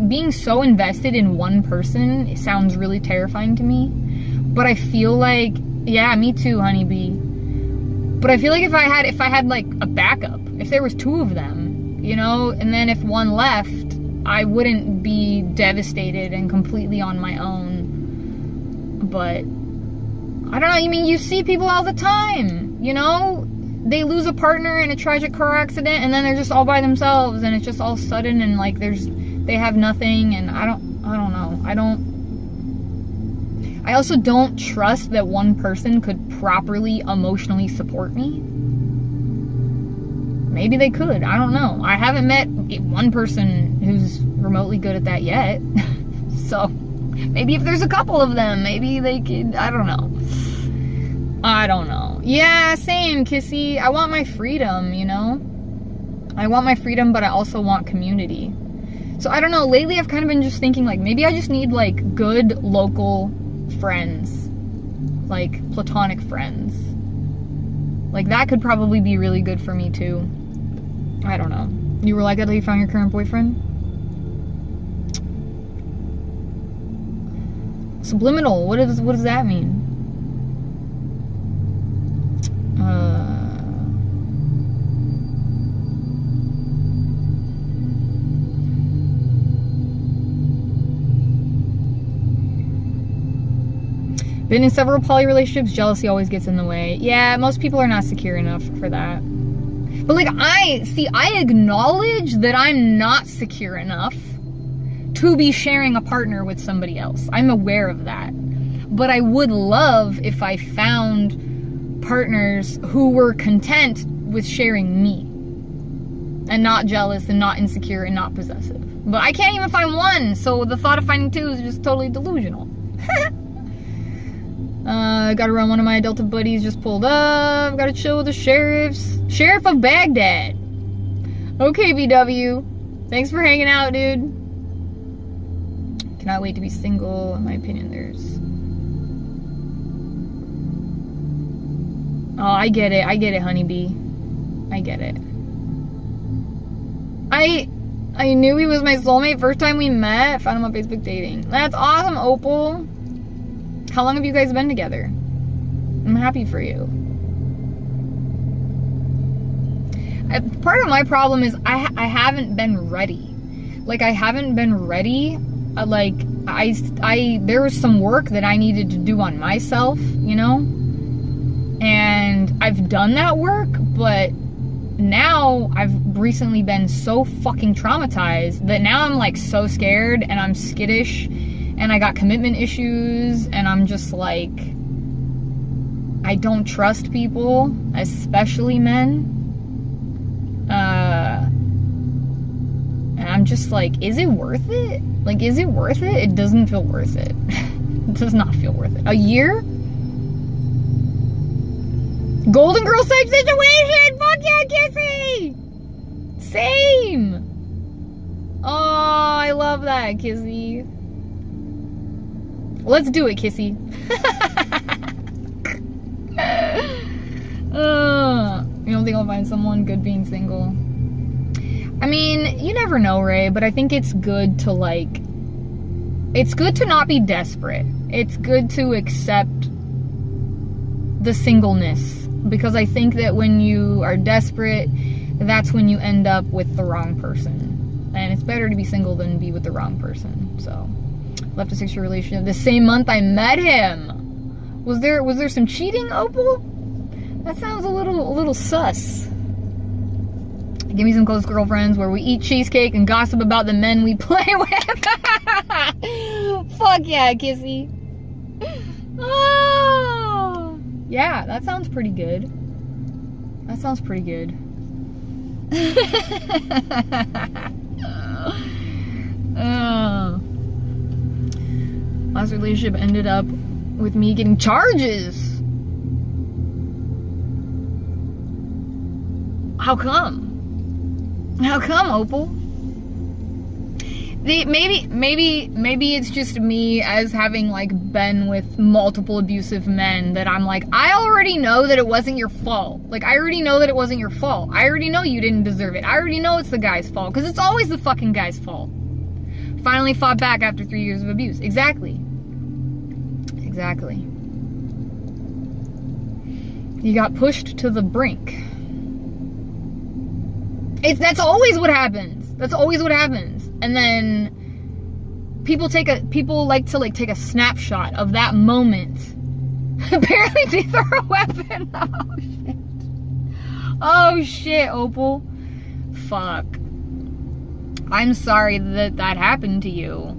being so invested in one person, it sounds really terrifying to me. But I feel like, yeah, me too, honeybee. But I feel like if I had like a backup, if there was two of them, you know, and then if one left, I wouldn't be devastated and completely on my own. But I don't know, I mean, you see people all the time, you know? They lose a partner in a tragic car accident and then they're just all by themselves and it's just all sudden and like they have nothing, and I don't know. I also don't trust that one person could properly emotionally support me. Maybe they could, I don't know. I haven't met one person who's remotely good at that yet. So maybe if there's a couple of them, maybe they could, I don't know. Yeah, same, Kissy. I want my freedom, you know? I want my freedom, but I also want community. So I don't know, lately I've kind of been just thinking like, maybe I just need like good local friends. Like platonic friends. Like that could probably be really good for me too. I don't know. You were like that till you found your current boyfriend? Subliminal, what does that mean? Been in several poly relationships, jealousy always gets in the way. Yeah, most people are not secure enough for that. But like, I acknowledge that I'm not secure enough to be sharing a partner with somebody else. I'm aware of that. But I would love if I found partners who were content with sharing me. And not jealous and not insecure and not possessive. But I can't even find one, so the thought of finding two is just totally delusional. Gotta run, one of my Delta buddies just pulled up. Gotta chill with the sheriff of Baghdad. Okay, BW. Thanks for hanging out, dude. Cannot wait to be single. In my opinion, there's... Oh, I get it, honeybee. I get it. I knew he was my soulmate first time we met. Found him on Facebook dating. That's awesome, Opal. How long have you guys been together? I'm happy for you. Part of my problem is I haven't been ready. Like, I haven't been ready. There was some work that I needed to do on myself, you know? And I've done that work, but now I've recently been so fucking traumatized that now I'm like so scared and I'm skittish and I got commitment issues and I'm just like, I don't trust people, especially men. And I'm just like, is it worth it? Like, is it worth it? It doesn't feel worth it. It does not feel worth it. A year? Golden Girls type situation! Fuck yeah, Kissy! Same! Oh, I love that, Kissy. Let's do it, Kissy. You don't think I'll find someone good being single? I mean, you never know, Ray, but I think it's good to, like... It's good to not be desperate. It's good to accept the singleness. Because I think that when you are desperate, that's when you end up with the wrong person. And it's better to be single than be with the wrong person. So, left a 6-year relationship the same month I met him. Was there some cheating, Opal? That sounds a little sus. Give me some close girlfriends where we eat cheesecake and gossip about the men we play with. Fuck yeah, Kissy. Oh. Yeah, that sounds pretty good. That sounds pretty good. Last relationship ended up with me getting charges. How come? How come, Opal? Maybe it's just me as having like been with multiple abusive men that I'm like, I already know that it wasn't your fault. Like, I already know that it wasn't your fault. I already know you didn't deserve it. I already know it's the guy's fault, because it's always the fucking guy's fault. Finally fought back after 3 years of abuse. Exactly. Exactly. You got pushed to the brink. That's always what happens. That's always what happens. And then people like to take a snapshot of that moment. Apparently they throw a weapon. Oh shit, Opal. Fuck. I'm sorry that happened to you.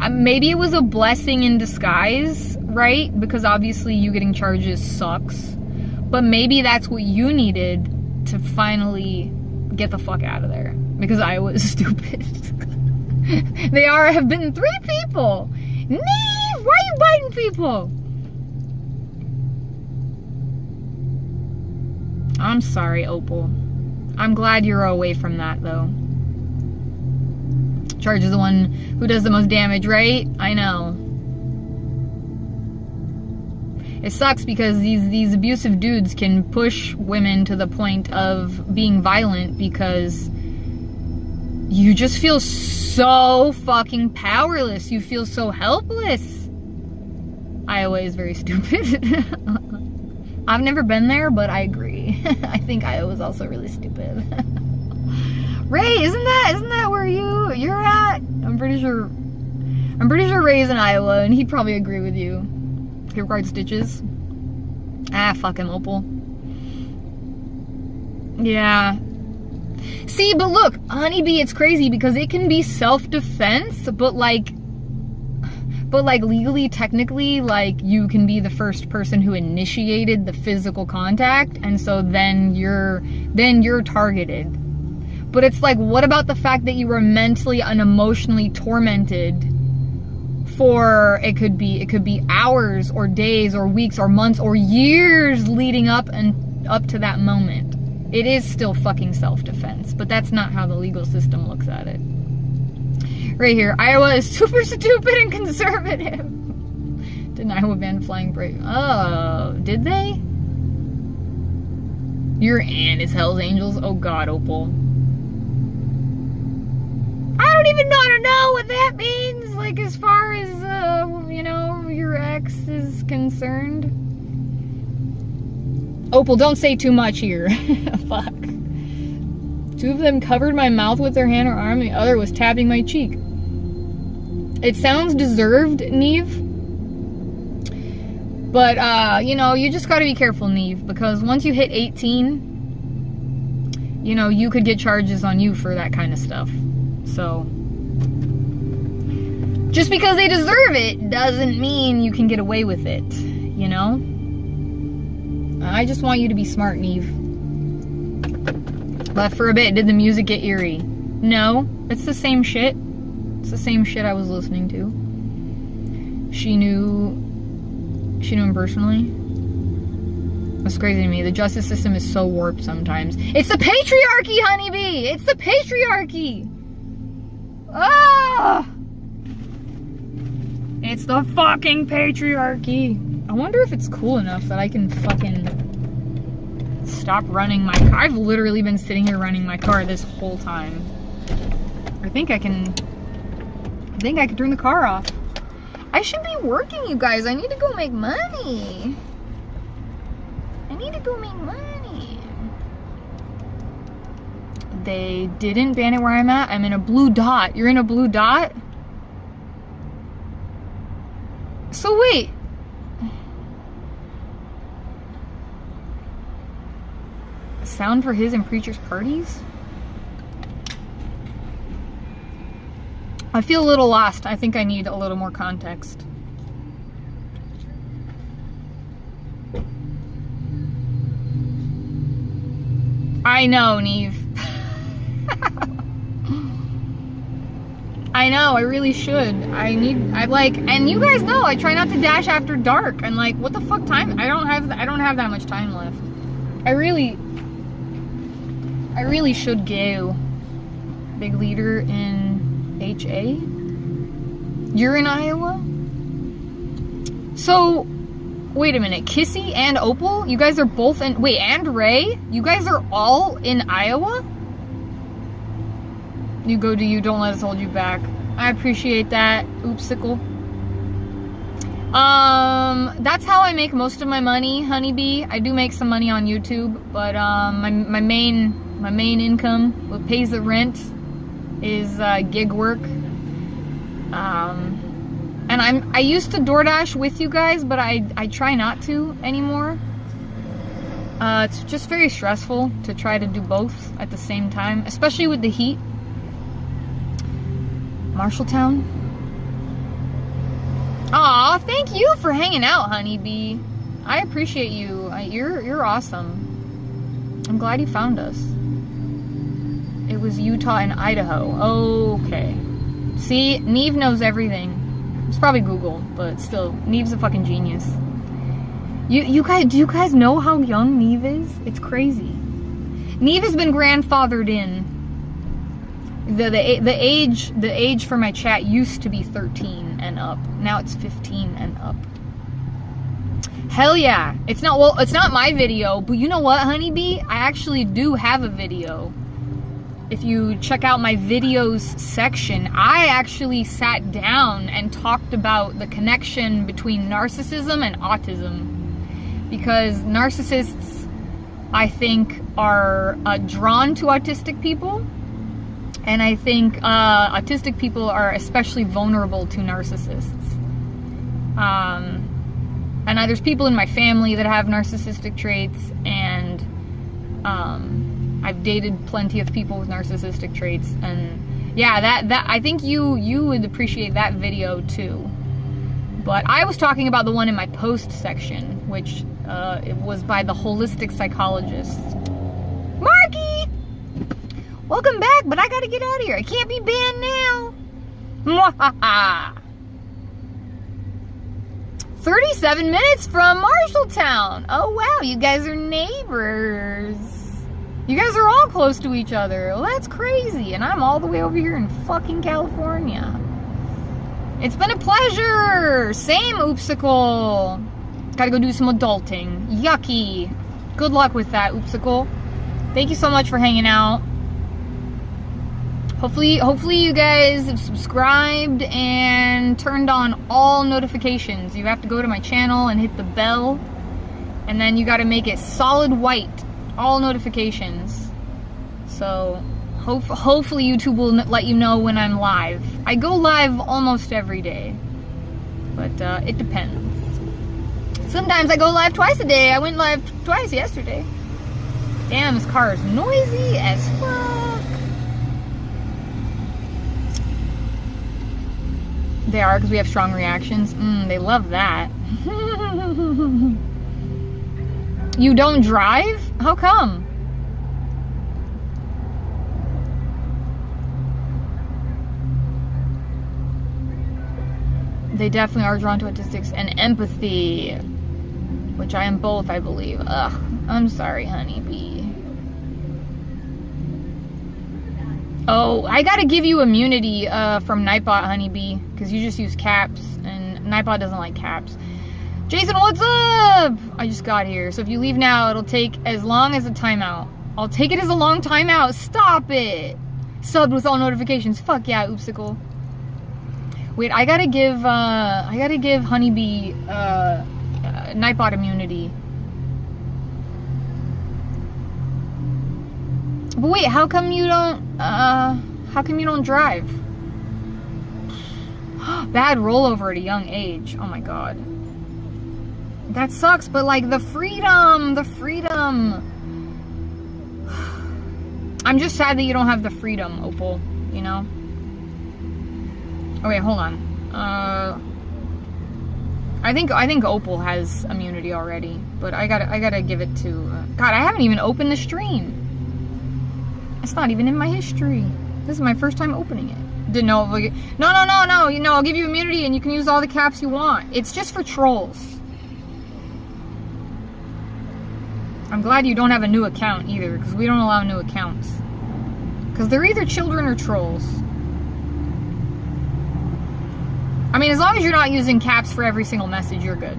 Maybe it was a blessing in disguise, right? Because obviously you getting charges sucks. But maybe that's what you needed to finally get the fuck out of there. Because I was stupid. Have been 3 people. Neve, why are you biting people? I'm sorry, Opal. I'm glad you're away from that, though. Charge is the one who does the most damage, right? I know. It sucks because these abusive dudes can push women to the point of being violent because you just feel so fucking powerless. You feel so helpless. Iowa is very stupid. I've never been there, but I agree. I think Iowa's also really stupid. Ray, isn't that where you're at? I'm pretty sure Ray's in Iowa, and he'd probably agree with you. He required stitches. Ah, fuck him, Opal. Yeah. See, but look, honeybee, it's crazy because it can be self-defense, but legally, technically, like, you can be the first person who initiated the physical contact, and so then you're targeted. But it's like, what about the fact that you were mentally and emotionally tormented for, it could be hours or days or weeks or months or years leading up to that moment. it is still fucking self-defense, but that's not how the legal system looks at it. Right here, Iowa is super stupid and conservative. Didn't Iowa ban flying break? Oh, did they? Your aunt is Hell's Angels? Oh god, Opal. I don't even know what that means, like, as far as, you know, your ex is concerned. Opal, don't say too much here. Fuck. Two of them covered my mouth with their hand or arm, the other was tapping my cheek. It sounds deserved, Neve. But, you know, you just gotta be careful, Neve, because once you hit 18, you know, you could get charges on you for that kind of stuff. So, just because they deserve it doesn't mean you can get away with it, you know? I just want you to be smart, Neve. But for a bit, did the music get eerie? No, it's the same shit. It's the same shit I was listening to. She knew him personally. That's crazy to me. The justice system is so warped sometimes. It's the patriarchy, honeybee! It's the patriarchy! Ah! It's the fucking patriarchy. I wonder if it's cool enough that I can fucking stop running my car. I've literally been sitting here running my car this whole time. I think I can turn the car off. I should be working, you guys. I need to go make money. They didn't ban it where I'm at. I'm in a blue dot. You're in a blue dot? So wait. Sound for his and preacher's parties? I feel a little lost. I think I need a little more context. I know, Neve. I know, I really should. And you guys know, I try not to dash after dark. And like, what the fuck time? I don't have that much time left. I really should go. Big leader in HA? You're in Iowa? So, wait a minute. Kissy and Opal? You guys are both in... Wait, and Ray? You guys are all in Iowa? You go to you. Don't let us hold you back. I appreciate that. Oopsicle. That's how I make most of my money, honeybee. I do make some money on YouTube, but my main income, what pays the rent, is gig work. And I used to DoorDash with you guys, but I try not to anymore. It's just very stressful to try to do both at the same time, especially with the heat. Marshalltown. Aw, thank you for hanging out, honeybee. I appreciate you. You're awesome. I'm glad you found us. It was Utah and Idaho. Okay. See, Neve knows everything. It's probably Google, but still, Neve's a fucking genius. You guys, do you guys know how young Neve is? It's crazy. Neve has been grandfathered in. The age for my chat used to be 13 and up. Now it's 15 and up. Hell yeah. It's not my video, but you know what, honeybee? I actually do have a video. If you check out my videos section, I actually sat down and talked about the connection between narcissism and autism. Because narcissists, I think, are drawn to autistic people. And I think autistic people are especially vulnerable to narcissists. And there's people in my family that have narcissistic traits, and I've dated plenty of people with narcissistic traits, and yeah, that I think you would appreciate that video too. But I was talking about the one in my post section, which it was by the holistic psychologist. Marky! Welcome back, but I gotta get out of here. I can't be banned now. Mwahaha! 37 minutes from Marshalltown. Oh wow, you guys are neighbors. You guys are all close to each other. Well, that's crazy. And I'm all the way over here in fucking California. It's been a pleasure. Same, Oopsicle. Gotta go do some adulting. Yucky. Good luck with that, Oopsicle. Thank you so much for hanging out. Hopefully you guys have subscribed and turned on all notifications. You have to go to my channel and hit the bell. And then you gotta make it solid white. All notifications. So hopefully YouTube will let you know when I'm live. I go live almost every day, but it depends. Sometimes I go live twice a day. I went live twice yesterday. Damn, this car is noisy as fuck. They are, because we have strong reactions. They love that. You don't drive? How come? They definitely are drawn to autistics and empathy, which I am both, I believe. Ugh, I'm sorry, honeybee. Oh, I gotta give you immunity from Nightbot, honeybee, because you just use caps, and Nightbot doesn't like caps. Jason, what's up? I just got here, so if you leave now, it'll take as long as a timeout. I'll take it as a long timeout. Stop it. Subbed with all notifications. Fuck yeah, Oopsicle. Wait, I gotta give honeybee Nightbot immunity. But wait, how come you don't drive? Bad rollover at a young age. Oh my god. That sucks, but like the freedom. I'm just sad that you don't have the freedom, Opal, you know? Oh wait, hold on. I think Opal has immunity already, but I gotta give it to, God, I haven't even opened the stream. It's not even in my history. This is my first time opening it. Didn't know. No, you know, I'll give you immunity and you can use all the caps you want. It's just for trolls. I'm glad you don't have a new account either, because we don't allow new accounts. Because they're either children or trolls. I mean, as long as you're not using caps for every single message, you're good.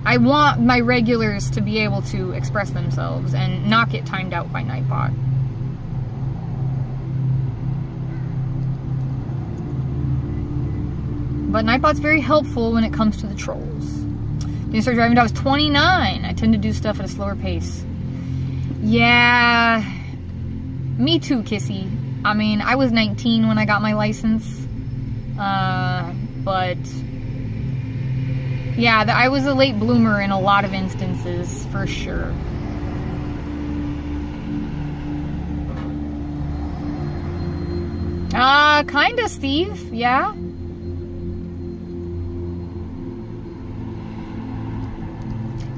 I want my regulars to be able to express themselves and not get timed out by Nightbot. But Nightbot's very helpful when it comes to the trolls. Didn't start driving until I was 29. I tend to do stuff at a slower pace. Yeah, me too, Kissy. I mean, I was 19 when I got my license. But yeah, I was a late bloomer in a lot of instances, for sure. Kinda, Steve. Yeah.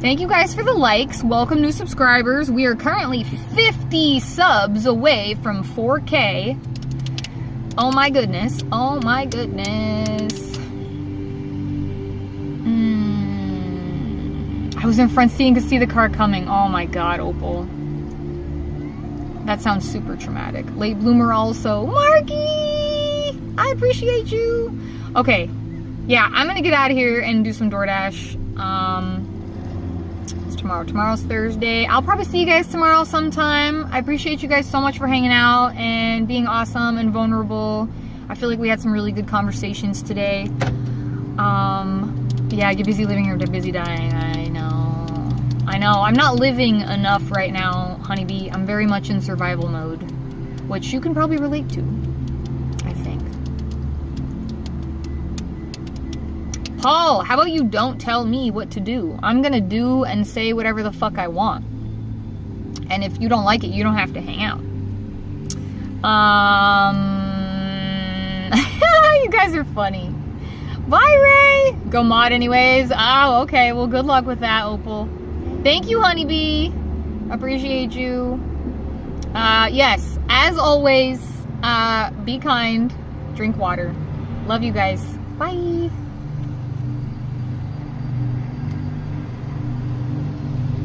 Thank you guys for the likes. Welcome new subscribers. We are currently 50 subs away from 4K. Oh my goodness. Oh my goodness. I was in front seat and could see the car coming. Oh my god, Opal. That sounds super traumatic. Late bloomer also. Marky! I appreciate you. Okay. Yeah, I'm gonna get out of here and do some DoorDash. Tomorrow's Thursday. I'll probably see you guys tomorrow sometime. I appreciate you guys so much for hanging out and being awesome and vulnerable. I feel like we had some really good conversations today. Yeah, get busy living or get busy dying. I know. I'm not living enough right now, honeybee. I'm very much in survival mode, which you can probably relate to, I think. Paul, how about you don't tell me what to do? I'm gonna do and say whatever the fuck I want. And if you don't like it, you don't have to hang out. You guys are funny. Bye, Ray! Go mod anyways. Oh, okay. Well, good luck with that, Opal. Thank you, honeybee. Appreciate you. Yes, as always, be kind. Drink water. Love you guys. Bye.